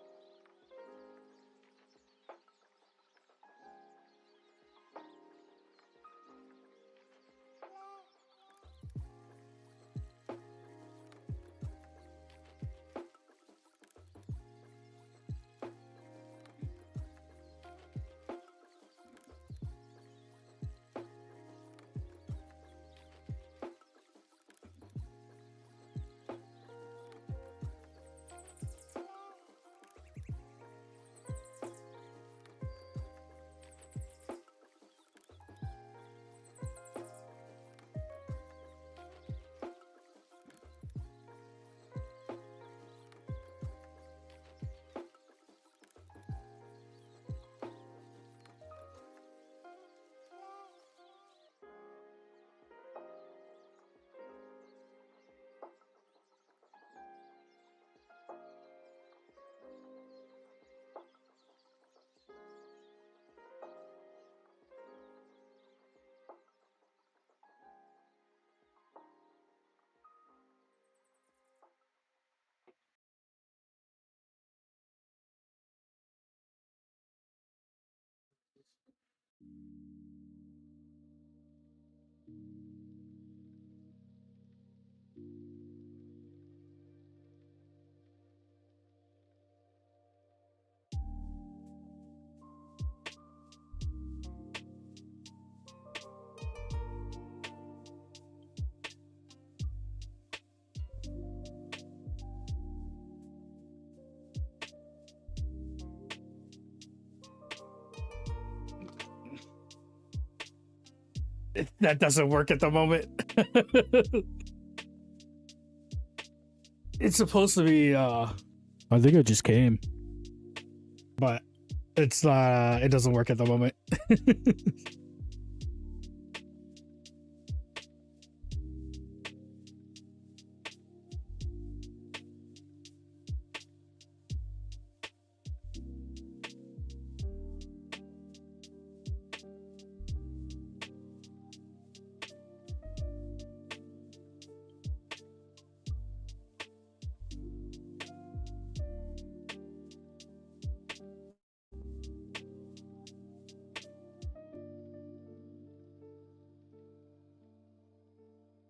That doesn't work at the moment. It's supposed to be I think it just came. But it's it doesn't work at the moment.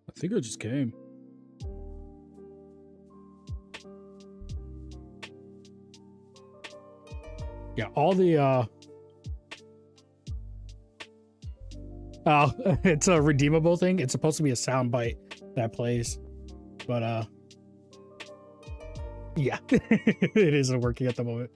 I think it just came. Yeah, all the oh, it's a redeemable thing. It's supposed to be a sound bite that plays. But yeah. It isn't working at the moment.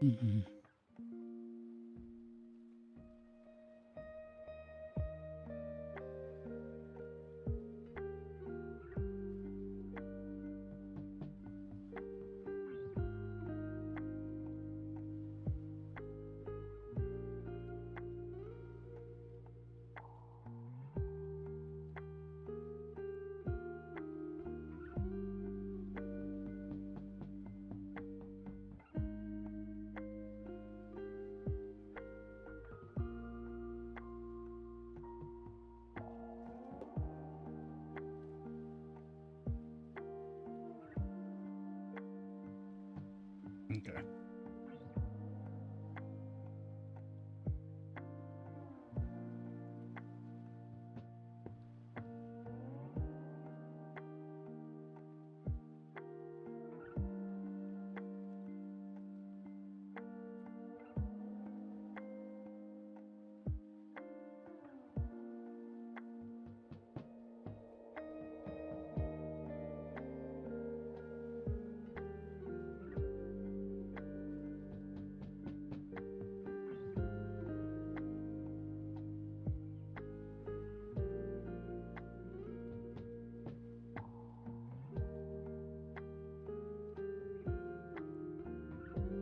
Mm-hmm. Okay.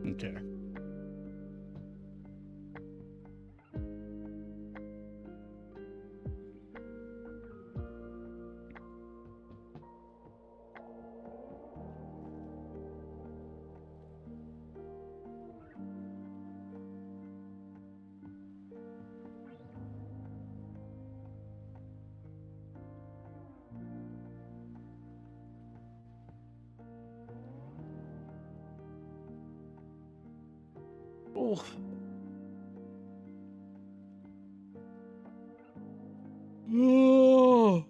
Okay. Oh. Oh.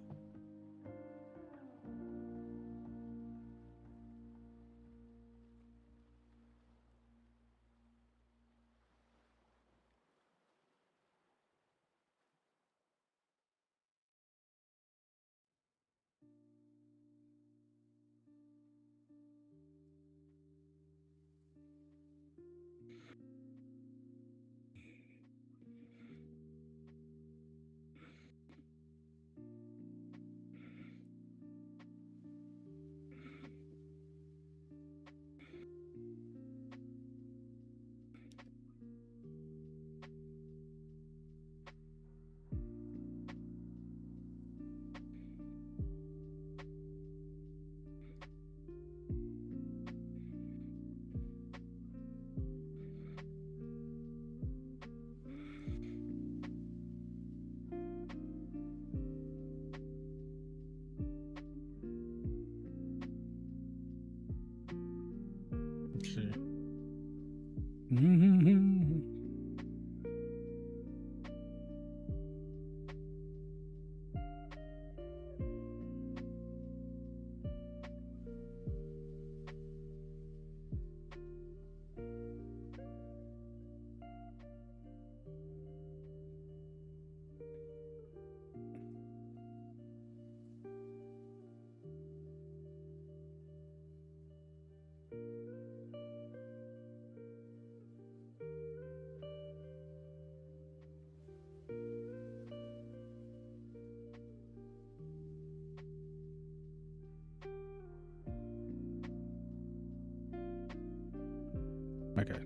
Okay.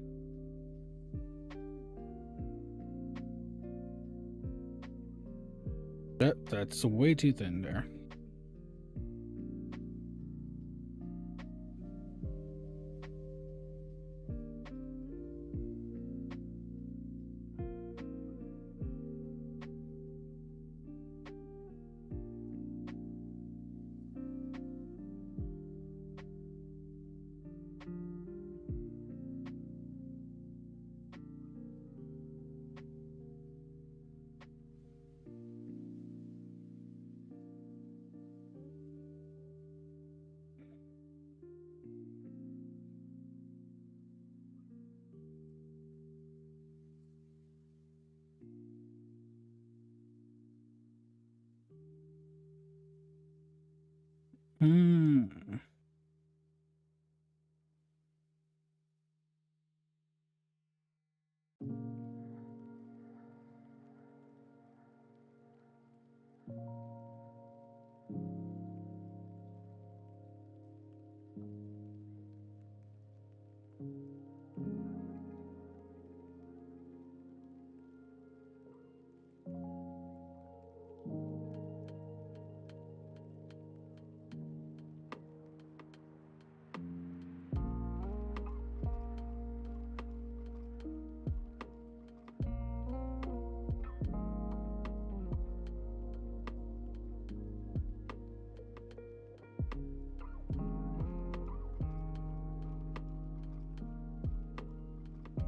Yep, that's way too thin there. Hmm.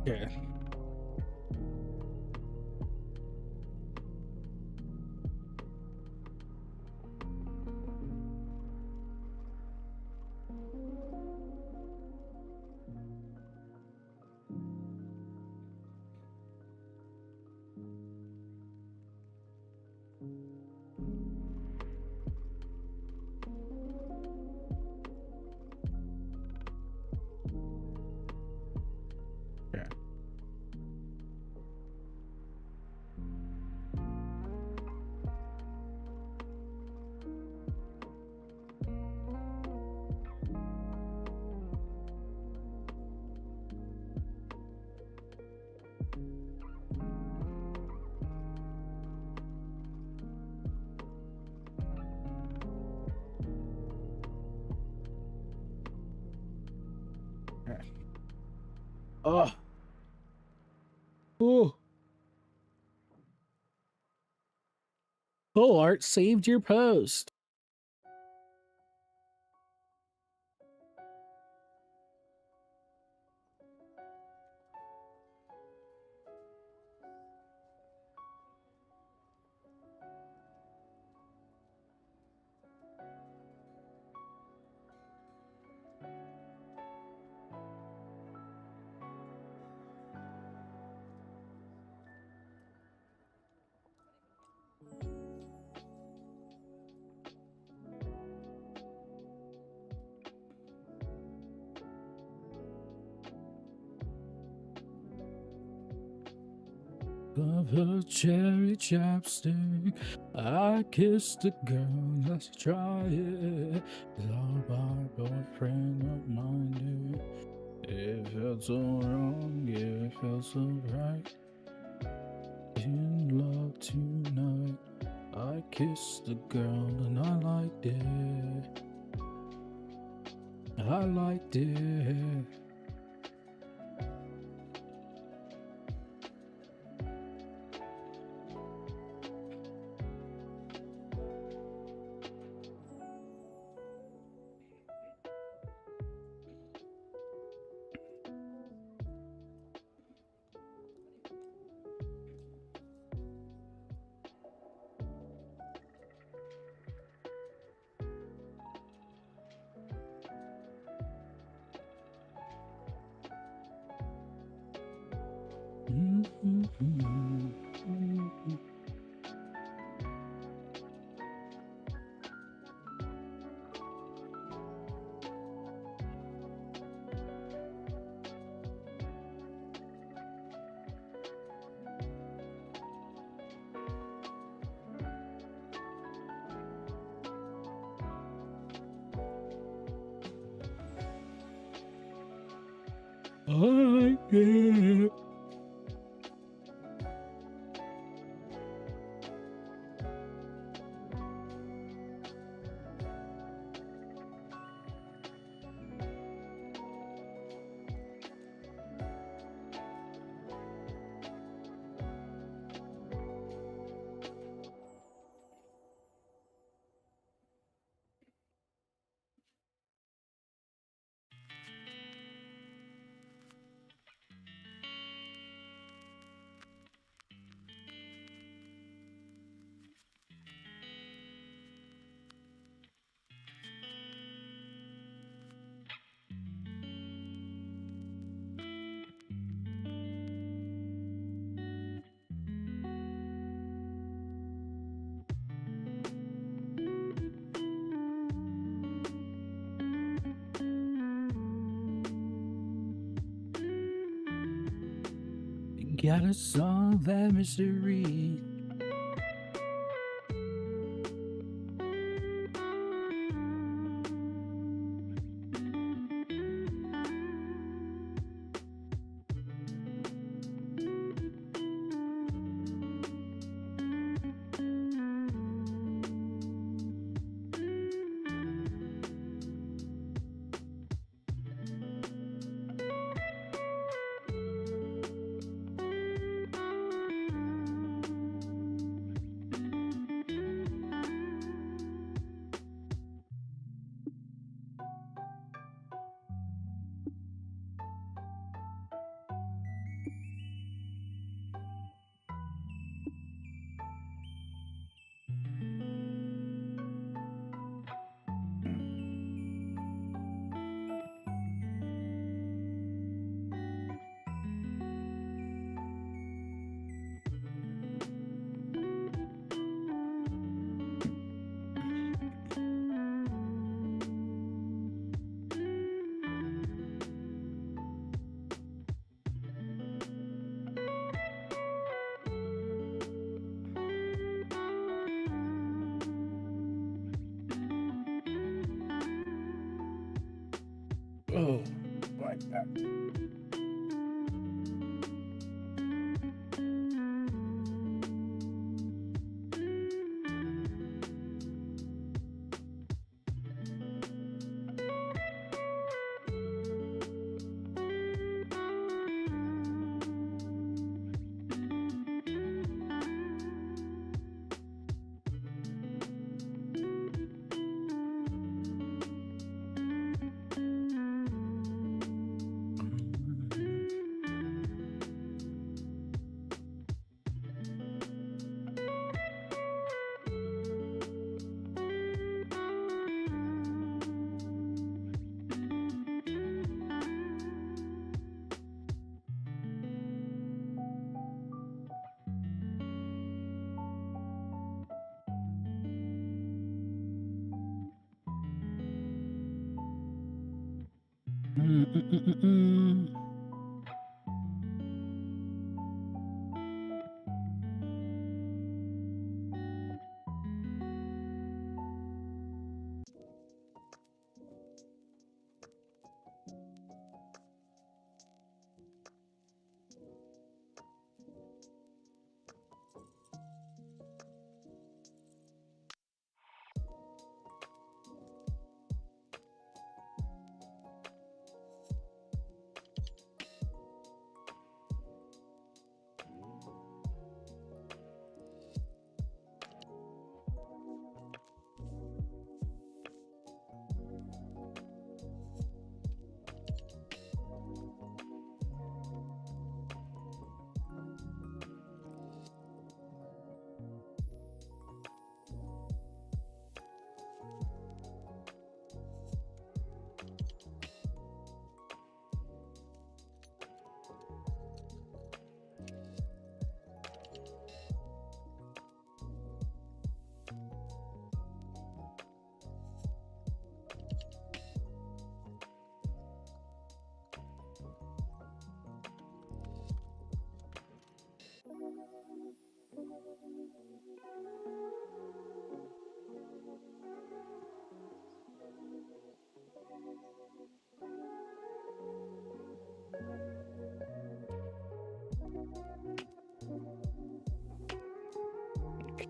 Yeah. Yeah. Yeah. Oh. Oh. Oh, Art saved your post. Of her cherry chapstick, I kissed a girl, let's try it. Love our boyfriend of mine, dude. It felt so wrong, yeah, it felt so right. In love tonight, I kissed the girl and I liked it. I liked it. I Gotta solve that mystery. Oh, like that.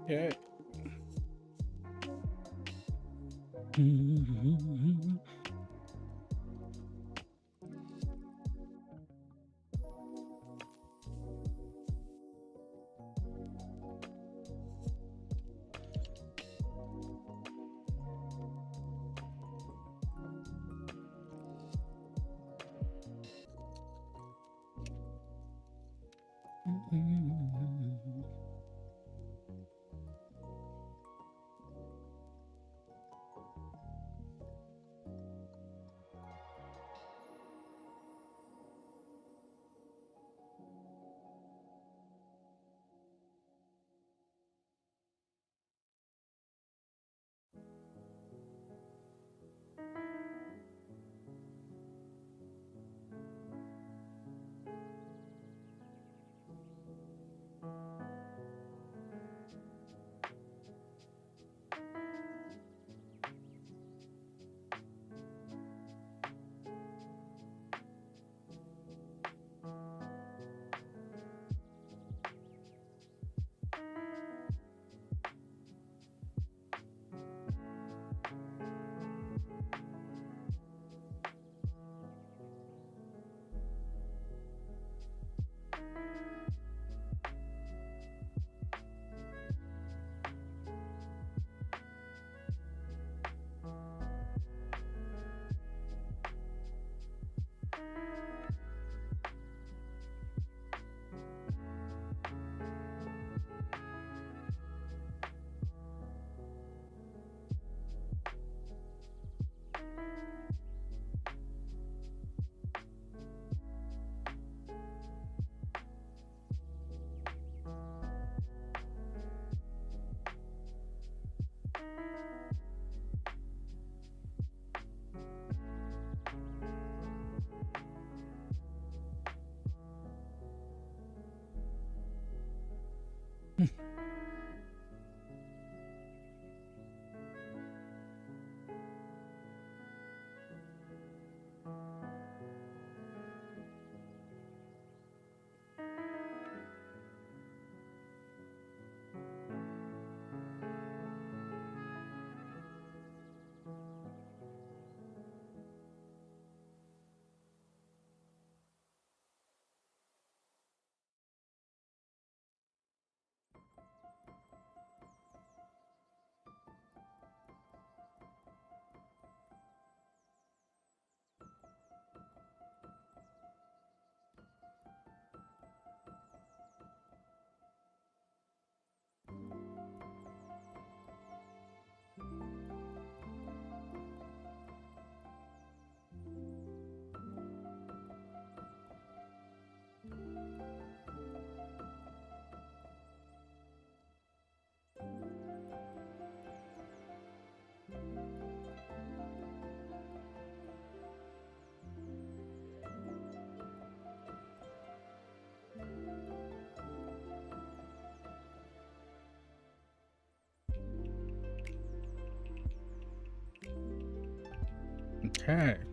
Okay. Okay.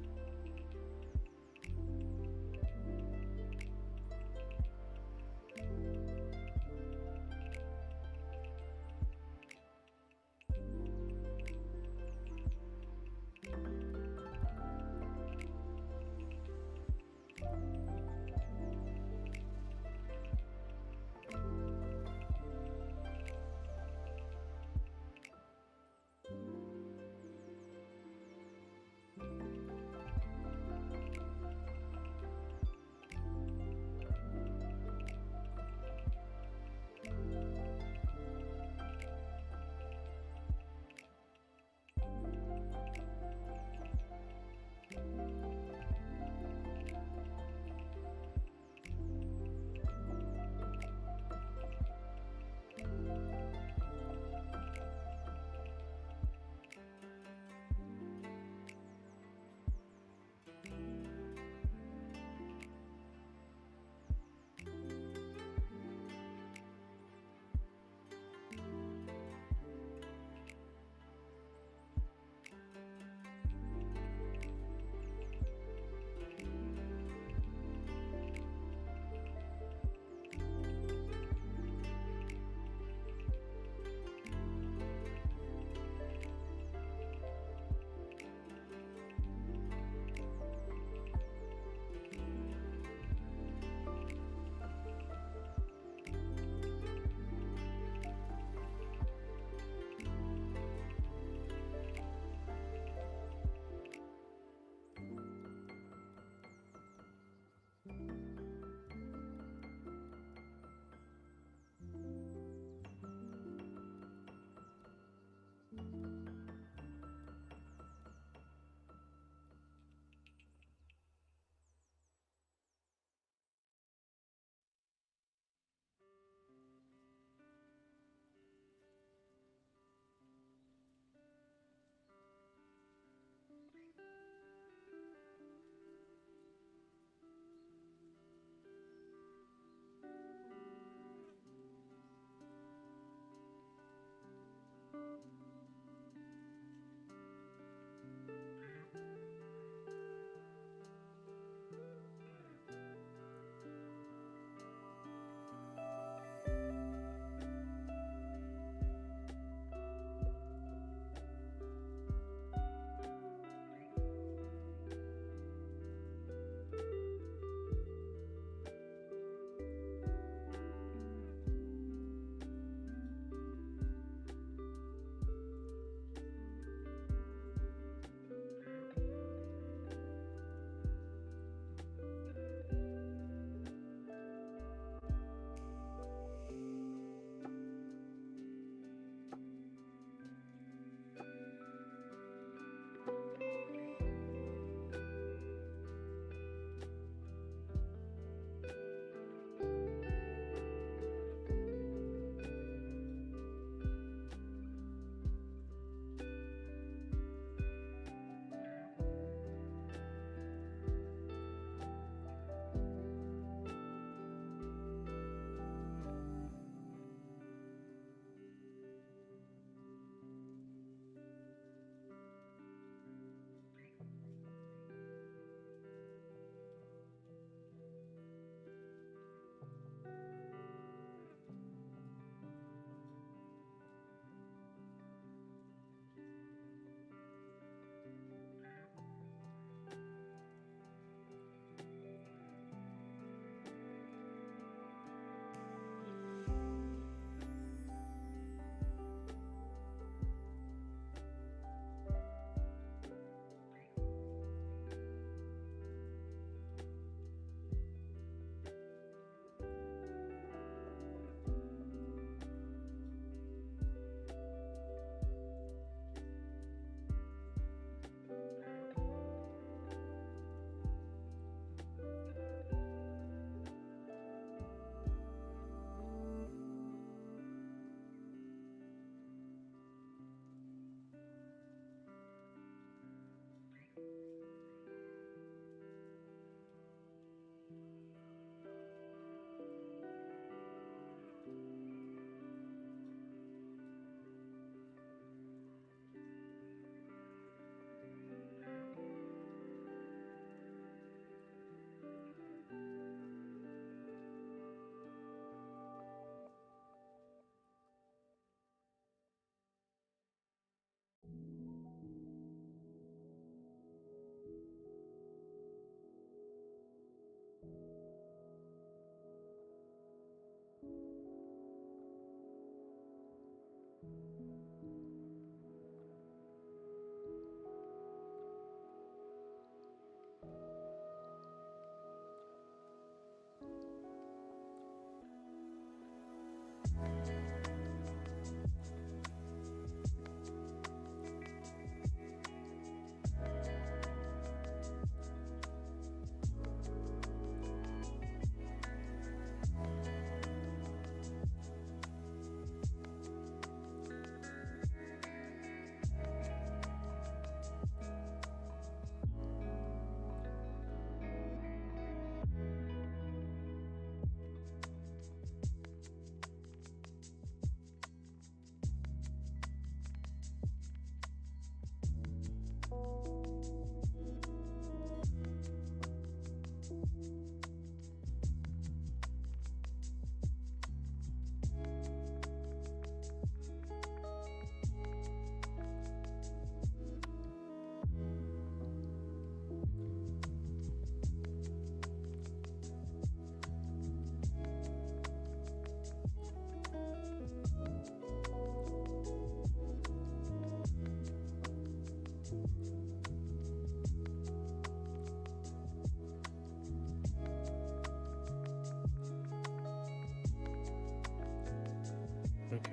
Okay.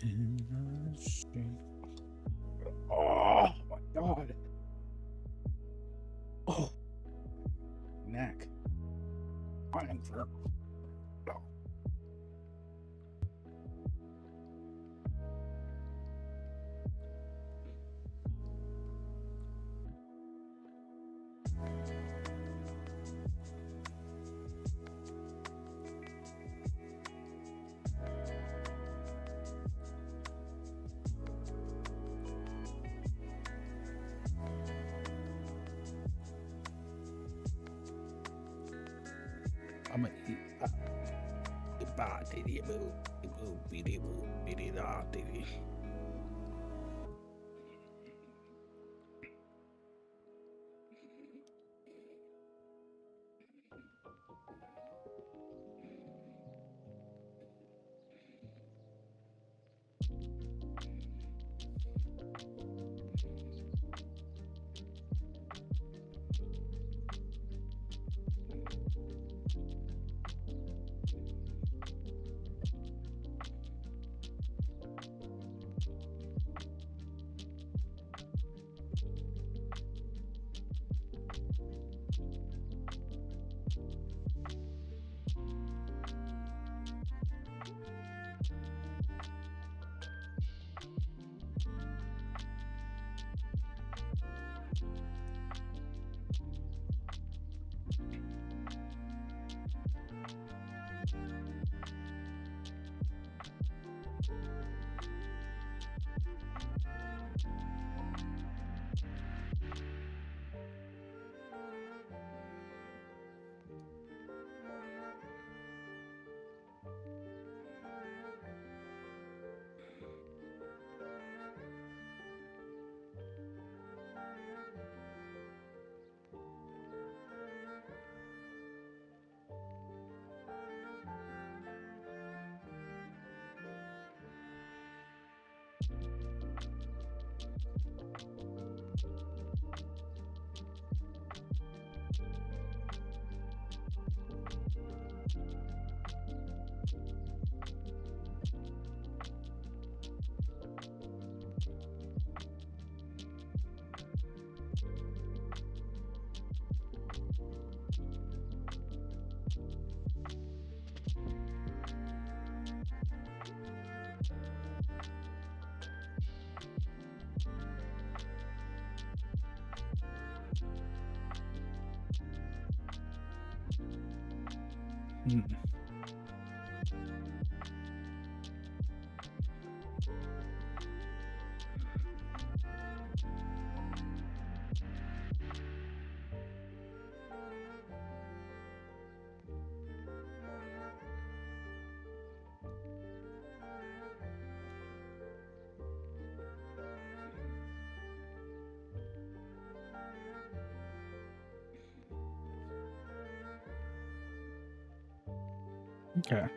In the street. Oh my god. Oh, neck. I am for. I'm gonna eat. Mm. Okay.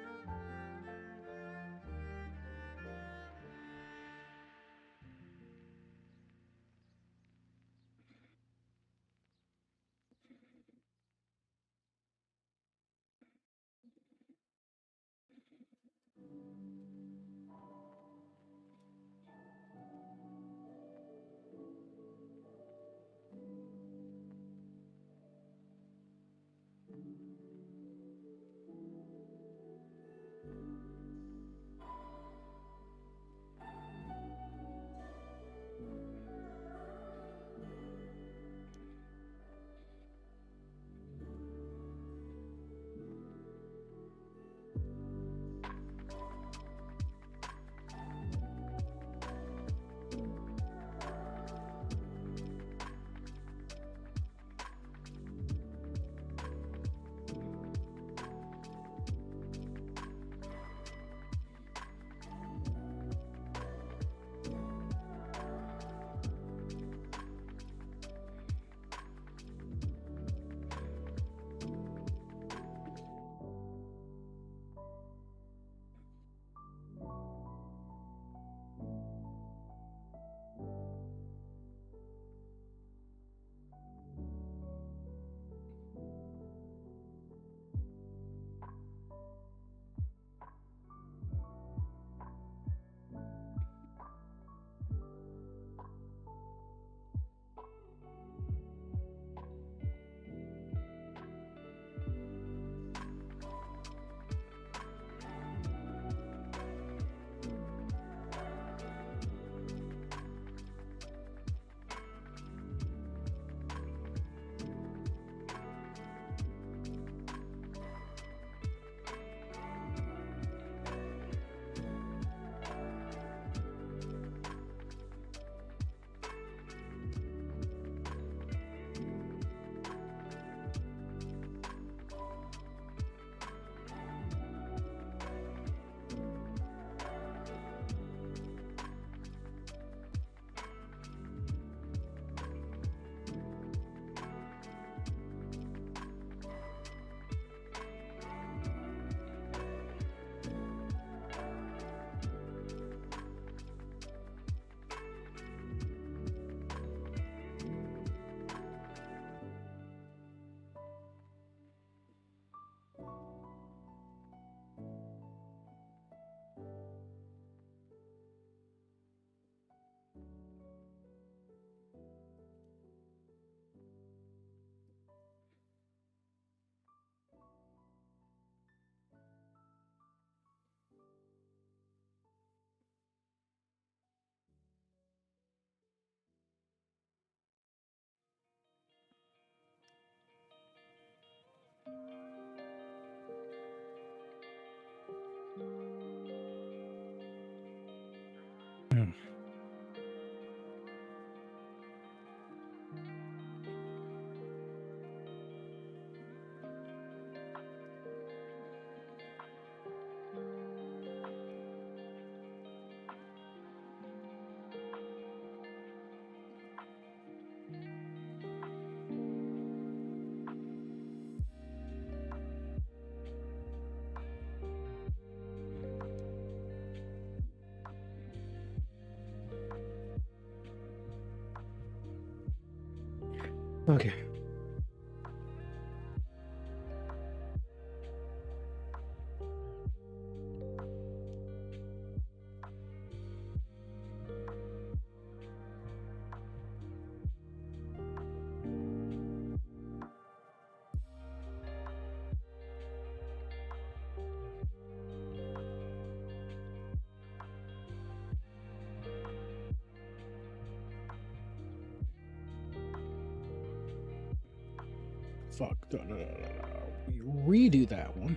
Okay. Fuck. We redo that one.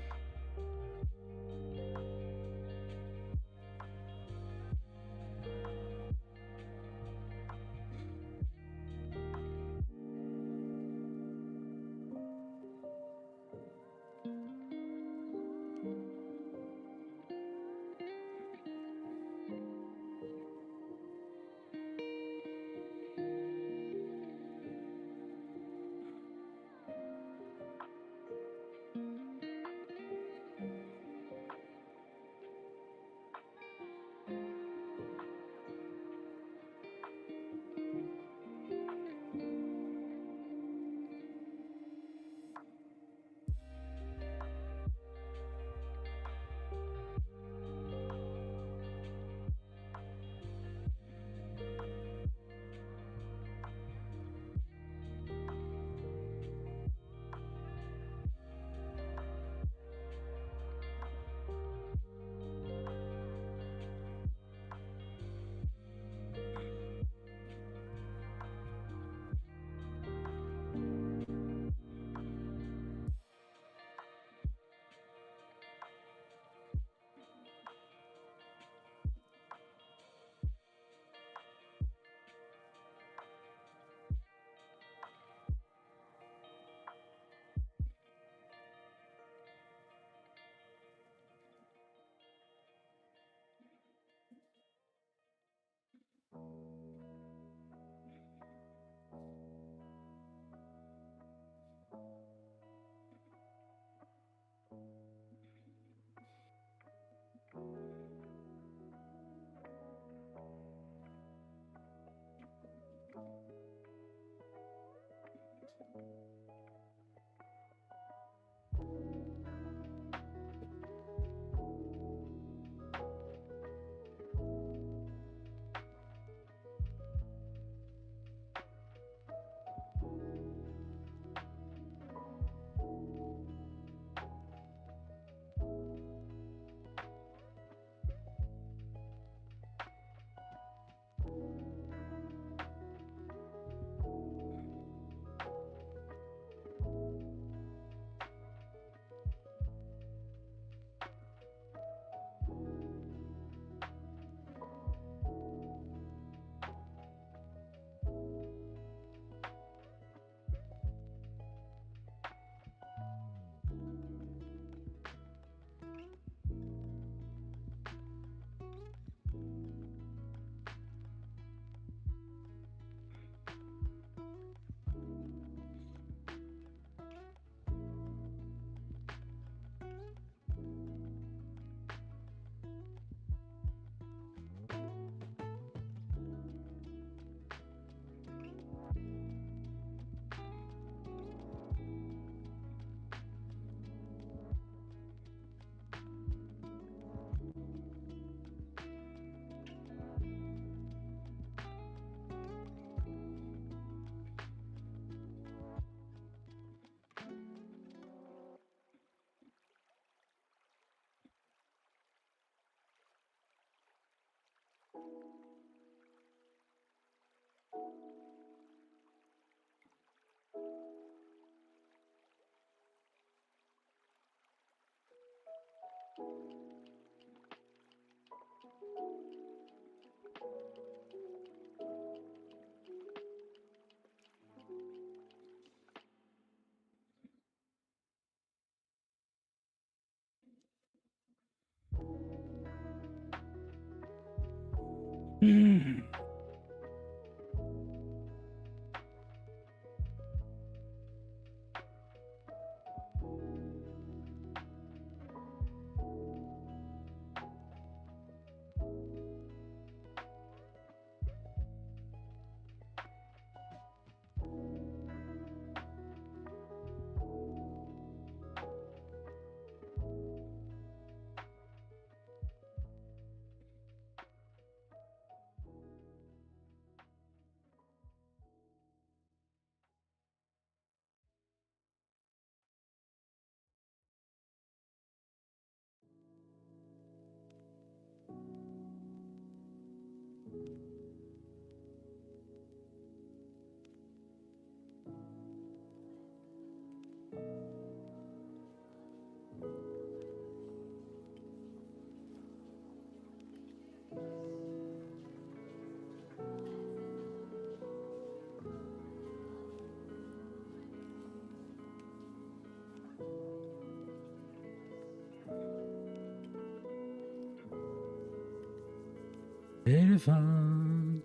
If I'm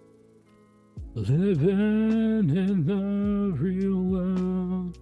living in the real world.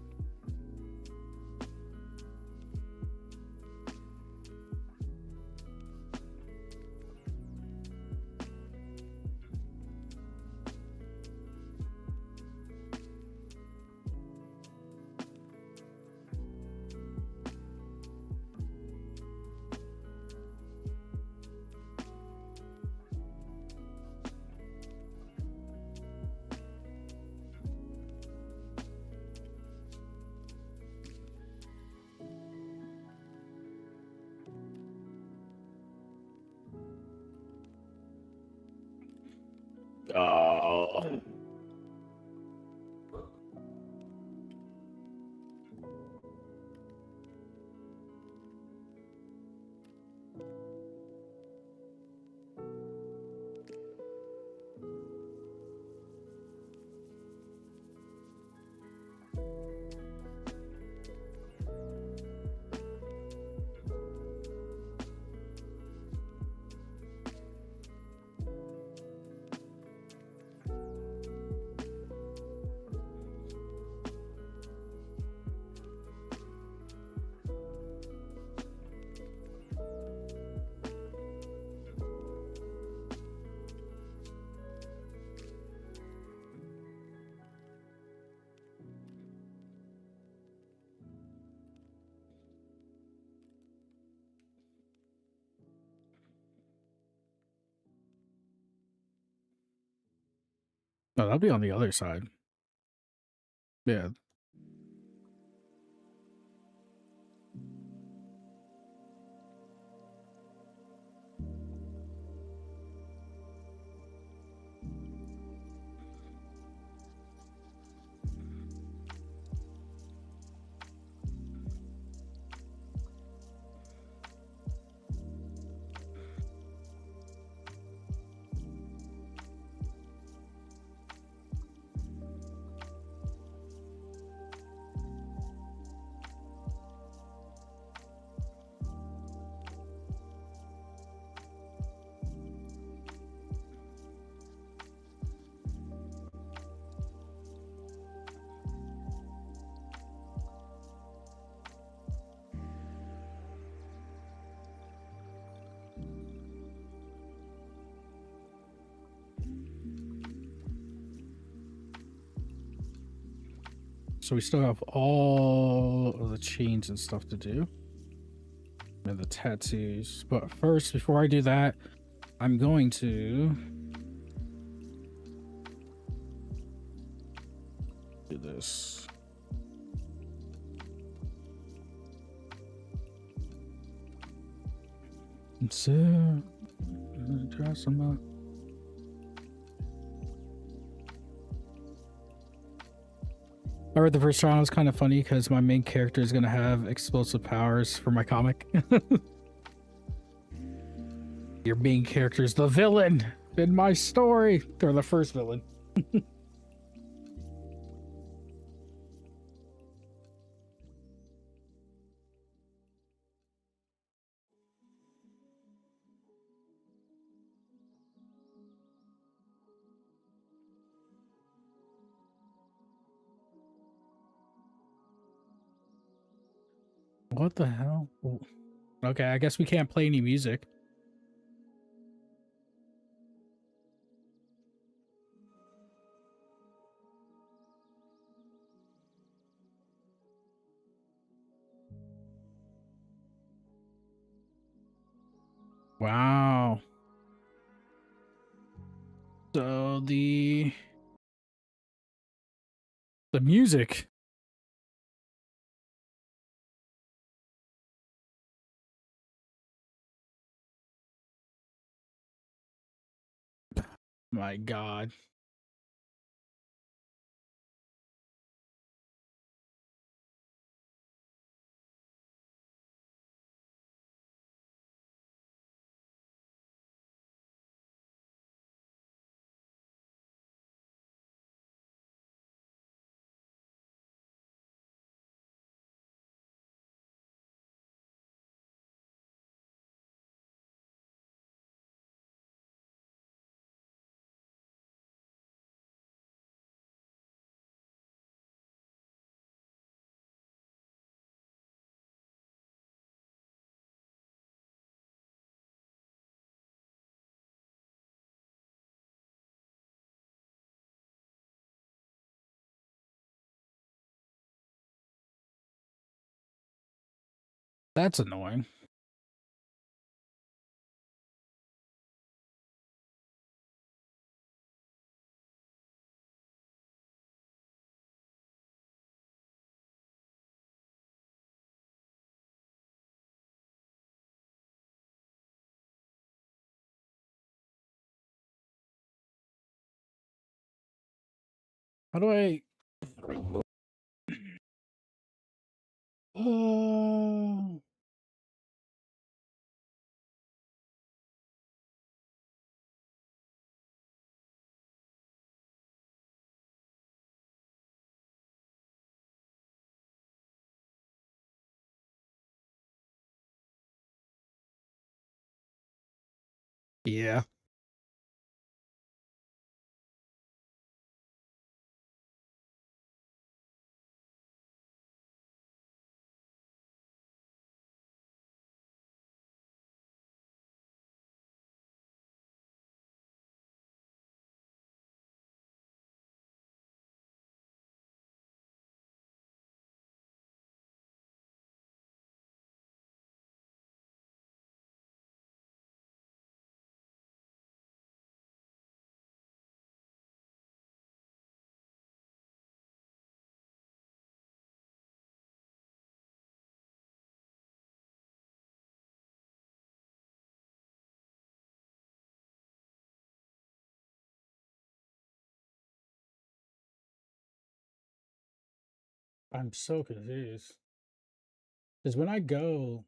Oh. No, that'll be on the other side. Yeah. So we still have all of the chains and stuff to do. And the tattoos. But first, before I do that, I'm going to do this. So, try some. I read the first round. It was kind of funny because my main character is going to have explosive powers for my comic. Your main character is the villain in my story. They're the first villain. What the hell? Oh. Okay, I guess we can't play any music. Wow. So the music. My God. That's annoying. How do I? Uh, yeah. I'm so confused. Because when I go,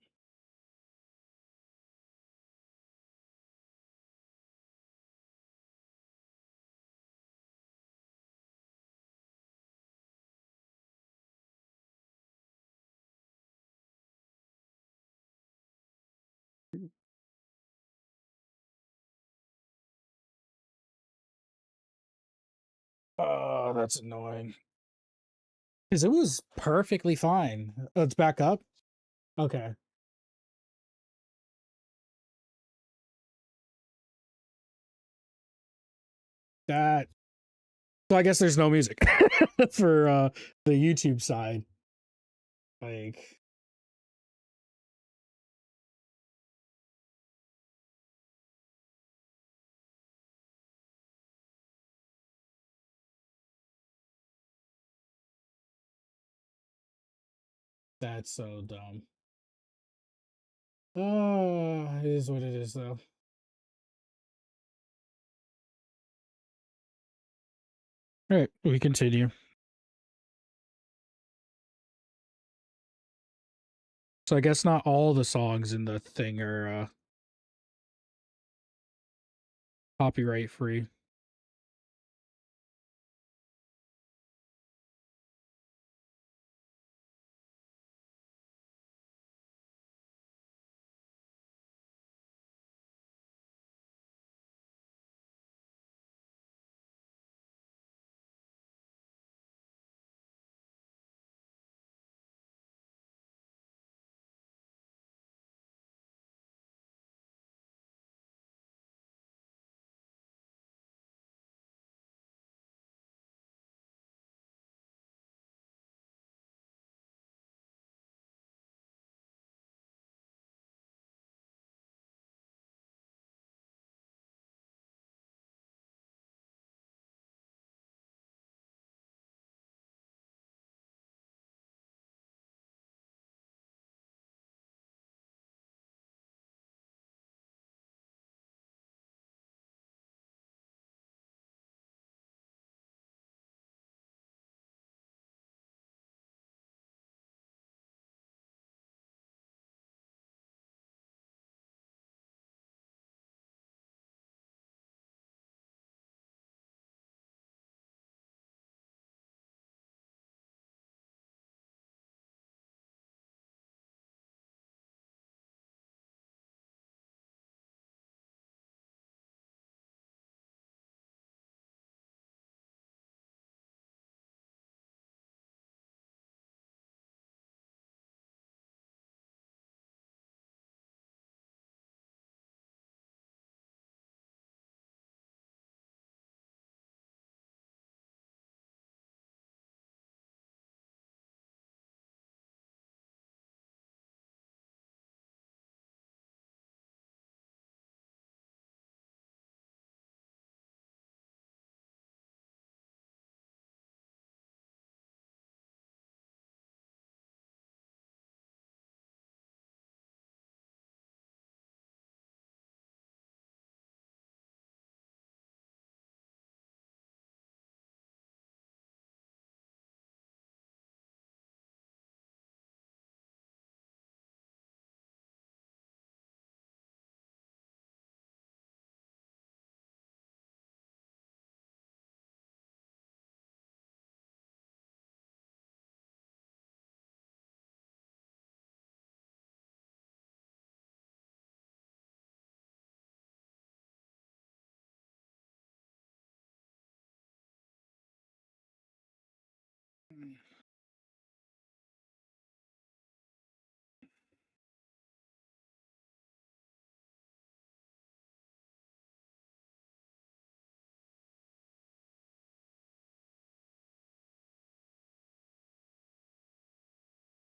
oh, that's annoying. Because it was perfectly fine. Oh, it's back up. Okay. That. So I guess there's no music for the YouTube side. Like, that's so dumb. Oh, it is what it is, though. All right, we continue. So I guess not all the songs in the thing are copyright free.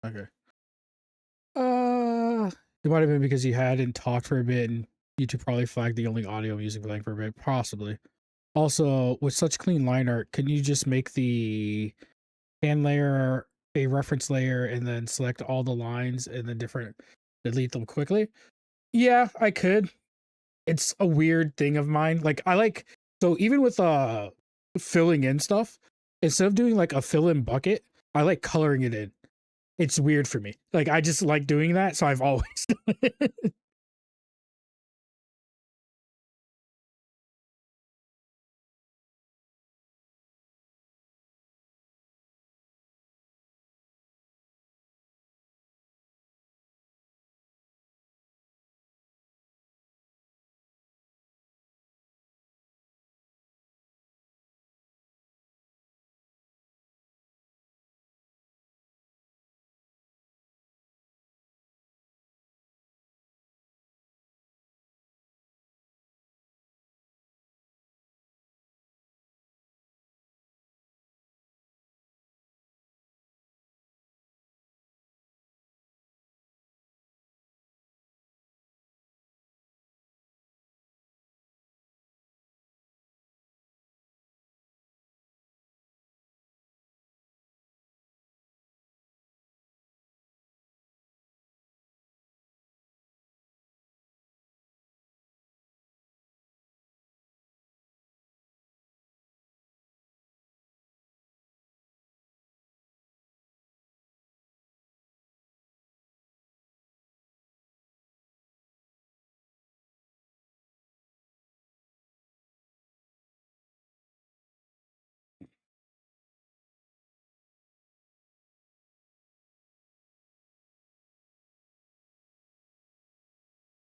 Okay. It might have been because you hadn't talked for a bit and YouTube probably flagged the only audio music playing for a bit, possibly. Also, with such clean line art, can you just make the hand layer a reference layer and then select all the lines and then delete them quickly? Yeah, I could. It's a weird thing of mine. Like I like so even with filling in stuff, instead of doing like a fill in bucket, I like coloring it in. It's weird for me. Like I just like doing that, so I've always done it.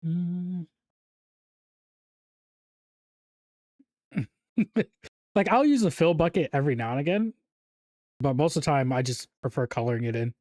Mm. Like I'll use a fill bucket every now and again, but most of the time I just prefer coloring it in.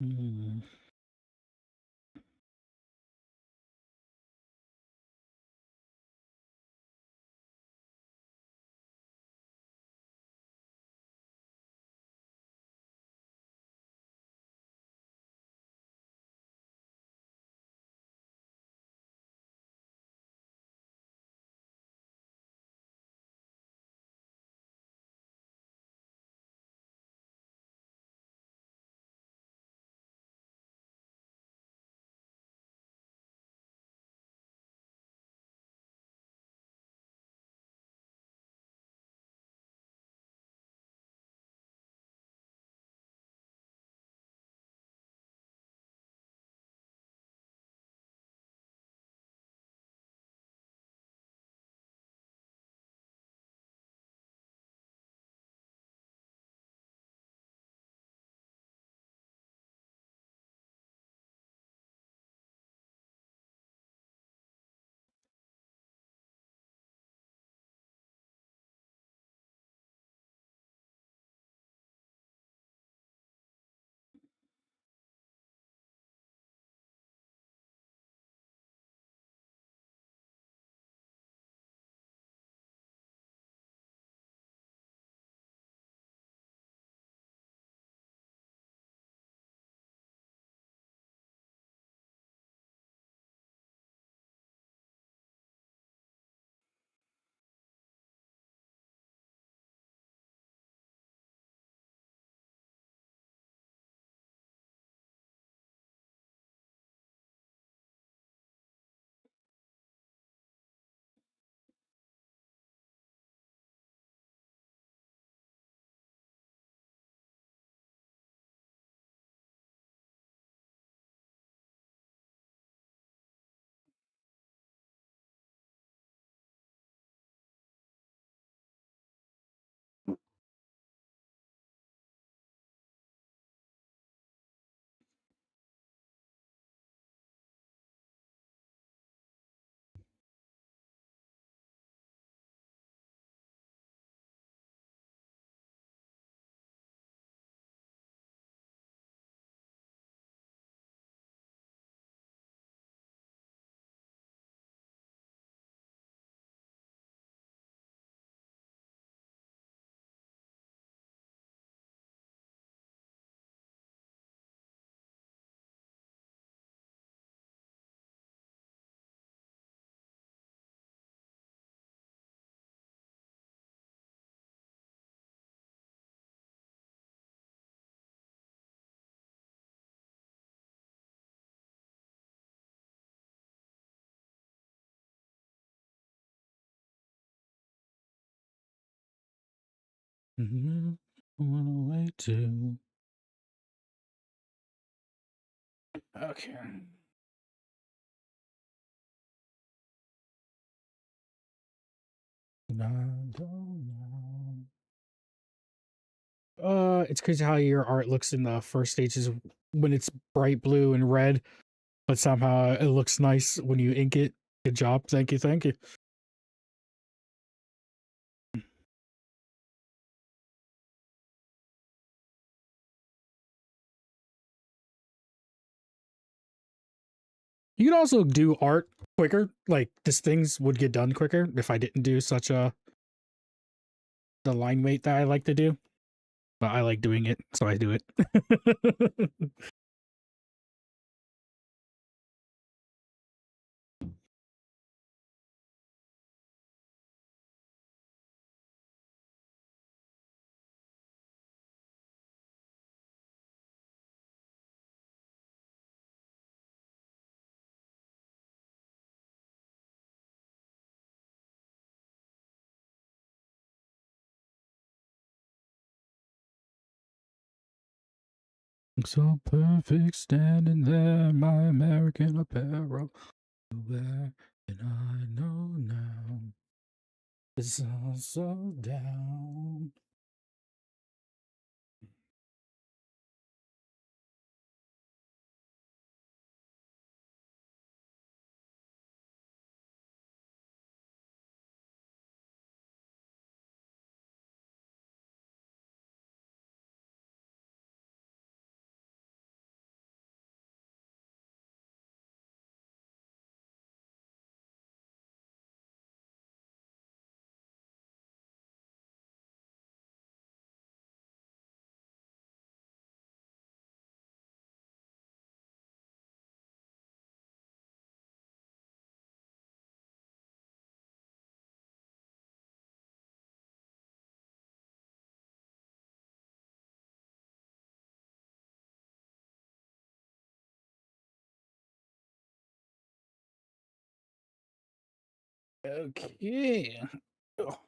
Mm. On away to. Okay. It's crazy how your art looks in the first stages when it's bright blue and red, but somehow it looks nice when you ink it. Good job. Thank you. Thank you. You can also do art quicker. Like these things would get done quicker if I didn't do such a the line weight that I like to do. But I like doing it, so I do it. So perfect standing there, my American apparel. Where can I know now? It's all so down. Okay. Oh.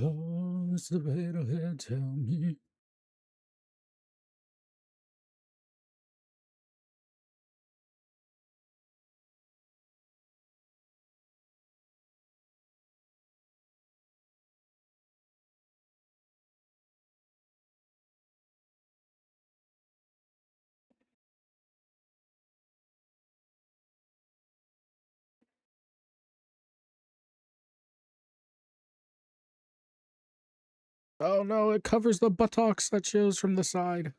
Oh, it's the head, tell me. Oh no, it covers the buttocks that shows from the side.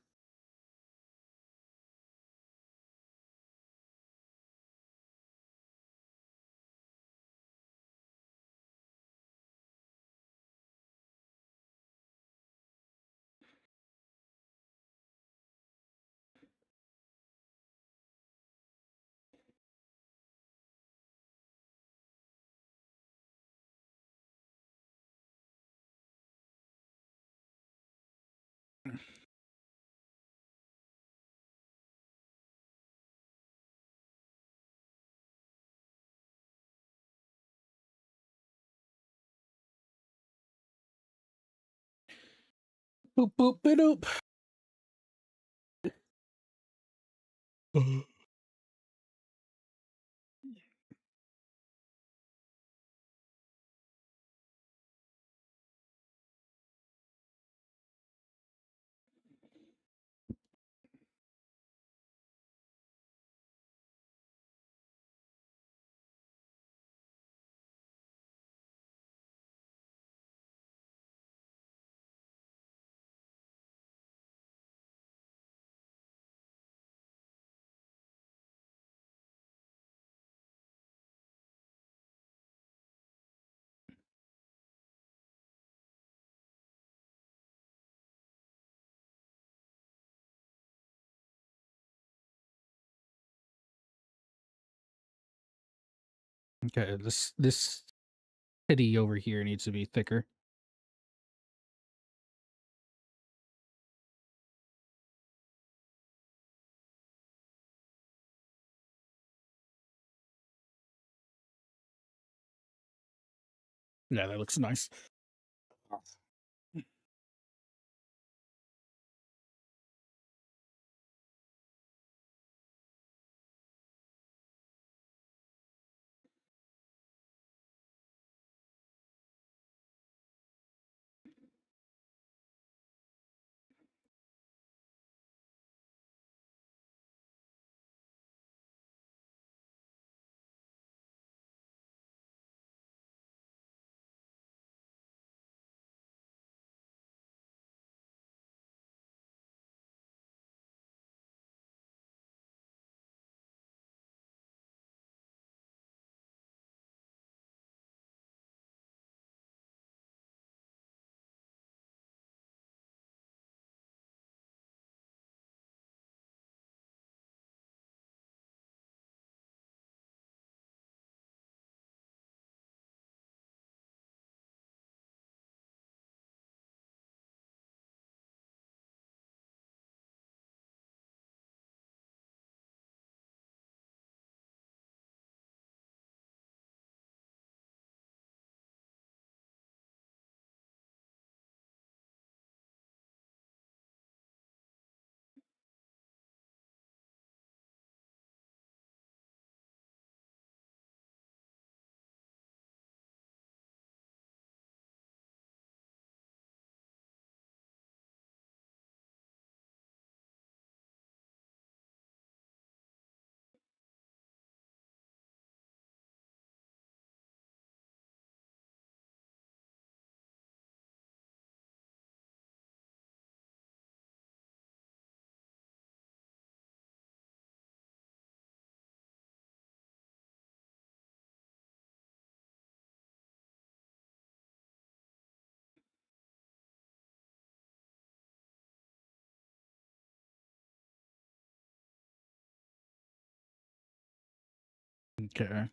Boop boop boop. Okay, this titty over here needs to be thicker. Yeah, that looks nice. Okay.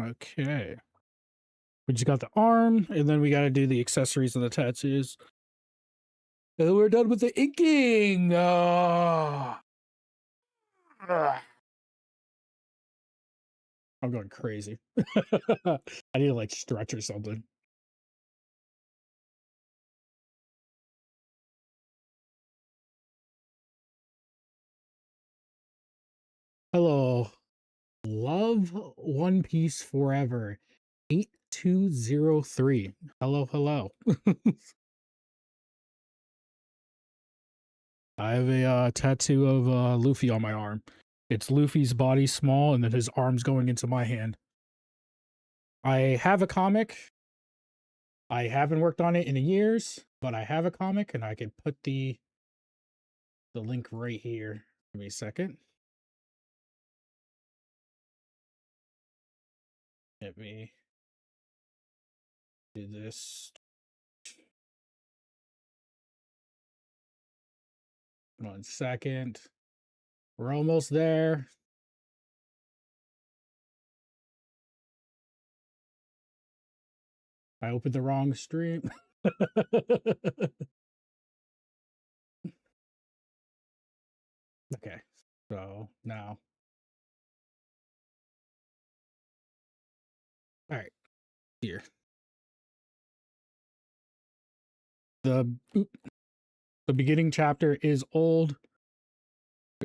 Okay. We just got the arm, and then we got to do the accessories and the tattoos. And we're done with the inking. I'm going crazy. I need to like stretch or something. Hello. Love One Piece Forever. 8203. Hello, hello. I have a tattoo of Luffy on my arm. It's Luffy's body small, and then his arms going into my hand. I have a comic. I haven't worked on it in years, but I have a comic, and I can put the link right here. Give me a second. Let me do this. 1 second. We're almost there. I opened the wrong stream. Okay, so now, all right, here. The the beginning chapter is old.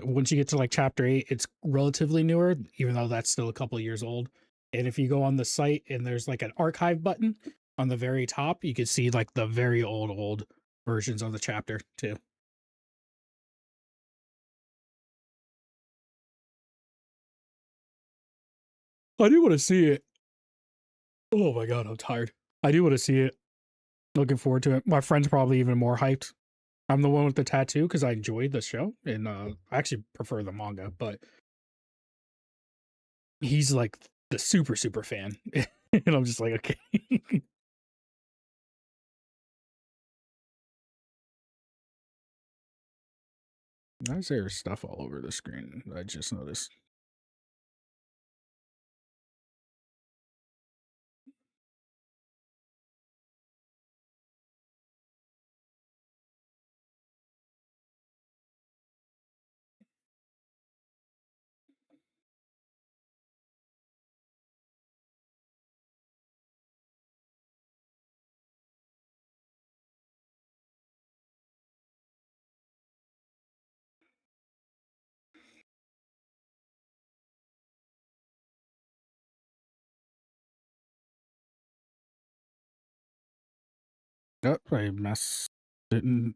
Once you get to like chapter 8, it's relatively newer, even though that's still a couple of years old. And if you go on the site and there's like an archive button on the very top, you can see like the very old versions of the chapter too. I do want to see it. Oh my god, I'm tired. I do want to see it. Looking forward to it. My friend's probably even more hyped. I'm the one with the tattoo because I enjoyed the show and I actually prefer the manga, but he's like the super fan. And I'm just like, okay. Why is there stuff all over the screen? I just noticed. Oh, I messed didn't.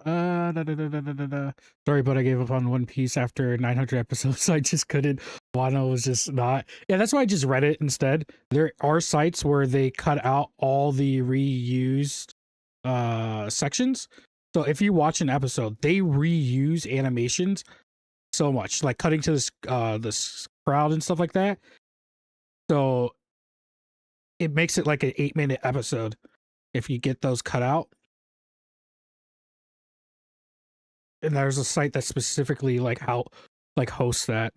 Da. Sorry, but I gave up on One Piece after 900 episodes. I just couldn't. Wano was just not. Yeah, that's why I just read it instead. There are sites where they cut out all the reused sections. So if you watch an episode, they reuse animations so much, like cutting to this crowd and stuff like that. So it makes it like an 8-minute episode if you get those cut out. And there's a site that specifically like how like hosts that.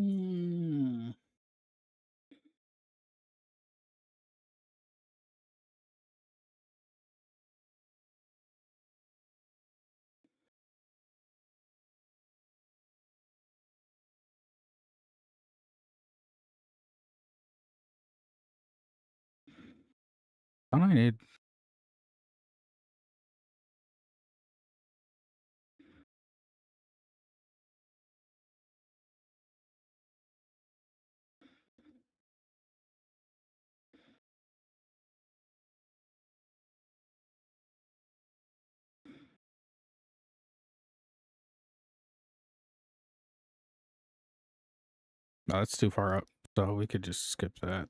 Mm. All I need. No, that's too far up. So we could just skip that.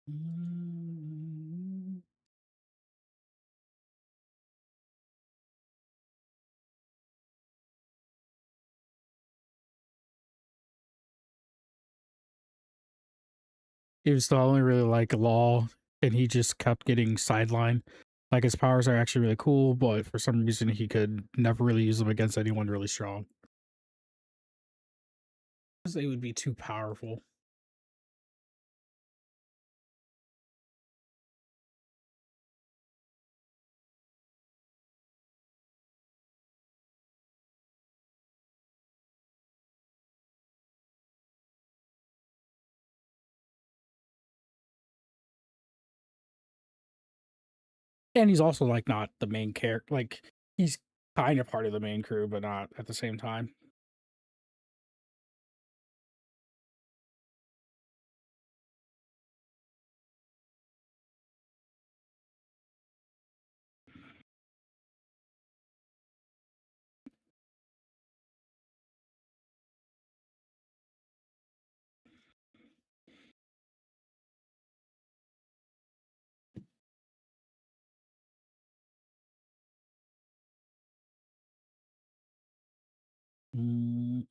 Mm. he was the only really like Law, and he just kept getting sidelined. Like his powers are actually really cool, but for some reason he could never really use them against anyone really strong. Because they would be too powerful. And he's also like not the main character. Like he's kind of part of the main crew, but not at the same time. Mm,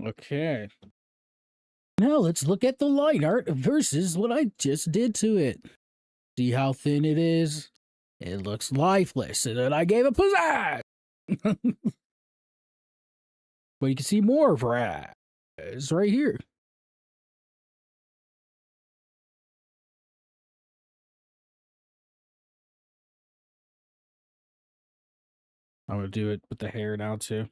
okay. Now let's look at the line art versus what I just did to it. See how thin it is? It looks lifeless, and then I gave it pizzazz. But you can see more of Raz right here. I'm gonna do it with the hair now too.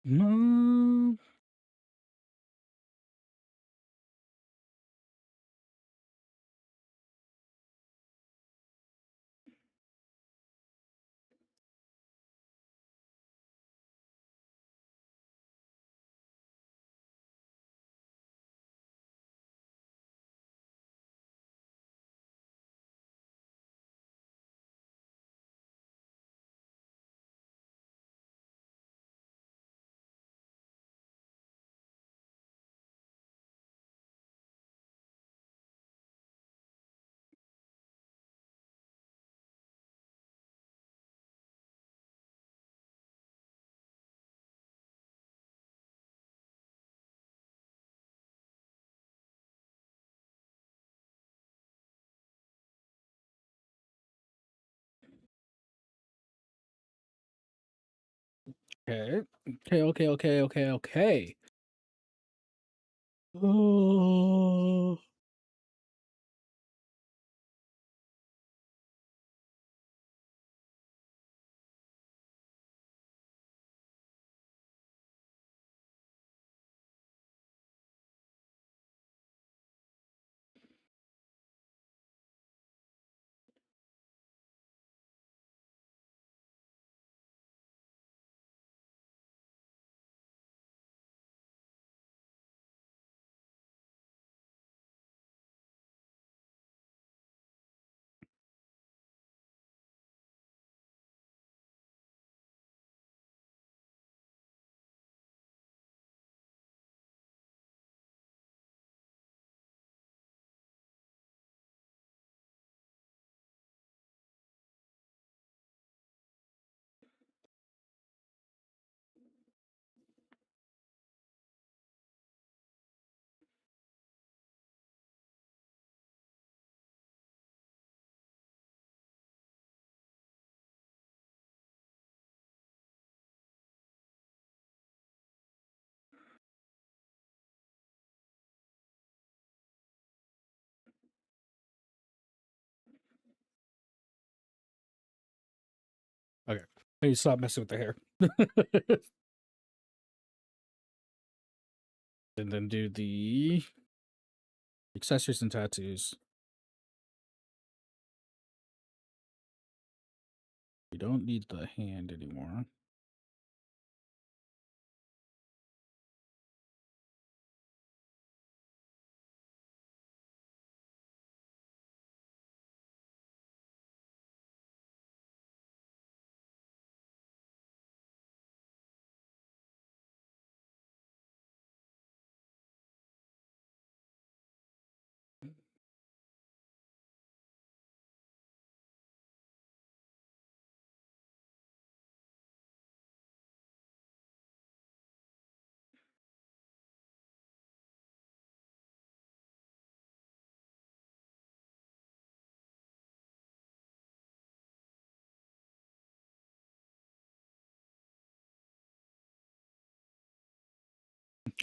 No. Okay. Okay. Oh. Okay. I need to stop messing with the hair. And then do the accessories and tattoos. We don't need the hand anymore.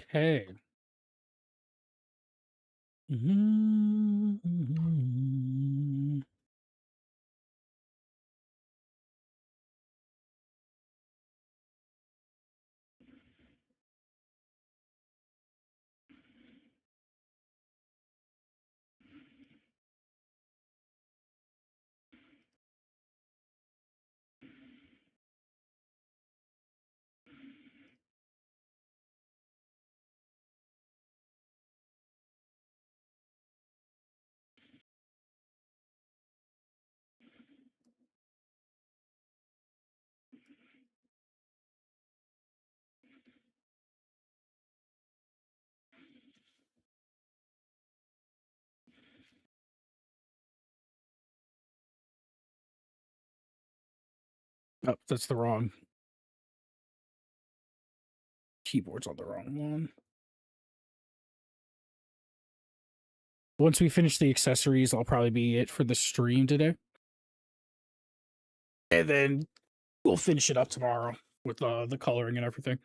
Okay. Oh, that's the wrong keyboard's on the wrong one. Once we finish the accessories, I'll probably be it for the stream today. And then we'll finish it up tomorrow with the coloring and everything.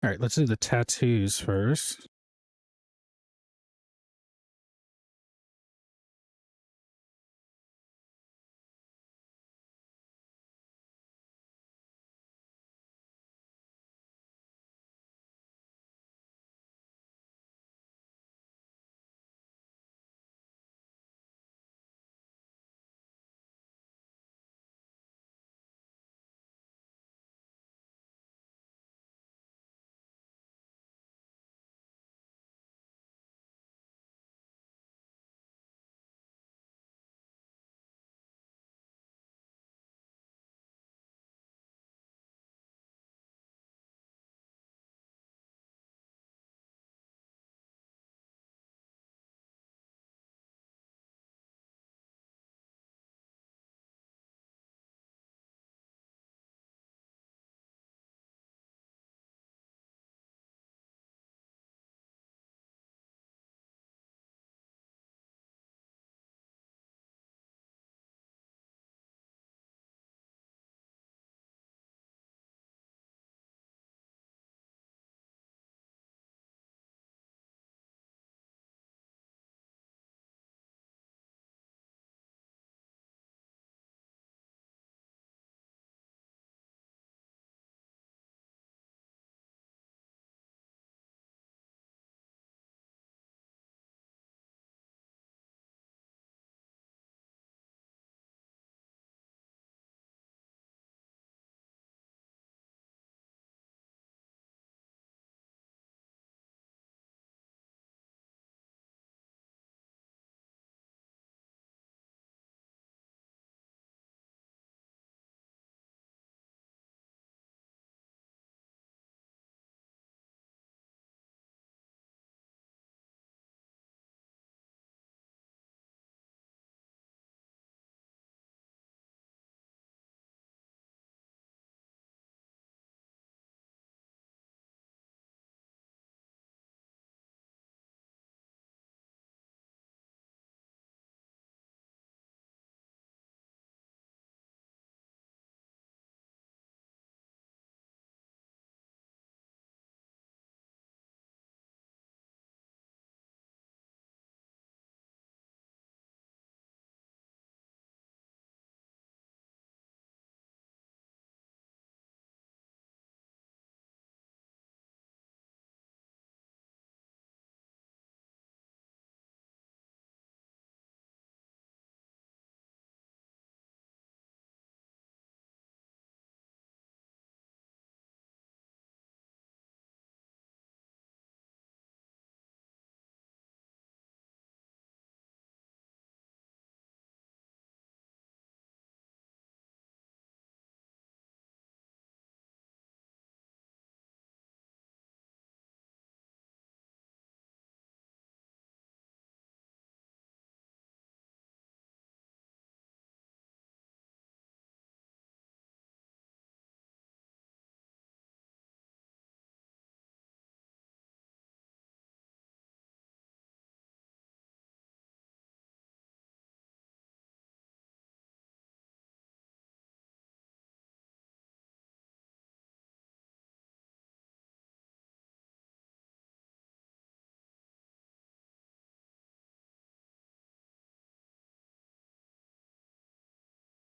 All right, let's do the tattoos first.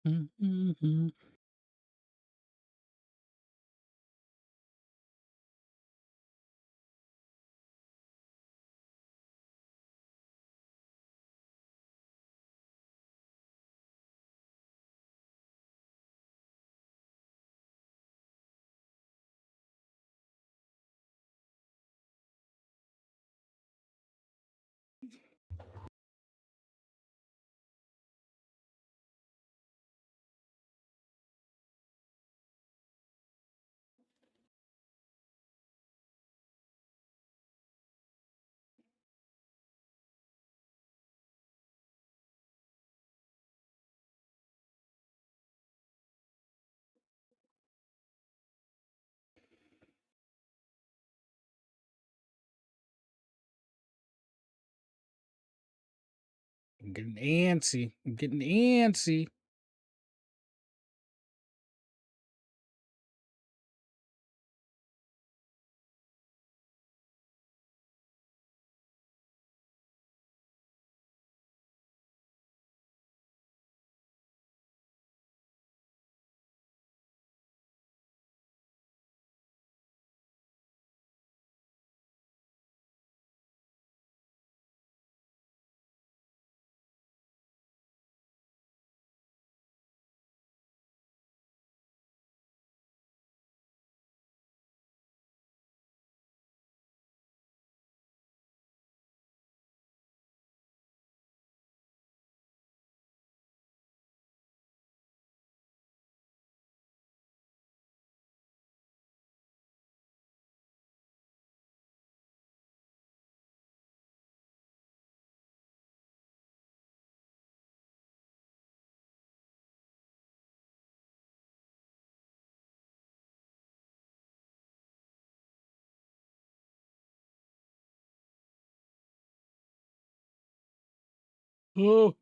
Mhm. I'm getting antsy. I'm getting antsy. Oh.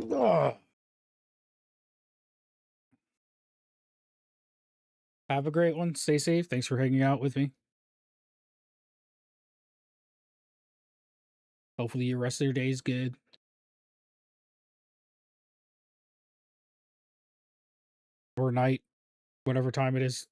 Ugh. Have a great one. Stay safe. Thanks for hanging out with me. Hopefully your rest of your day is good or night, whatever time it is.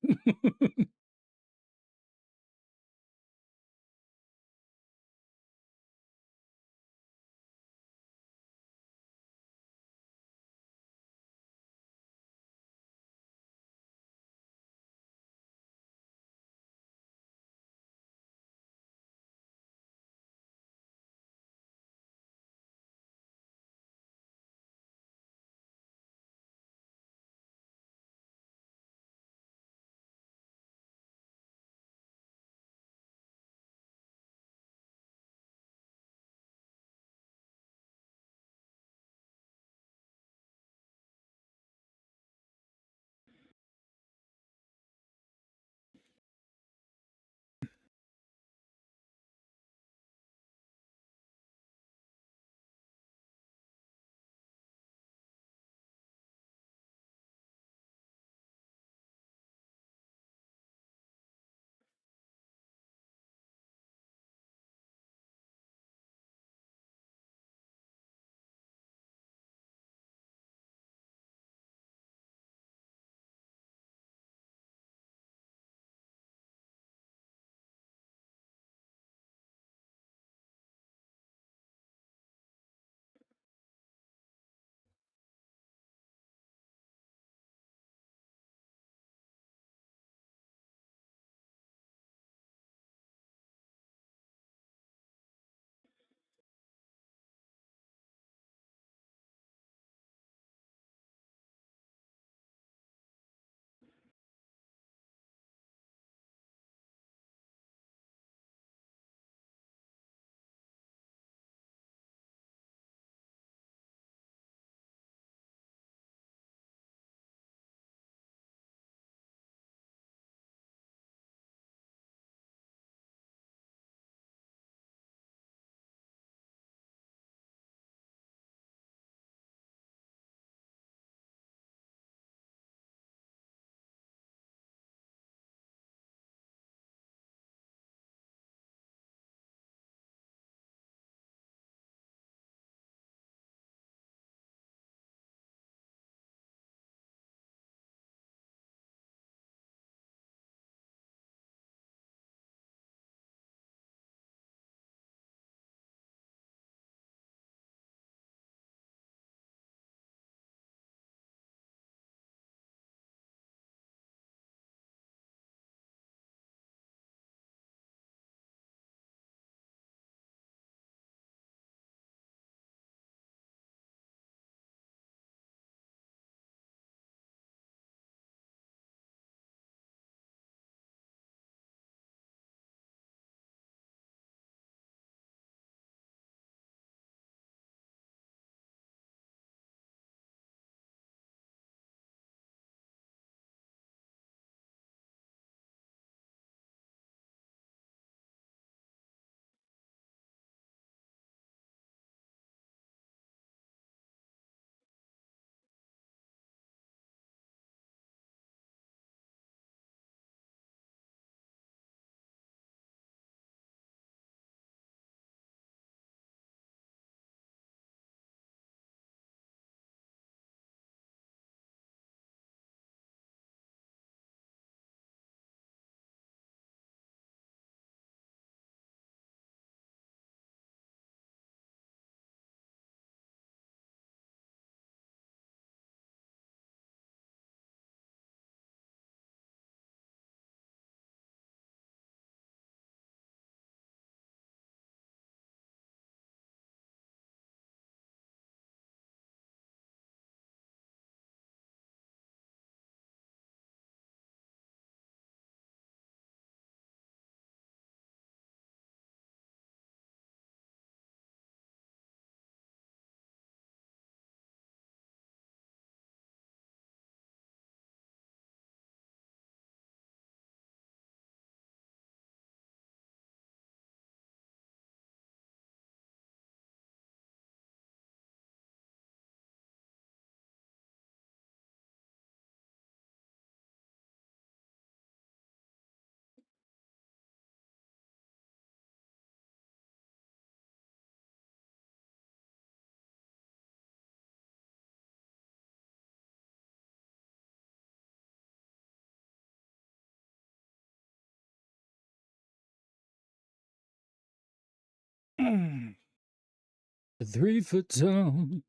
The 3 foot zone.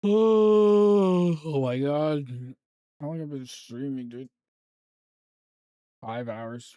Oh my god. How long have I been streaming, dude? 5 hours.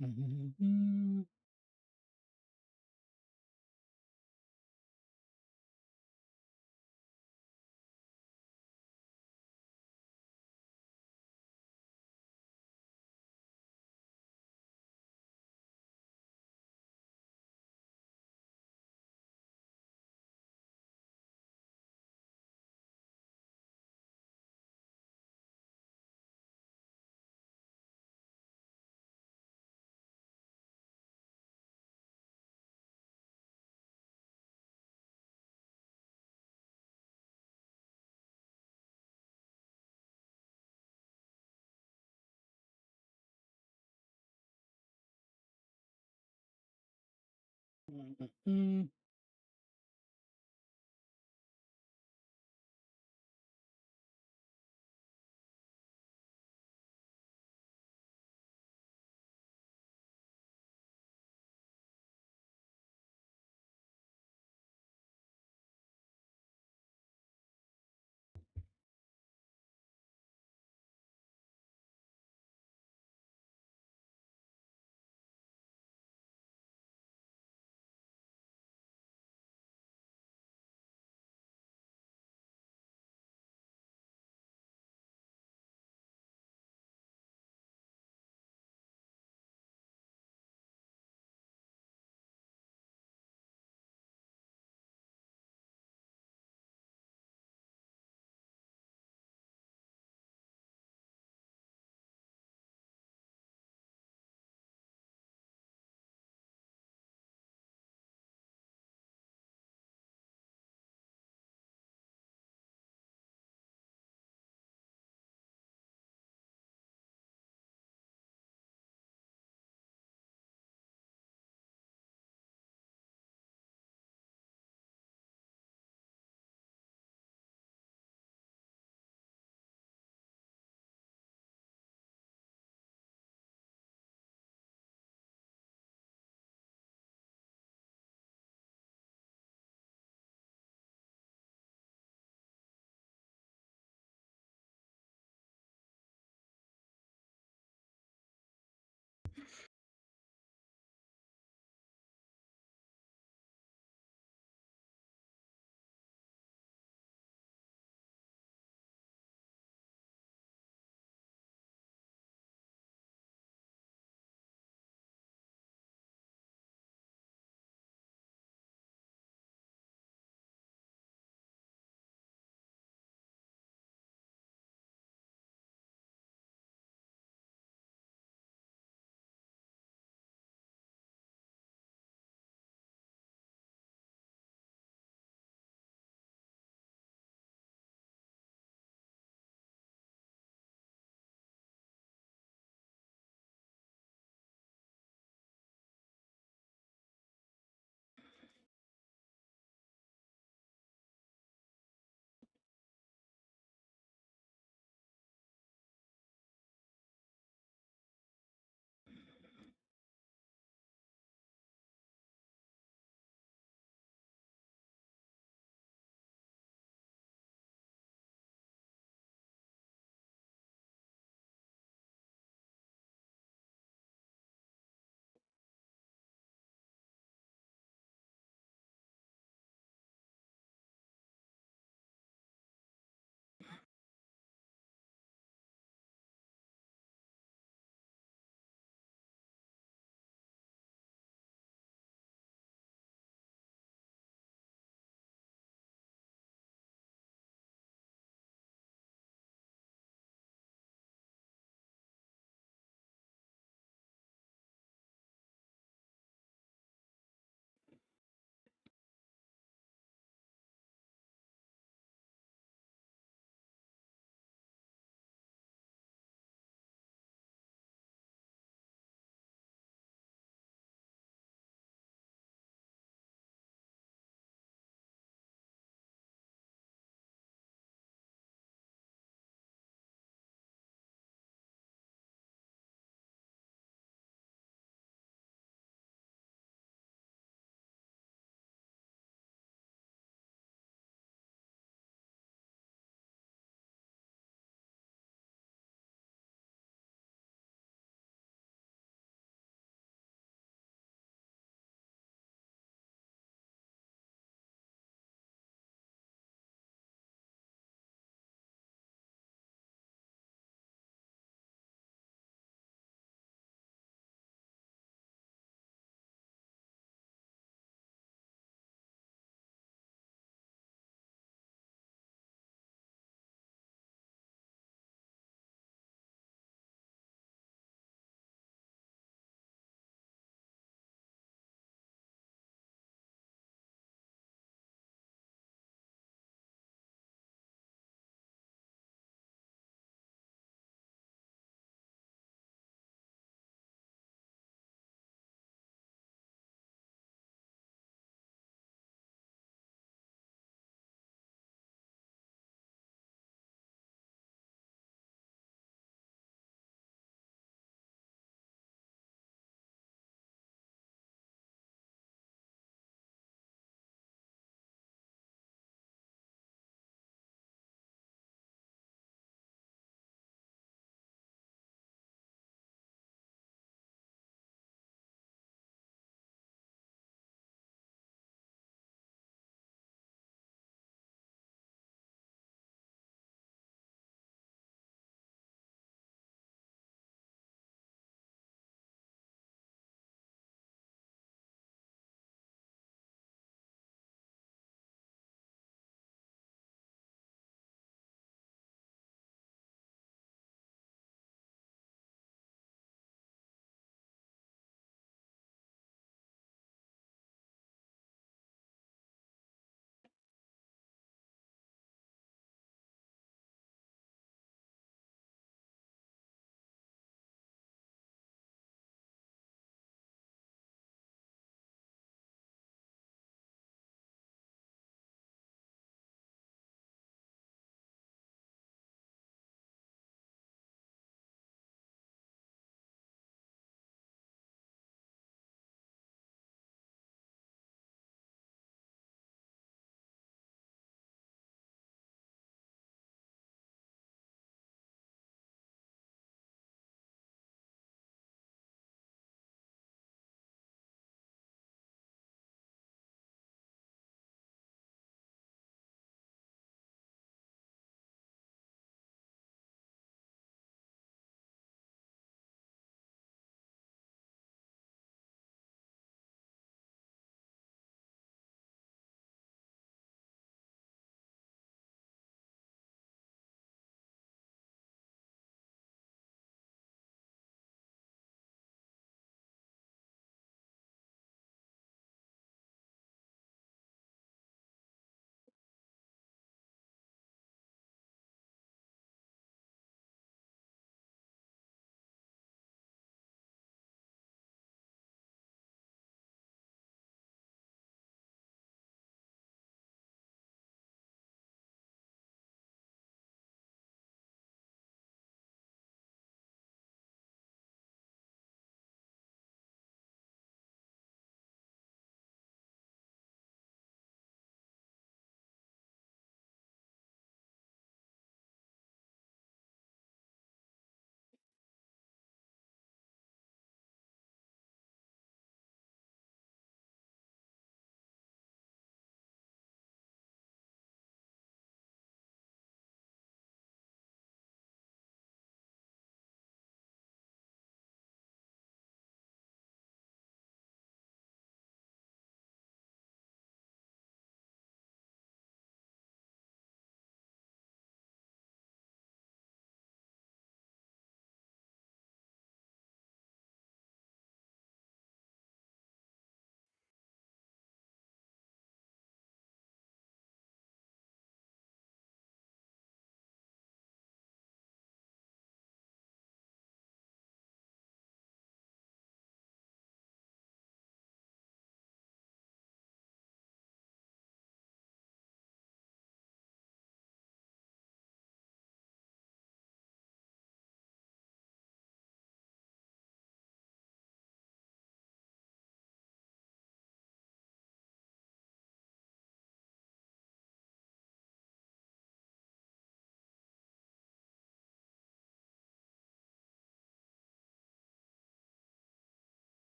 Mhm. Mhm.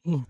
Oh,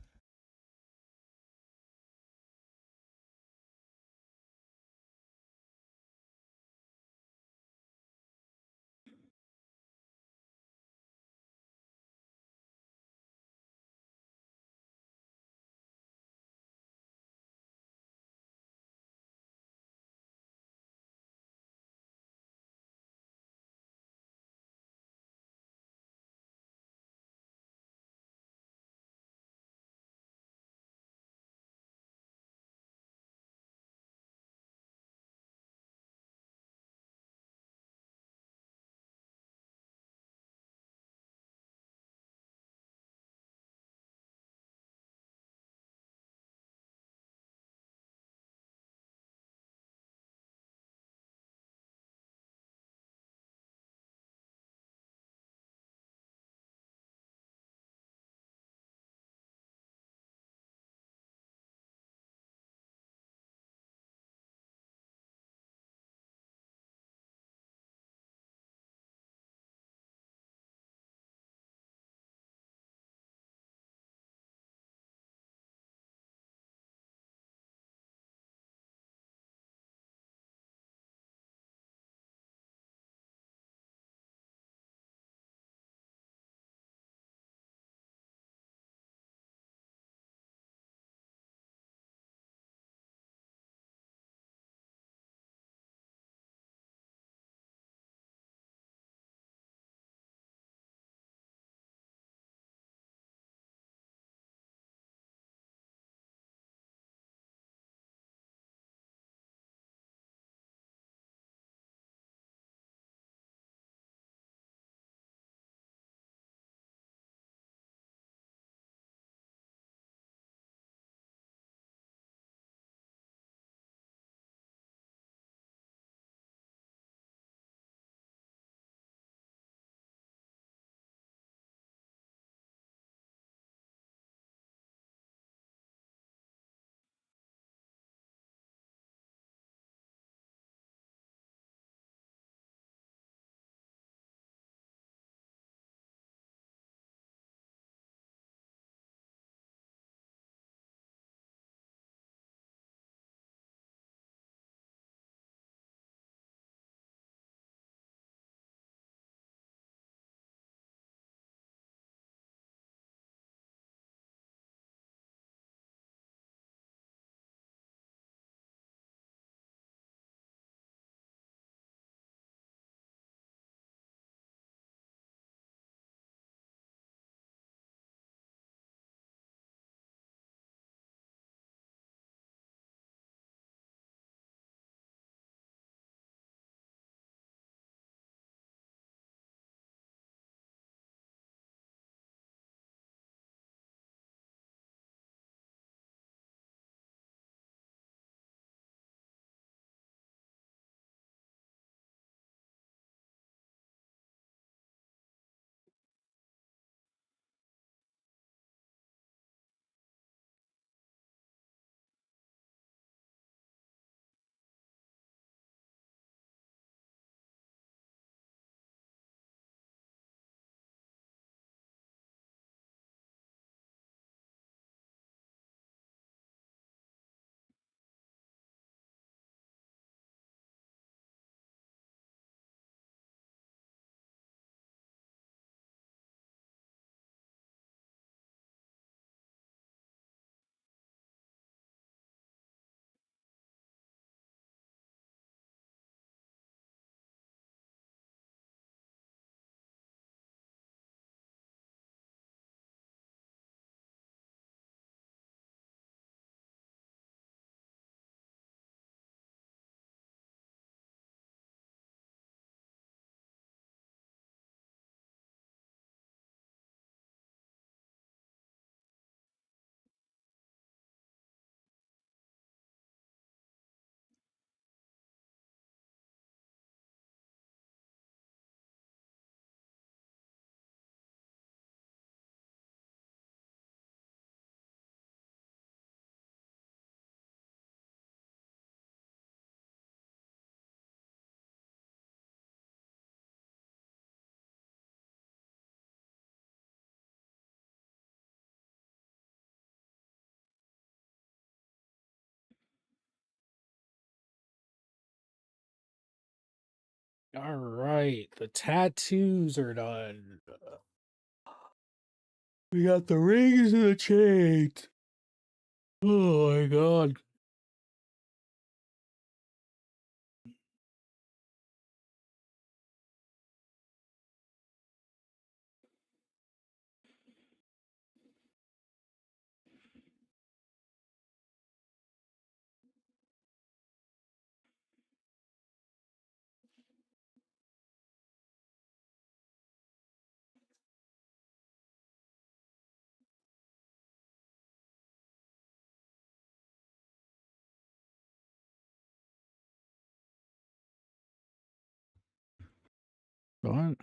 All right, the tattoos are done. We got the rings and the chains. Oh my god. What?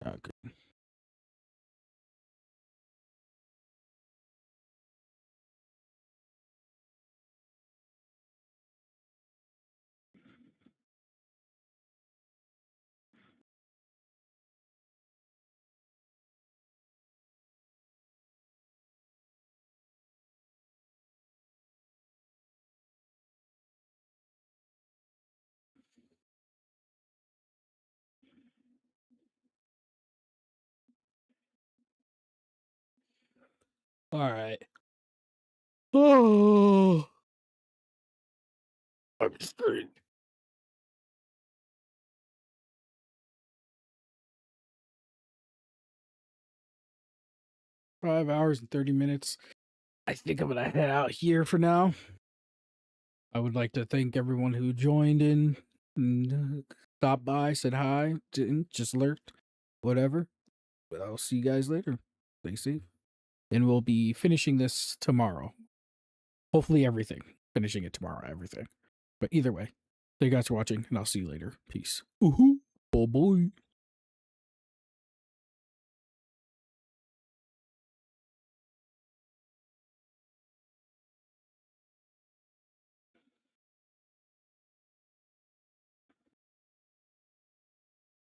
Okay. All right. Oh, I'm straight. 5 hours and 30 minutes. I think I'm gonna head out here for now. I would like to thank everyone who joined in and stopped by, said hi, didn't, just lurked, whatever. But I'll see you guys later. Stay safe. And we'll be finishing this tomorrow. Hopefully, everything. Finishing it tomorrow, everything. But either way, thank you guys for watching, and I'll see you later. Peace. Ooh, oh boy.